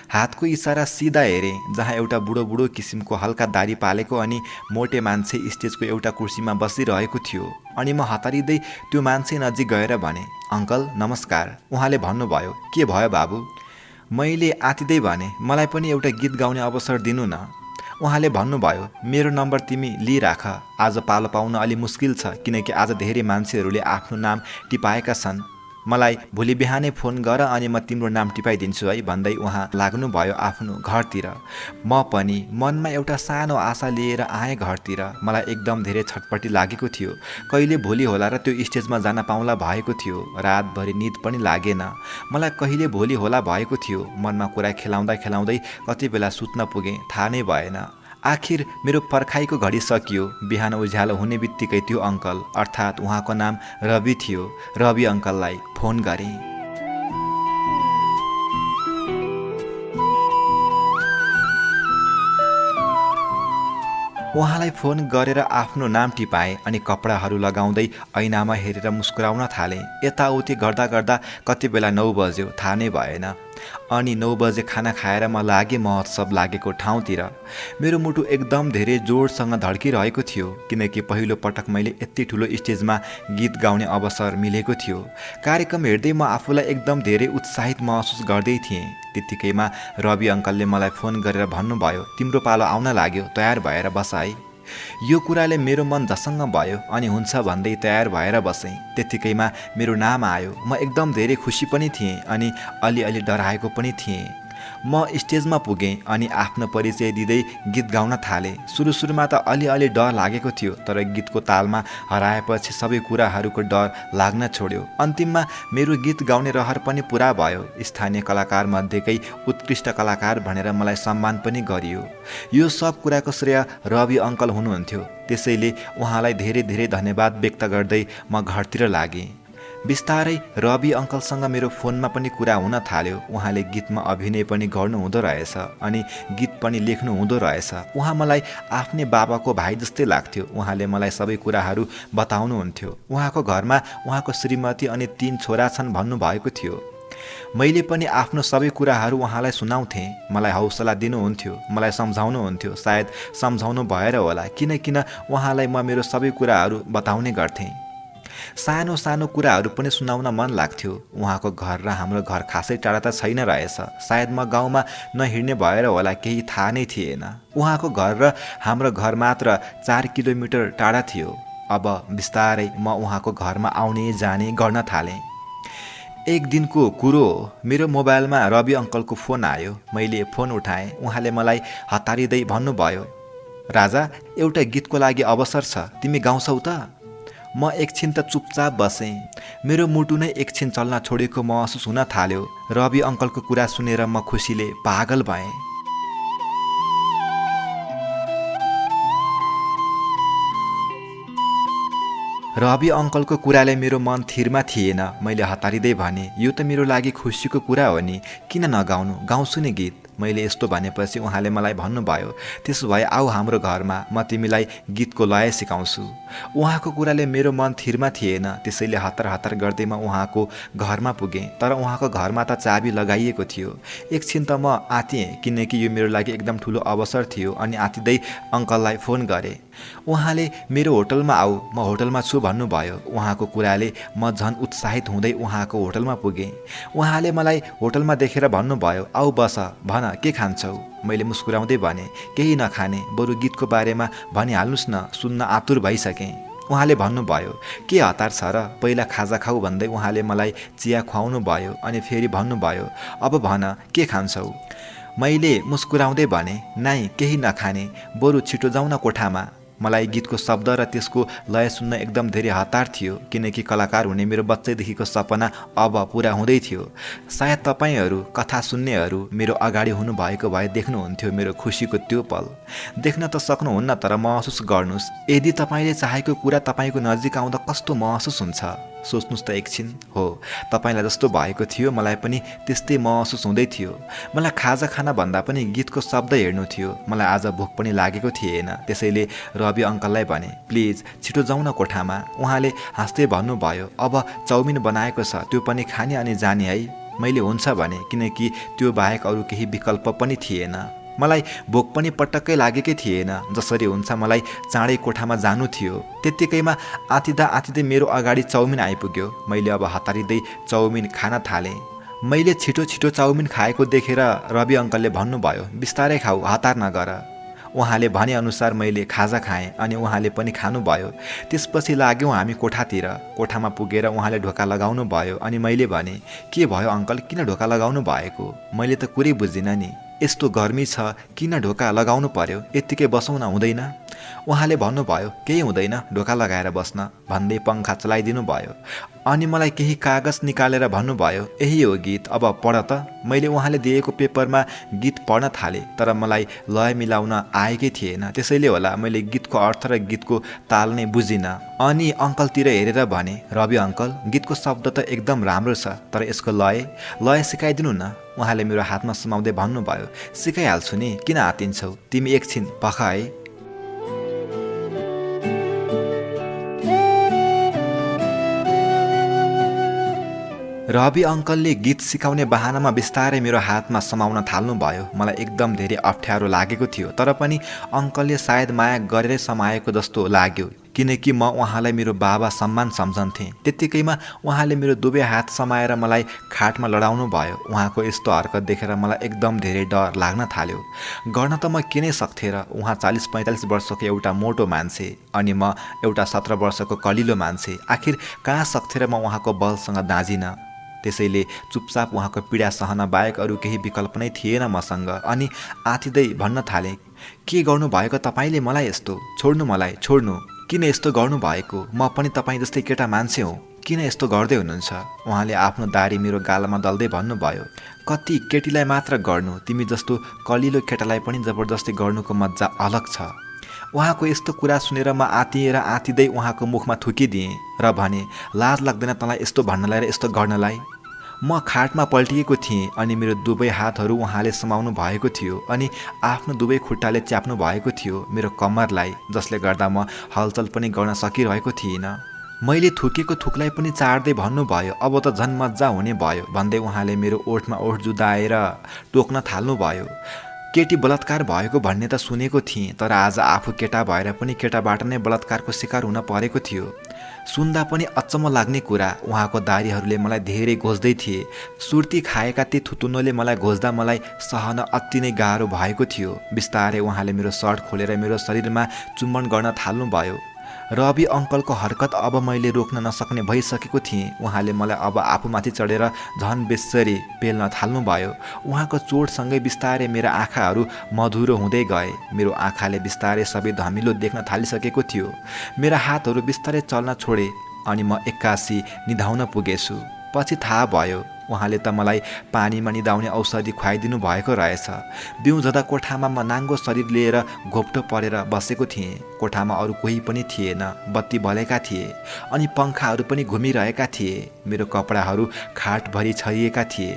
हातको इसारा सिधा हेरेँ जहाँ एउटा बुढो किसिमको हल्का दारी पालेको अनि मोटे मान्छे स्टेजको एउटा कुर्सीमा बसिरहेको थियो अनि म हतारिँदै त्यो मान्छे नजिक गएर भने, अङ्कल नमस्कार। उहाँले भन्नुभयो, के भयो बाबु? मैले आतिदै भने, मलाई पनि एउटा गीत गाउने अवसर दिनु न। उहाँले भन्नुभयो, मेरो नम्बर तिमी लिइराख, आज पालो पाउन अलि मुस्किल छ किनकि आज धेरै मान्छेहरूले आफ्नो नाम टिपाएका छन्। मलाई भोलि बिहानै फोन गर अनि म तिम्रो नाम टिपाइदिन्छु है भन्दै उहाँ लाग्नुभयो आफ्नो घरतिर। म पनि मनमा एउटा सानो आशा लिएर आएँ घरतिर। मलाई एकदम धेरै छटपटी लागेको थियो, कहिले भोलि होला र त्यो स्टेजमा जान पाउँला भएको थियो। रातभरि निद पनि लागेन, मलाई कहिले भोलि होला भएको थियो। मनमा कुरा खेलाउँदा खेलाउँदै कति बेला सुत्न पुगेँ थाहा नै भएन। आखिर मेरो पर्खाइको घडी सकियो। बिहान उज्यालो हुने बित्तिकै त्यो अङ्कल अर्थात् उहाँको नाम रवि थियो। रवि अङ्कललाई फोन गरेँ। उहाँलाई फोन गरेर आफ्नो नाम टिपाएँ अनि कपडाहरू लगाउँदै ऐनामा हेरेर मुस्कुराउन थालेँ। यताउति गर्दा गर्दा कति बेला 9 बज्यो थाहा नै भएन। अनि 9 बजे खाना खाएर म लागेँ महोत्सव लागेको ठाउँतिर। मेरो मुटु एकदम धेरै जोडसँग धड्किरहेको थियो किनकि पहिलो पटक मैले यति ठुलो स्टेजमा गीत गाउने अवसर मिलेको थियो। कार्यक्रम हेर्दै म आफूलाई एकदम धेरै उत्साहित महसुस गर्दै थिएँ। त्यतिकैमा रवि अङ्कलले मलाई फोन गरेर भन्नुभयो, तिम्रो पालो आउन लाग्यो, तयार भएर बस है। यो कुराले मेरो मन झसङ्ग भयो अनि हुन्छ भन्दै तयार भएर बसेँ। त्यतिकैमा मेरो नाम आयो। म एकदम धेरै खुसी पनि थिएँ अनि अलिअलि डराएको पनि थिएँ। म स्टेजमा पुगेँ अनि आफ्नो परिचय दिँदै गीत गाउन थालेँ। सुरुमा त अलिअलि डर लागेको थियो, तर गीतको तालमा हराएपछि सबै कुराहरूको डर लाग्न छोड्यो। अन्तिममा मेरो गीत गाउने रहर पनि पुरा भयो। स्थानीय कलाकार मध्येकै उत्कृष्ट कलाकार भनेर मलाई सम्मान पनि गरियो। यो सब कुराको श्रेय रवि अङ्कल हुनुहुन्थ्यो, त्यसैले उहाँलाई धेरै धेरै धन्यवाद व्यक्त गर्दै म घरतिर लागेँ। बिस्तारै रवि अङ्कलसँग मेरो फोनमा पनि कुरा हुन थाल्यो। उहाँले गीतमा अभिनय पनि गर्नुहुँदो रहेछ अनि गीत पनि लेख्नु हुँदो रहेछ। उहाँ मलाई आफ्नै बाबाको भाइ जस्तै लाग्थ्यो। उहाँले मलाई सबै कुराहरू बताउनुहुन्थ्यो। उहाँको घरमा उहाँको श्रीमती अनि 3 छोरा छन् भन्नुभएको थियो। मैले पनि आफ्नो सबै कुराहरू उहाँलाई सुनाउँथेँ। मलाई हौसला दिनुहुन्थ्यो, मलाई सम्झाउनुहुन्थ्यो। सायद सम्झाउनु भएर होला किन उहाँलाई म मेरो सबै कुराहरू बताउने गर्थेँ। सानो सानो कुराहरू पनि सुनाउन मन लाग्थ्यो। उहाँको घर र हाम्रो घर खासै टाढा त छैन रहेछ। सायद म गाउँमा नहिँड्ने भएर होला केही थाहा नै थिएन। उहाँको घर र हाम्रो घर मात्र 4 किलोमिटर टाढा थियो। अब बिस्तारै म उहाँको घरमा आउने जाने गर्न थालेँ। एक दिनको कुरो हो, मेरो मोबाइलमा रवि अङ्कलको फोन आयो। मैले फोन उठाएँ। उहाँले मलाई हतारिँदै भन्नुभयो, राजा, एउटा गीतको लागि अवसर छ, तिमी गाउँछौ त? म एकछिन त चुपचाप बसेँ। मेरो मुटु नै एकछिन चल्न छोडेको महसुस हुन थाल्यो। रवि अङ्कलको कुरा सुनेर म खुसीले पागल भएँ। रवि अङ्कलको कुराले मेरो मन थिरमा थिएन। मैले हतारिँदै भने, यो त मेरो लागि खुसीको कुरा हो नि, किन नगाउनु, गाउँछु नि गीत। मैले यस्तो भनेपछि उहाँले मलाई भन्नुभयो, त्यसो भए आऊ हाम्रो घरमा, म तिमीलाई गीतको लय सिकाउँछु। उहाँको कुराले मेरो मन थिरमा थिएन, त्यसैले हतार हतार गर्दै म उहाँको घरमा पुगेँ। तर उहाँको घरमा त चाबी लगाइएको थियो। एकछिन त म आतिएँ किनकि यो मेरो लागि एकदम ठुलो अवसर थियो अनि आतिँदै अङ्कललाई फोन गरेँ। उहाँले मेरो होटलमा आऊ, म होटलमा छु भन्नुभयो। उहाँको कुराले म झन् उत्साहित हुँदै उहाँको होटलमा पुगेँ। उहाँले मलाई होटलमा देखेर भन्नुभयो, आऊ बस, भन के खान्छौ? मैले मुस्कुराउँदै भने, केही नखाने, बरु गीतको बारेमा भनिहाल्नुहोस् न, सुन्न आतुर भइसकेँ। उहाँले भन्नुभयो, के हतार छ र, पहिला खाजा खाऊ भन्दै उहाँले मलाई चिया खुवाउनु भयो अनि फेरि भन्नुभयो, अब भन के खान्छौ? मैले मुस्कुराउँदै भने, नाइ केही नखाने, बरु छिटो जाउँ न कोठामा। मलाई गीतको शब्द र त्यसको लय सुन्न एकदम धेरै हतार थियो किनकि कलाकार हुने मेरो बच्चैदेखिको सपना अब पुरा हुँदै थियो। सायद तपाईहरू कथा सुन्नेहरू मेरो अगाडि हुनुभएको भए देख्नुहुन्थ्यो मेरो खुसीको त्यो पल। देख्न त सक्नुहुन्न, तर महसुस गर्नुहोस्, यदि तपाईँले चाहेको कुरा तपाईँको नजिक आउँदा कस्तो महसुस हुन्छ। सोच्नुहोस् त एकछिन। हो, तपाईँलाई जस्तो भएको थियो मलाई पनि त्यस्तै महसुस हुँदै थियो। मलाई खाजा खाना भन्दा पनि गीतको शब्द हेर्नु थियो। मलाई आज भोक पनि लागेको थिएन, त्यसैले रवि अङ्कललाई भने, प्लिज छिटो जाउँ न कोठामा। उहाँले हाँस्दै भन्नुभयो, अब चाउमिन बनाएको छ, त्यो पनि खाने अनि जाने है। मैले हुन्छ भने, किनकि त्यो बाहेक अरू केही विकल्प पनि थिएन। मलाई भोक पनि पटक्कै लागेकै थिएन। जसरी हुन्छ मलाई चाँडै कोठामा जानु थियो। त्यत्तिकैमा आतिँदा मेरो अगाडि चाउमिन आइपुग्यो। मैले अब हतारिँदै चाउमिन खान थालेँ। मैले छिटो छिटो चाउमिन खाएको देखेर रवि अङ्कलले भन्नुभयो, बिस्तारै खाऊ, हतार नगर। उहाँले भनेअनुसार मैले खाजा खाएँ अनि उहाँले पनि खानुभयो। त्यसपछि लाग्यौँ हामी कोठातिर। कोठामा पुगेर उहाँले ढोका लगाउनु भयो अनि मैले भने, के भयो अङ्कल, किन ढोका लगाउनु भएको? मैले त कुरै बुझिनँ नि। यस्तो गर्मी छ, किन ढोका लगाउनु पर्यो? यत्तिकै बसौँ न, हुँदैन? उहाँले भन्नुभयो, केही हुँदैन, ढोका लगाएर बस्न भन्दै पङ्खा चलाइदिनु भयो। अनि मलाई केही कागज निकालेर भन्नुभयो, यही हो गीत, अब पढ त। मैले उहाँले दिएको पेपरमा गीत पढ्न थालेँ, तर मलाई लय मिलाउन आएकै थिएन। त्यसैले होला मैले गीतको अर्थ र गीतको ताल नै बुझिनँ। अनि अङ्कलतिर हेरेर भने, रवि अङ्कल, गीतको शब्द त एकदम राम्रो छ, तर यसको लय सिकाइदिनु न। उहाँले मेरो हातमा समाउँदै भन्नुभयो, सिकाइहाल्छु नि, किन आतिन्छौ? तिमी एकछिन पख है। रवि अङ्कलले गीत सिकाउने बहानामा बिस्तारै मेरो हातमा समाउन थाल्नुभयो। मलाई एकदम धेरै अप्ठ्यारो लागेको थियो, तर पनि अङ्कलले सायद माया गरेरै समाएको जस्तो लाग्यो, किनकि म उहाँलाई मेरो बाबा सम्मान सम्झन्थेँ। त्यत्तिकैमा उहाँले मेरो दुवै हात समाएर मलाई खाटमा लडाउनु भयो। उहाँको यस्तो हरकत देखेर मलाई एकदम धेरै डर लाग्न थाल्यो। गर्न त म के नै सक्थेँ र? उहाँ 40-45 वर्षको एउटा मोटो मान्छे अनि म एउटा 17 वर्षको कलिलो मान्छे। आखिर कहाँ सक्थेँ र म उहाँको बलसँग दाँजिनँ। त्यसैले चुपचाप उहाँको पीडा सहन बाहेक अरू केही विकल्प नै थिएन मसँग। अनि आतिदै भन्न थालेँ, के गर्नुभएको तपाईँले मलाई यस्तो? छोड्नु मलाई, छोड्नु। किन यस्तो गर्नुभएको? म पनि तपाईँ जस्तै केटा मान्छे हो, किन यस्तो गर्दै हुनुहुन्छ? उहाँले आफ्नो दारी मेरो गालामा दल्दै भन्नुभयो, कति केटीलाई मात्र गर्नु, तिमी जस्तो कलिलो केटालाई पनि जबरजस्ती गर्नुको मजा अलग छ। उहाँको यस्तो कुरा सुनेर म आतिदिँदै उहाँको मुखमा थुकिदिएँ र भने, लाज लाग्दैन तँलाई यस्तो भन्नलाई र यस्तो गर्नलाई? म खाटमा पल्टिएको थिएँ अनि मेरो दुवै हातहरू उहाँले समाउनु भएको थियो अनि आफ्नो दुवै खुट्टाले च्याप्नु भएको थियो मेरो कम्मरलाई, जसले गर्दा म हलचल पनि गर्न सकिरहेको थिइनँ। मैले थुकेको थुकलाई पनि चाड्दै भन्नुभयो, अब त झन् मजा हुने भयो भन्दै उहाँले मेरो ओठमा ओठ जुदाएर टोक्न थाल्नुभयो। केटी बलात्कार भएको भन्ने त सुनेको थिएँ, तर आज आफू केटा भएर पनि केटाबाट नै बलात्कारको शिकार हुन परेको थियो। सुन्दा पनि अचम्म लाग्ने कुरा, उहाँको दारीहरूले मलाई धेरै घोज्दै थिए। सुर्ती खाएका ती थुतुन्नोले मलाई घोज्दा मलाई सहन अति नै गाह्रो भएको थियो। बिस्तारै उहाँले मेरो सर्ट खोलेर मेरो शरीरमा चुम्बन गर्न थाल्नुभयो। रवि अङ्कलको हरकत अब मैले रोक्न नसक्ने भइसकेको थिएँ। उहाँले मलाई अब आफूमाथि चढेर झन् बेस्सरी पेल्न थाल्नुभयो। उहाँको चोटसँगै बिस्तारै मेरा आँखाहरू मधुरो हुँदै गए। मेरो आँखाले बिस्तारै सबै धमिलो देख्न थालिसकेको थियो। मेरा हातहरू बिस्तारै चल्न छोडे अनि म एक्कासी निधाउन पुगेछु। पछि थाहा भयो उहाँले त मलाई पानीमा निदाउने औषधि खुवाइदिनु भएको रहेछ। बिउझँदा कोठामा म नाङ्गो शरीर लिएर घोप्टो परेर बसेको थिएँ। कोठामा अरू कोही पनि थिएन, बत्ती बलेका थिए अनि पङ्खाहरू पनि घुमिरहेका थिए। मेरो कपडाहरू खाटभरि छरिएका थिए।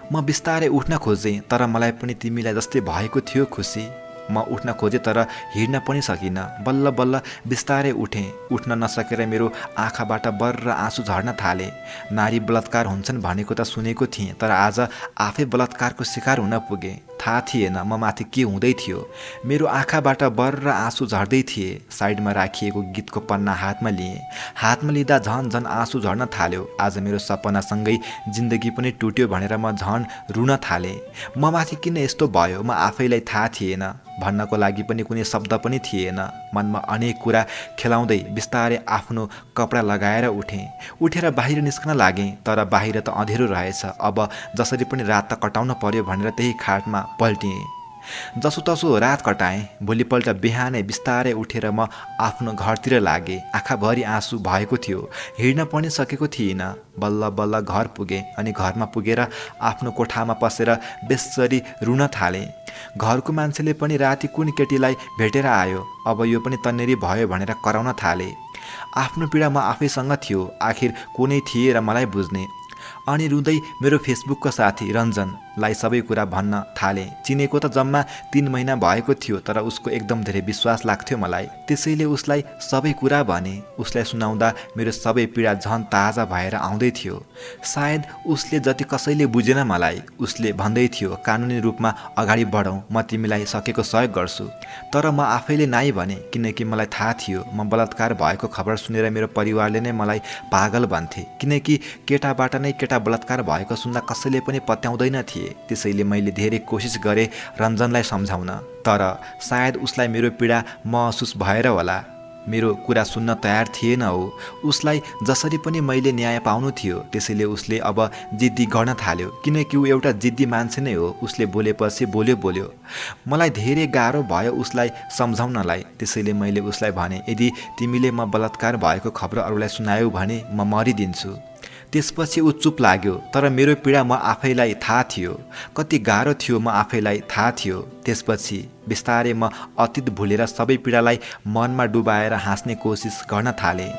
म बिस्तारै उठ्न खोजेँ, तर मलाई पनि तिमीलाई जस्तै भएको थियो खुसी। म उठ्न खोजेँ तर हिँड्न पनि सकिनँ। बल्ल बल्ल बिस्तारै उठेँ। उठ्न नसकेर मेरो आँखाबाट बर्र आँसु झर्न थाले। नारी बलात्कार हुन्छन् भनेको त सुनेको थिएँ, तर आज आफै बलात्कारको शिकार हुन पुगेँ। थाहा थिएन म माथि के हुँदै थियो। मेरो आँखाबाट बर्र आँसु झर्दै थिए। साइडमा राखिएको गीतको पन्ना हातमा लिएँ। हातमा लिँदा झन् आँसु झर्न थाल्यो। आज मेरो सपनासँगै जिन्दगी पनि टुट्यो भनेर म झन् रुन थालेँ। म माथि किन यस्तो भयो म आफैलाई थाहा थिएन। भन्नको लागि पनि कुनै शब्द पनि थिएन। मनमा अनेक कुरा खेलाउँदै बिस्तारै आफ्नो कपडा लगाएर उठेर बाहिर निस्कन लागेँ, तर बाहिर त अँधेरो रहेछ। अब जसरी पनि रात त कटाउन पर्यो भनेर त्यही खाटमा पल्टिएँ। जसोतसो रात कटाएँ। भोलिपल्ट बिहानै बिस्तारै उठेर म आफ्नो घरतिर लागेँ। आँखाभरि आँसु भएको थियो। हिँड्न पनि सकेको थिइनँ। बल्ल बल्ल घर पुगेँ अनि घरमा पुगेर आफ्नो कोठामा पसेर बेस्सरी रुन थालेँ। घरको मान्छेले पनि राति कुन केटीलाई भेटेर आयो, अब यो पनि तन्नेरी भयो भनेर कराउन थाले। आफ्नो पीडा म आफैसँग थियो, आखिर कुनै थिए र मलाई बुझ्ने। अनि रुँदै मेरो फेसबुकको साथी रञ्जन लाई सबै कुरा भन्न थालेँ। चिनेको त जम्मा 3 महिना भएको थियो, तर उसको एकदम धेरै विश्वास लाग्थ्यो मलाई। त्यसैले उसलाई सबै कुरा भने। उसलाई सुनाउँदा मेरो सबै पीडा झन् ताजा भएर आउँदै थियो। सायद उसले जति कसैले बुझेन मलाई। उसले भन्दै थियो, कानुनी रूपमा अगाडि बढौँ, म तिमीलाई सकेको सहयोग गर्छु। तर म आफैले नाइ भने, किनकि मलाई थाहा थियो म बलात्कार भएको खबर सुनेर मेरो परिवारले नै मलाई पागल भन्थे, किनकि केटाबाट नै केटा बलात्कार भएको सुन्दा कसैले पनि पत्याउँदैन थिए। त्यसैले मैले धेरै कोसिस गरेँ रञ्जनलाई सम्झाउन, तर सायद उसलाई मेरो पीडा महसुस भएर होला, मेरो कुरा सुन्न तयार थिएन हो। उसलाई जसरी पनि मैले न्याय पाउनु थियो, त्यसैले उसले अब जिद्दी गर्न थाल्यो, किनकि ऊ एउटा जिद्दी मान्छे नै हो। उसले बोलेपछि बोल्यो। मलाई धेरै गाह्रो भयो उसलाई सम्झाउनलाई। त्यसैले मैले उसलाई भने, यदि तिमीले म बलात्कार भएको खबर अरूलाई सुनायौ भने म मरिदिन्छु। त्यसपछि ऊ चुप लाग्यो। तर मेरो पीडा म आफैलाई थाहा थियो, कति गाह्रो थियो म आफैलाई थाहा थियो। त्यसपछि बिस्तारै म अतीत भुलेर सबै पीडालाई मनमा डुबाएर हाँस्ने कोसिस गर्न थालेँ।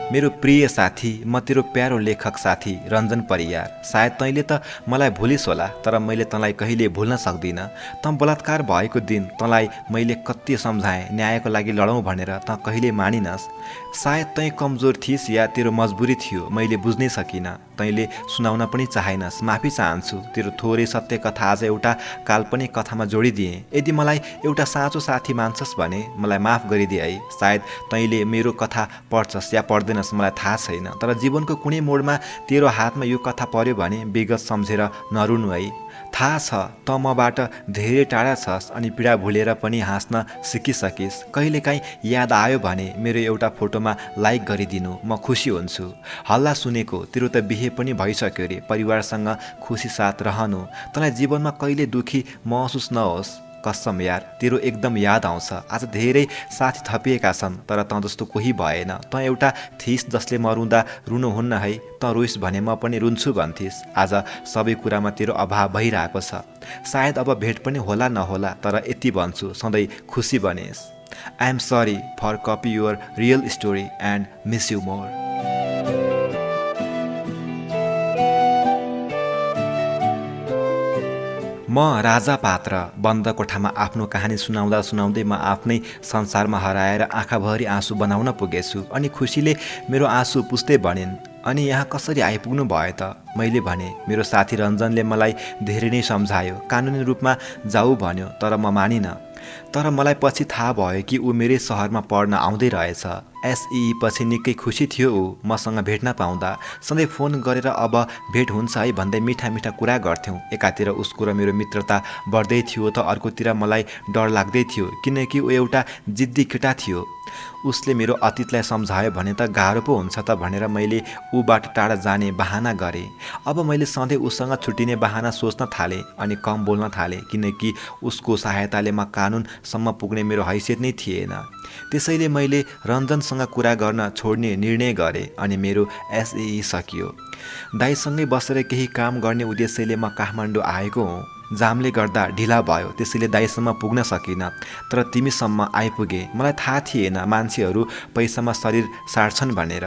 मेरो प्रिय साथी, म तेरो प्यारो लेखक साथी रञ्जन परियार। सायद तैँले त मलाई भुलिस् होला, तर मैले तँलाई कहिले भुल्न सक्दिनँ। तँ बलात्कार भएको दिन तँलाई मैले कति सम्झाएँ, न्यायको लागि लडौँ भनेर, तँ कहिले मानिनस्। सायद तैँ कमजोर थिइस् या तेरो मजबुरी थियो, मैले बुझ्नै सकिनँ। तैँले सुनाउन पनि चाहेनस्, माफी चाहन्छु। तेरो थोरै सत्य कथा आज एउटा काल्पनिक कथामा जोडिदिएँ। यदि मलाई एउटा साँचो साथी मान्छस् भने मलाई माफ गरिदिए है। सायद तैँले मेरो कथा पढ्छस् या पढ्दैनस् मलाई थाहा छैन, तर जीवनको कुनै मोडमा तेरो हातमा यो कथा पर्यो भने विगत सम्झेर नरुनु है। थाहा छ त मबाट धेरै टाढा छस् अनि पीडा भुलेर पनि हाँस्न सिकिसकिस्। कहिलेकाहीँ याद आयो भने मेरो एउटा फोटोमा लाइक गरिदिनु, म खुसी हुन्छु। हल्ला सुनेको, तेरो त बिहे पनि भइसक्यो रे, परिवारसँग खुसी साथ रहनु, तँलाई जीवनमा कहिले दुखी महसुस नहोस्। कसम यार, तेरो एकदम याद आउँछ। आज धेरै साथी थपिएका छन्, तर तँ जस्तो कोही भएन। तँ एउटा थिइस् जसले म रुँदा रुनुहुन्न है, तँ रोइस् भने म पनि रुन्छु भन्थिस्। आज सबै कुरामा तेरो अभाव भइरहेको छ। सायद अब भेट पनि होला नहोला, तर यति भन्छु, सधैँ खुसी बनेस्। I am sorry for copy your real story and miss you more. म राजा पात्र बन्द कोठामा आफ्नो कहानी सुनाउँदा सुनाउँदै म आफ्नै संसारमा हराएर आँखाभरि आँसु बनाउन पुगेछु। अनि खुसीले मेरो आँसु पुस्दै भनिन्, अनि यहाँ कसरी आइपुग्नु भयो त? मैले भने, मेरो साथी रञ्जनले मलाई धेरै नै सम्झायो, कानुनी रूपमा जाऊ भन्यो, तर म मानिनँ। तर मलाई पछि थाहा भयो कि ऊ मेरै सहरमा पढ्न आउँदै रहेछ। एसई पछि निकै खुसी थियो ऊ मसँग भेट्न पाउँदा। सधैँ फोन गरेर अब भेट हुन्छ है भन्दै मिठा मिठा कुरा गर्थ्यौँ। एकातिर उसको र मेरो मित्रता बढ्दै थियो त अर्कोतिर मलाई डर लाग्दै थियो, किनकि ऊ एउटा जिद्दी केटा थियो। उसले मेरो अतीतलाई सम्झायो भने त गाह्रो पो हुन्छ त भनेर मैले ऊबाट टाढा जाने बहाना गरेँ। अब मैले सधैँ उसँग छुट्टिने बहाना सोच्न थालेँ अनि कम बोल्न थालेँ, किनकि उसको सहायताले म कानुनसम्म पुग्ने मेरो हैसियत नै थिएन। त्यसैले मैले रञ्जनसँग कुरा गर्न छोड्ने निर्णय गरेँ अनि मेरो एसई सकियो। दाइसँगै बसेर केही काम गर्ने उद्देश्यले म काठमाडौँ आएको हुँ। जामले गर्दा ढिला भयो, त्यसैले दाइसम्म पुग्न सकिनँ, तर तिमीसम्म आइपुगे। मलाई थाहा थिएन मान्छेहरू पैसामा शरीर सार्छन् भनेर।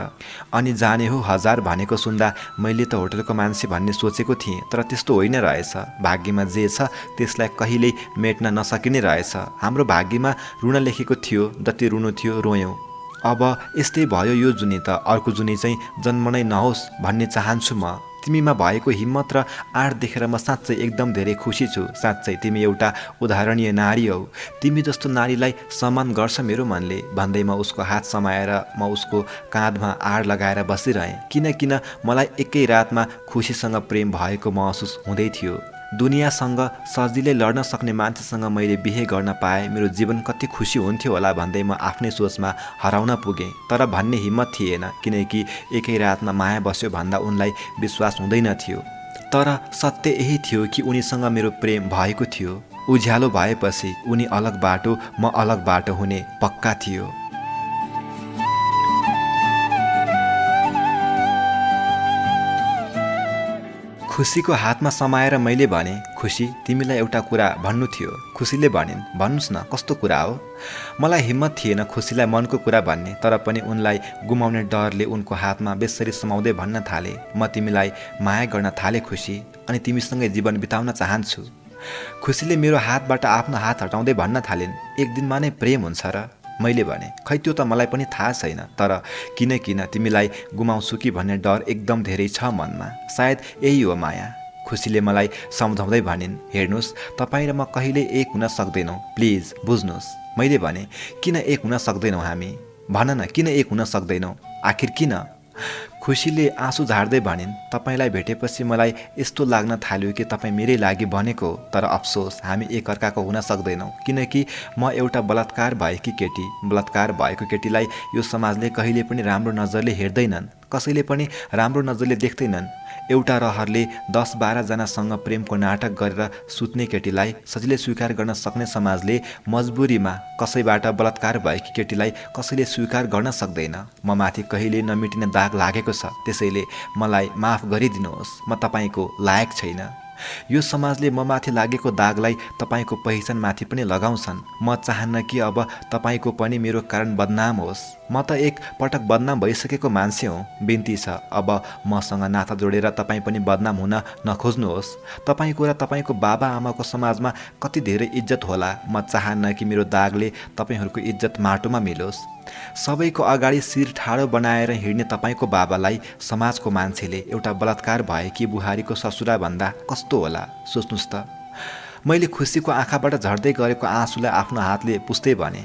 अनि जाने हो 1000 भनेको सुन्दा मैले त होटलको मान्छे भन्ने सोचेको थिएँ, तर त्यस्तो होइन रहेछ। भाग्यमा जे छ त्यसलाई कहिल्यै मेट्न नसकिने रहेछ। हाम्रो भाग्यमा रुन लेखेको थियो, जति रुनु थियो रोयौँ। अब यस्तै भयो यो जुनी त, अर्को जुनी चाहिँ जन्मनै नहोस् भन्ने चाहन्छु म। तिमीमा भएको हिम्मत र आँट देखेर म साँच्चै एकदम धेरै खुसी छु। साँच्चै तिमी एउटा उदाहरणीय नारी हौ। तिमी जस्तो नारीलाई सम्मान गर्छ मेरो मनले, भन्दै म उसको हात समाएर म उसको काँधमा आड लगाएर बसिरहेँ। किन मलाई एकै रातमा खुसीसँग प्रेम भएको महसुस हुँदै थियो। दुनियाँसँग सजिलै लड्न सक्ने मान्छेसँग मैले बिहे गर्न पाए मेरो जीवन कति खुसी हुन्थ्यो होला भन्दै म आफ्नै सोचमा हराउन पुगेँ। तर भन्ने हिम्मत थिएन, किनकि एकै रातमा माया बस्यो भन्दा उनलाई विश्वास हुँदैन थियो। तर सत्य यही थियो कि उनीसँग मेरो प्रेम भएको थियो। उज्यालो भएपछि उनी अलग बाटो, म अलग बाटो हुने पक्का थियो। खुसीको हातमा समाएर मैले भने, खुसी तिमीलाई एउटा कुरा भन्नु थियो। खुसीले भनिन्, भन्नुस् न कस्तो कुरा हो। मलाई हिम्मत थिएन खुसीलाई मनको कुरा भन्ने, तर पनि उनलाई गुमाउने डरले उनको हातमा बेसरी समाउँदै भन्न थाले, म तिमीलाई माया गर्न थाले खुसी, अनि तिमीसँगै जीवन बिताउन चाहन्छु। खुसीले मेरो हातबाट आफ्नो हात हटाउँदै भन्न थालिन्, एक दिनमा नै प्रेम हुन्छ र? मैले भने, खै त्यो त मलाई पनि थाहा छैन, तर किन तिमीलाई गुमाउँछु कि भन्ने डर एकदम धेरै छ मनमा। सायद यही हो माया। खुसीले मलाई सम्झाउँदै भनिन्, हेर्नुहोस् तपाईँ र म कहिले एक हुन सक्दैनौँ, प्लिज बुझ्नुहोस्। मैले भने, किन एक हुन सक्दैनौँ हामी? भन न, किन एक हुन सक्दैनौँ? आखिर किन? खुसीले आँसु झार्दै भनिन्, तपाईँलाई भेटेपछि मलाई यस्तो लाग्न थाल्यो कि तपाईँ मेरै लागि बनेको हो, तर अफसोस हामी एकअर्काको हुन सक्दैनौँ, किनकि म एउटा बलात्कार भएकी केटी। बलात्कार भएको केटीलाई यो समाजले कहिले पनि राम्रो नजरले हेर्दैनन्, कसैले पनि राम्रो नजरले देख्दैनन्। एउटा रहरले 10-12 जनासँग प्रेमको नाटक गरेर सुत्ने केटीलाई सजिलै स्वीकार गर्न सक्ने समाजले मजबुरीमा कसैबाट बलात्कार भएकी केटीलाई कसैले स्वीकार गर्न सक्दैन। म माथि कहिले नमिटिने दाग लागेको छ, त्यसैले मलाई माफ गरिदिनुहोस्, म तपाईँको लायक छैन। यो समाजले म माथि लागेको दागलाई तपाईँको पहिचानमाथि पनि लगाउँछन्। म चाहन्न कि अब तपाईँको पनि मेरो कारण बदनाम होस्। म त एक पटक बदनाम भइसकेको मान्छे हुँ। बिन्ती छ, अब मसँग नाता जोडेर तपाईँ पनि बदनाम हुन नखोज्नुहोस्। तपाईँको र तपाईँको बाबाआमाको समाजमा कति धेरै इज्जत होला। म चाहन्न कि मेरो दागले तपाईँहरूको इज्जत माटोमा मिलोस्। सबैको अगाडि शिर ठाडो बनाएर हिँड्ने तपाईँको बाबालाई समाजको मान्छेले एउटा बलात्कार भएकी बुहारीको ससुरा भन्दा कस्तो होला, सोच्नुहोस् त। मैले खुसीको आँखाबाट झर्दै गरेको आँसुलाई आफ्नो हातले पुस्दै भने,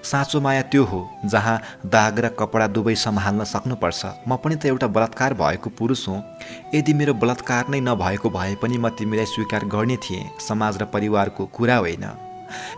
साँचो माया त्यो हो जहाँ दाग र कपडा दुवै सम्हाल्न सक्नुपर्छ। म पनि त एउटा बलात्कार भएको पुरुष हुँ। यदि मेरो बलात्कार नै नभएको भए पनि म तिमीलाई स्वीकार गर्ने थिएँ, समाज र परिवारको कुरा होइन।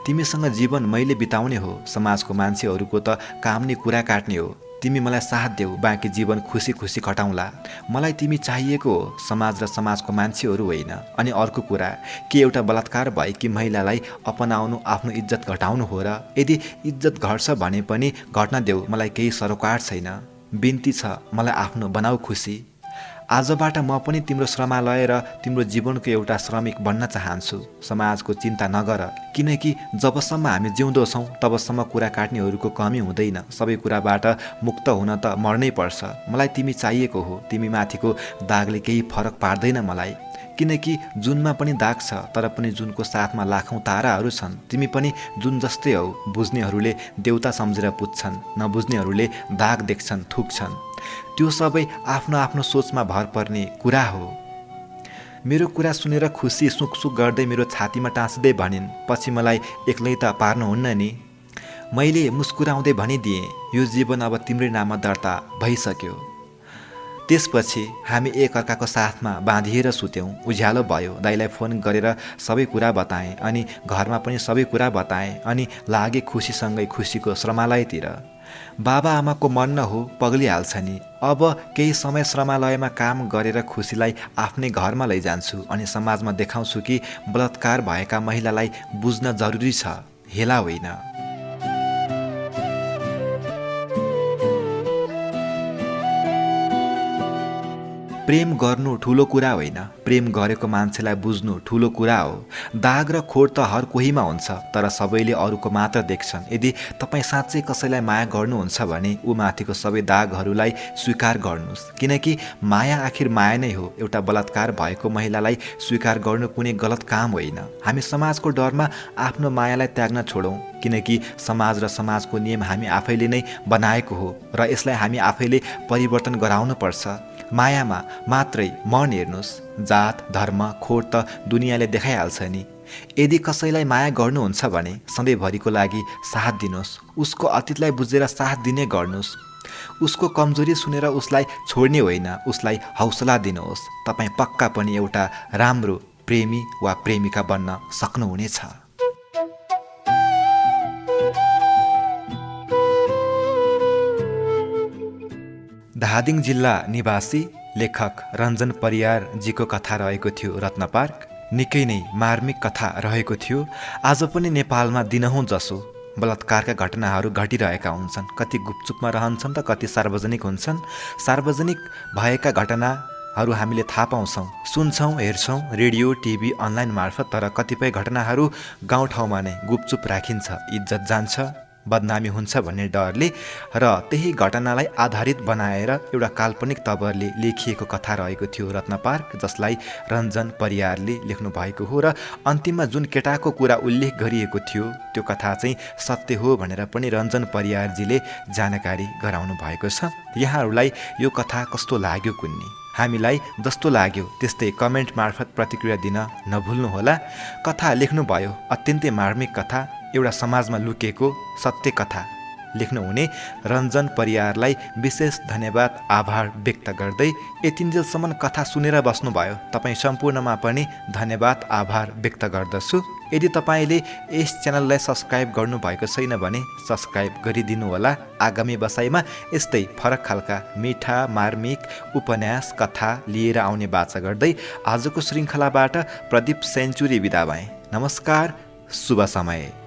तिमीसँग जीवन मैले बिताउने हो, समाजको मान्छेहरूको त काम नै कुरा काट्ने हो। तिमी मलाई साथ देऊ, बाँकी जीवन खुसी खुसी कटाउँला। मलाई तिमी चाहिएको हो, समाज र समाजको मान्छेहरू होइन। अनि अर्को कुरा, के एउटा बलात्कार भएकी महिलालाई अपनाउनु आफ्नो इज्जत घटाउनु हो र? यदि इज्जत घट्छ भने पनि घट्न देऊ, मलाई केही सरोकार छैन। बिन्ती छ, मलाई आफ्नो बनाऊ खुसी। आजबाट म पनि तिम्रो श्रमालय र तिम्रो जीवनको एउटा श्रमिक बन्न चाहन्छु। समाजको चिन्ता नगर, किनकि जबसम्म हामी जिउँदो छौँ तबसम्म कुरा काट्नेहरूको कमी हुँदैन। सबै कुराबाट मुक्त हुन त मर्नै पर्छ। मलाई तिमी चाहिएको हो। तिमी माथिको दागले केही फरक पार्दैन मलाई, किनकि जुनमा पनि दाग छ, तर पनि जुनको साथमा लाखौँ ताराहरू छन्। तिमी पनि जुन जस्तै हौ। बुझ्नेहरूले देउता सम्झेर पुज्छन्, नबुझ्नेहरूले दाग देख्छन्, थुक्छन्। त्यो सबै आफ्नो आफ्नो सोचमा भर पर्ने कुरा हो। मेरो कुरा सुनेर खुसी सुकसुक गर्दै मेरो छातीमा टाँसिँदै भनिन्, पछि मलाई एक्लै त पार्नुहुन्न नि। मैले मुस्कुराउँदै भनिदिएँ, यो जीवन अब तिम्रै नाममा दर्ता भइसक्यो। त्यसपछि हामी एकअर्काको साथमा बाँधिएर सुत्यौँ। उज्यालो भयो। दाइलाई फोन गरेर सबै कुरा बताएँ, अनि घरमा पनि सबै कुरा बताएँ, अनि लागे खुसीसँगै खुसीको श्रमालयतिर। बाबाआमाको मन न हो, पग्लिहाल्छ नि। अब केही समय श्रमालयमा काम गरेर खुसीलाई आफ्नै घरमा लैजान्छु, अनि समाजमा देखाउँछु कि बलात्कार भएका महिलालाई बुझ्न जरुरी छ, हेला होइन। प्रेम गर्नु ठुलो कुरा होइन, प्रेम गरेको मान्छेलाई बुझ्नु ठुलो कुरा हो। दाग र खोट त हर कोहीमा हुन्छ, तर सबैले अरूको मात्र देख्छन्। यदि तपाईँ साँच्चै कसैलाई माया गर्नुहुन्छ भने ऊ माथिको सबै दागहरूलाई स्वीकार गर्नुहोस्, किनकि माया आखिर माया नै हो। एउटा बलात्कार भएको महिलालाई स्वीकार गर्नु कुनै गलत काम होइन। हामी समाजको डरमा आफ्नो मायालाई त्याग्न छोडौँ, किनकि समाज र समाजको नियम हामी आफैले नै बनाएको हो र यसलाई हामी आफैले परिवर्तन गराउनुपर्छ। मायामा मात्रै मन हेर्नुहोस्, जात धर्म खोट त दुनियाँले देखाइहाल्छ नि। यदि कसैलाई माया गर्नुहुन्छ भने सधैँभरिको लागि साथ दिनुहोस्, उसको अतीतलाई बुझेर साथ दिने गर्नुहोस्। उसको कमजोरी सुनेर उसलाई छोड्ने होइन, उसलाई हौसला दिनुहोस्। तपाईँ पक्का पनि एउटा राम्रो प्रेमी वा प्रेमिका बन्न सक्नुहुनेछ। धादिङ जिल्ला निवासी लेखक रञ्जन परियारजीको कथा रहेको थियो रत्न पार्क। निकै नै मार्मिक कथा रहेको थियो। आज पनि नेपालमा दिनहुँ जसो बलात्कारका घटनाहरू घटिरहेका हुन्छन्। कति गुपचुपमा रहन्छन् त कति सार्वजनिक हुन्छन्। सार्वजनिक भएका घटना हरू हामीले थाहा पाउँछौँ, सुन्छौँ, हेर्छौँ रेडियो, टिभी, अनलाइन मार्फत। तर कतिपय घटनाहरू गाउँठाउँमा नै गुपचुप राखिन्छ, इज्जत जान्छ, बदनामी हुन्छ भन्ने डरले। र त्यही घटनालाई आधारित बनाएर एउटा काल्पनिक तवरले लेखिएको कथा रहेको थियो रत्न पार्क, जसलाई रञ्जन परियारले लेख्नु भएको हो। र अन्तिममा जुन केटाको कुरा उल्लेख गरिएको थियो त्यो कथा चाहिँ सत्य हो भनेर पनि रञ्जन परियारजीले जानकारी गराउनु भएको छ। यहाँहरूलाई यो कथा कस्तो लाग्यो कुन्नी? हामीलाई जस्तो लाग्यो त्यस्तै कमेन्ट मार्फत प्रतिक्रिया दिन नभुल्नुहोला। कथा लेख्नुभयो, अत्यन्तै मार्मिक कथा, एउटा समाजमा लुकेको सत्य कथा लेख्नुहुने रञ्जन परियारलाई विशेष धन्यवाद, आभार व्यक्त गर्दै यतिन्जेलसम्म कथा सुनेर बस्नुभयो तपाईँ सम्पूर्णमा पनि धन्यवाद, आभार व्यक्त गर्दछु। यदि तपाईँले यस च्यानललाई सब्सक्राइब गर्नुभएको छैन भने सब्सक्राइब गरिदिनु होला। आगामी बसाइमा यस्तै फरक खालका मिठा मार्मिक उपन्यास कथा लिएर आउने बाचा गर्दै आजको श्रृङ्खलाबाट प्रदीप सेन्चुरी बिदा भएँ। नमस्कार, शुभ समय।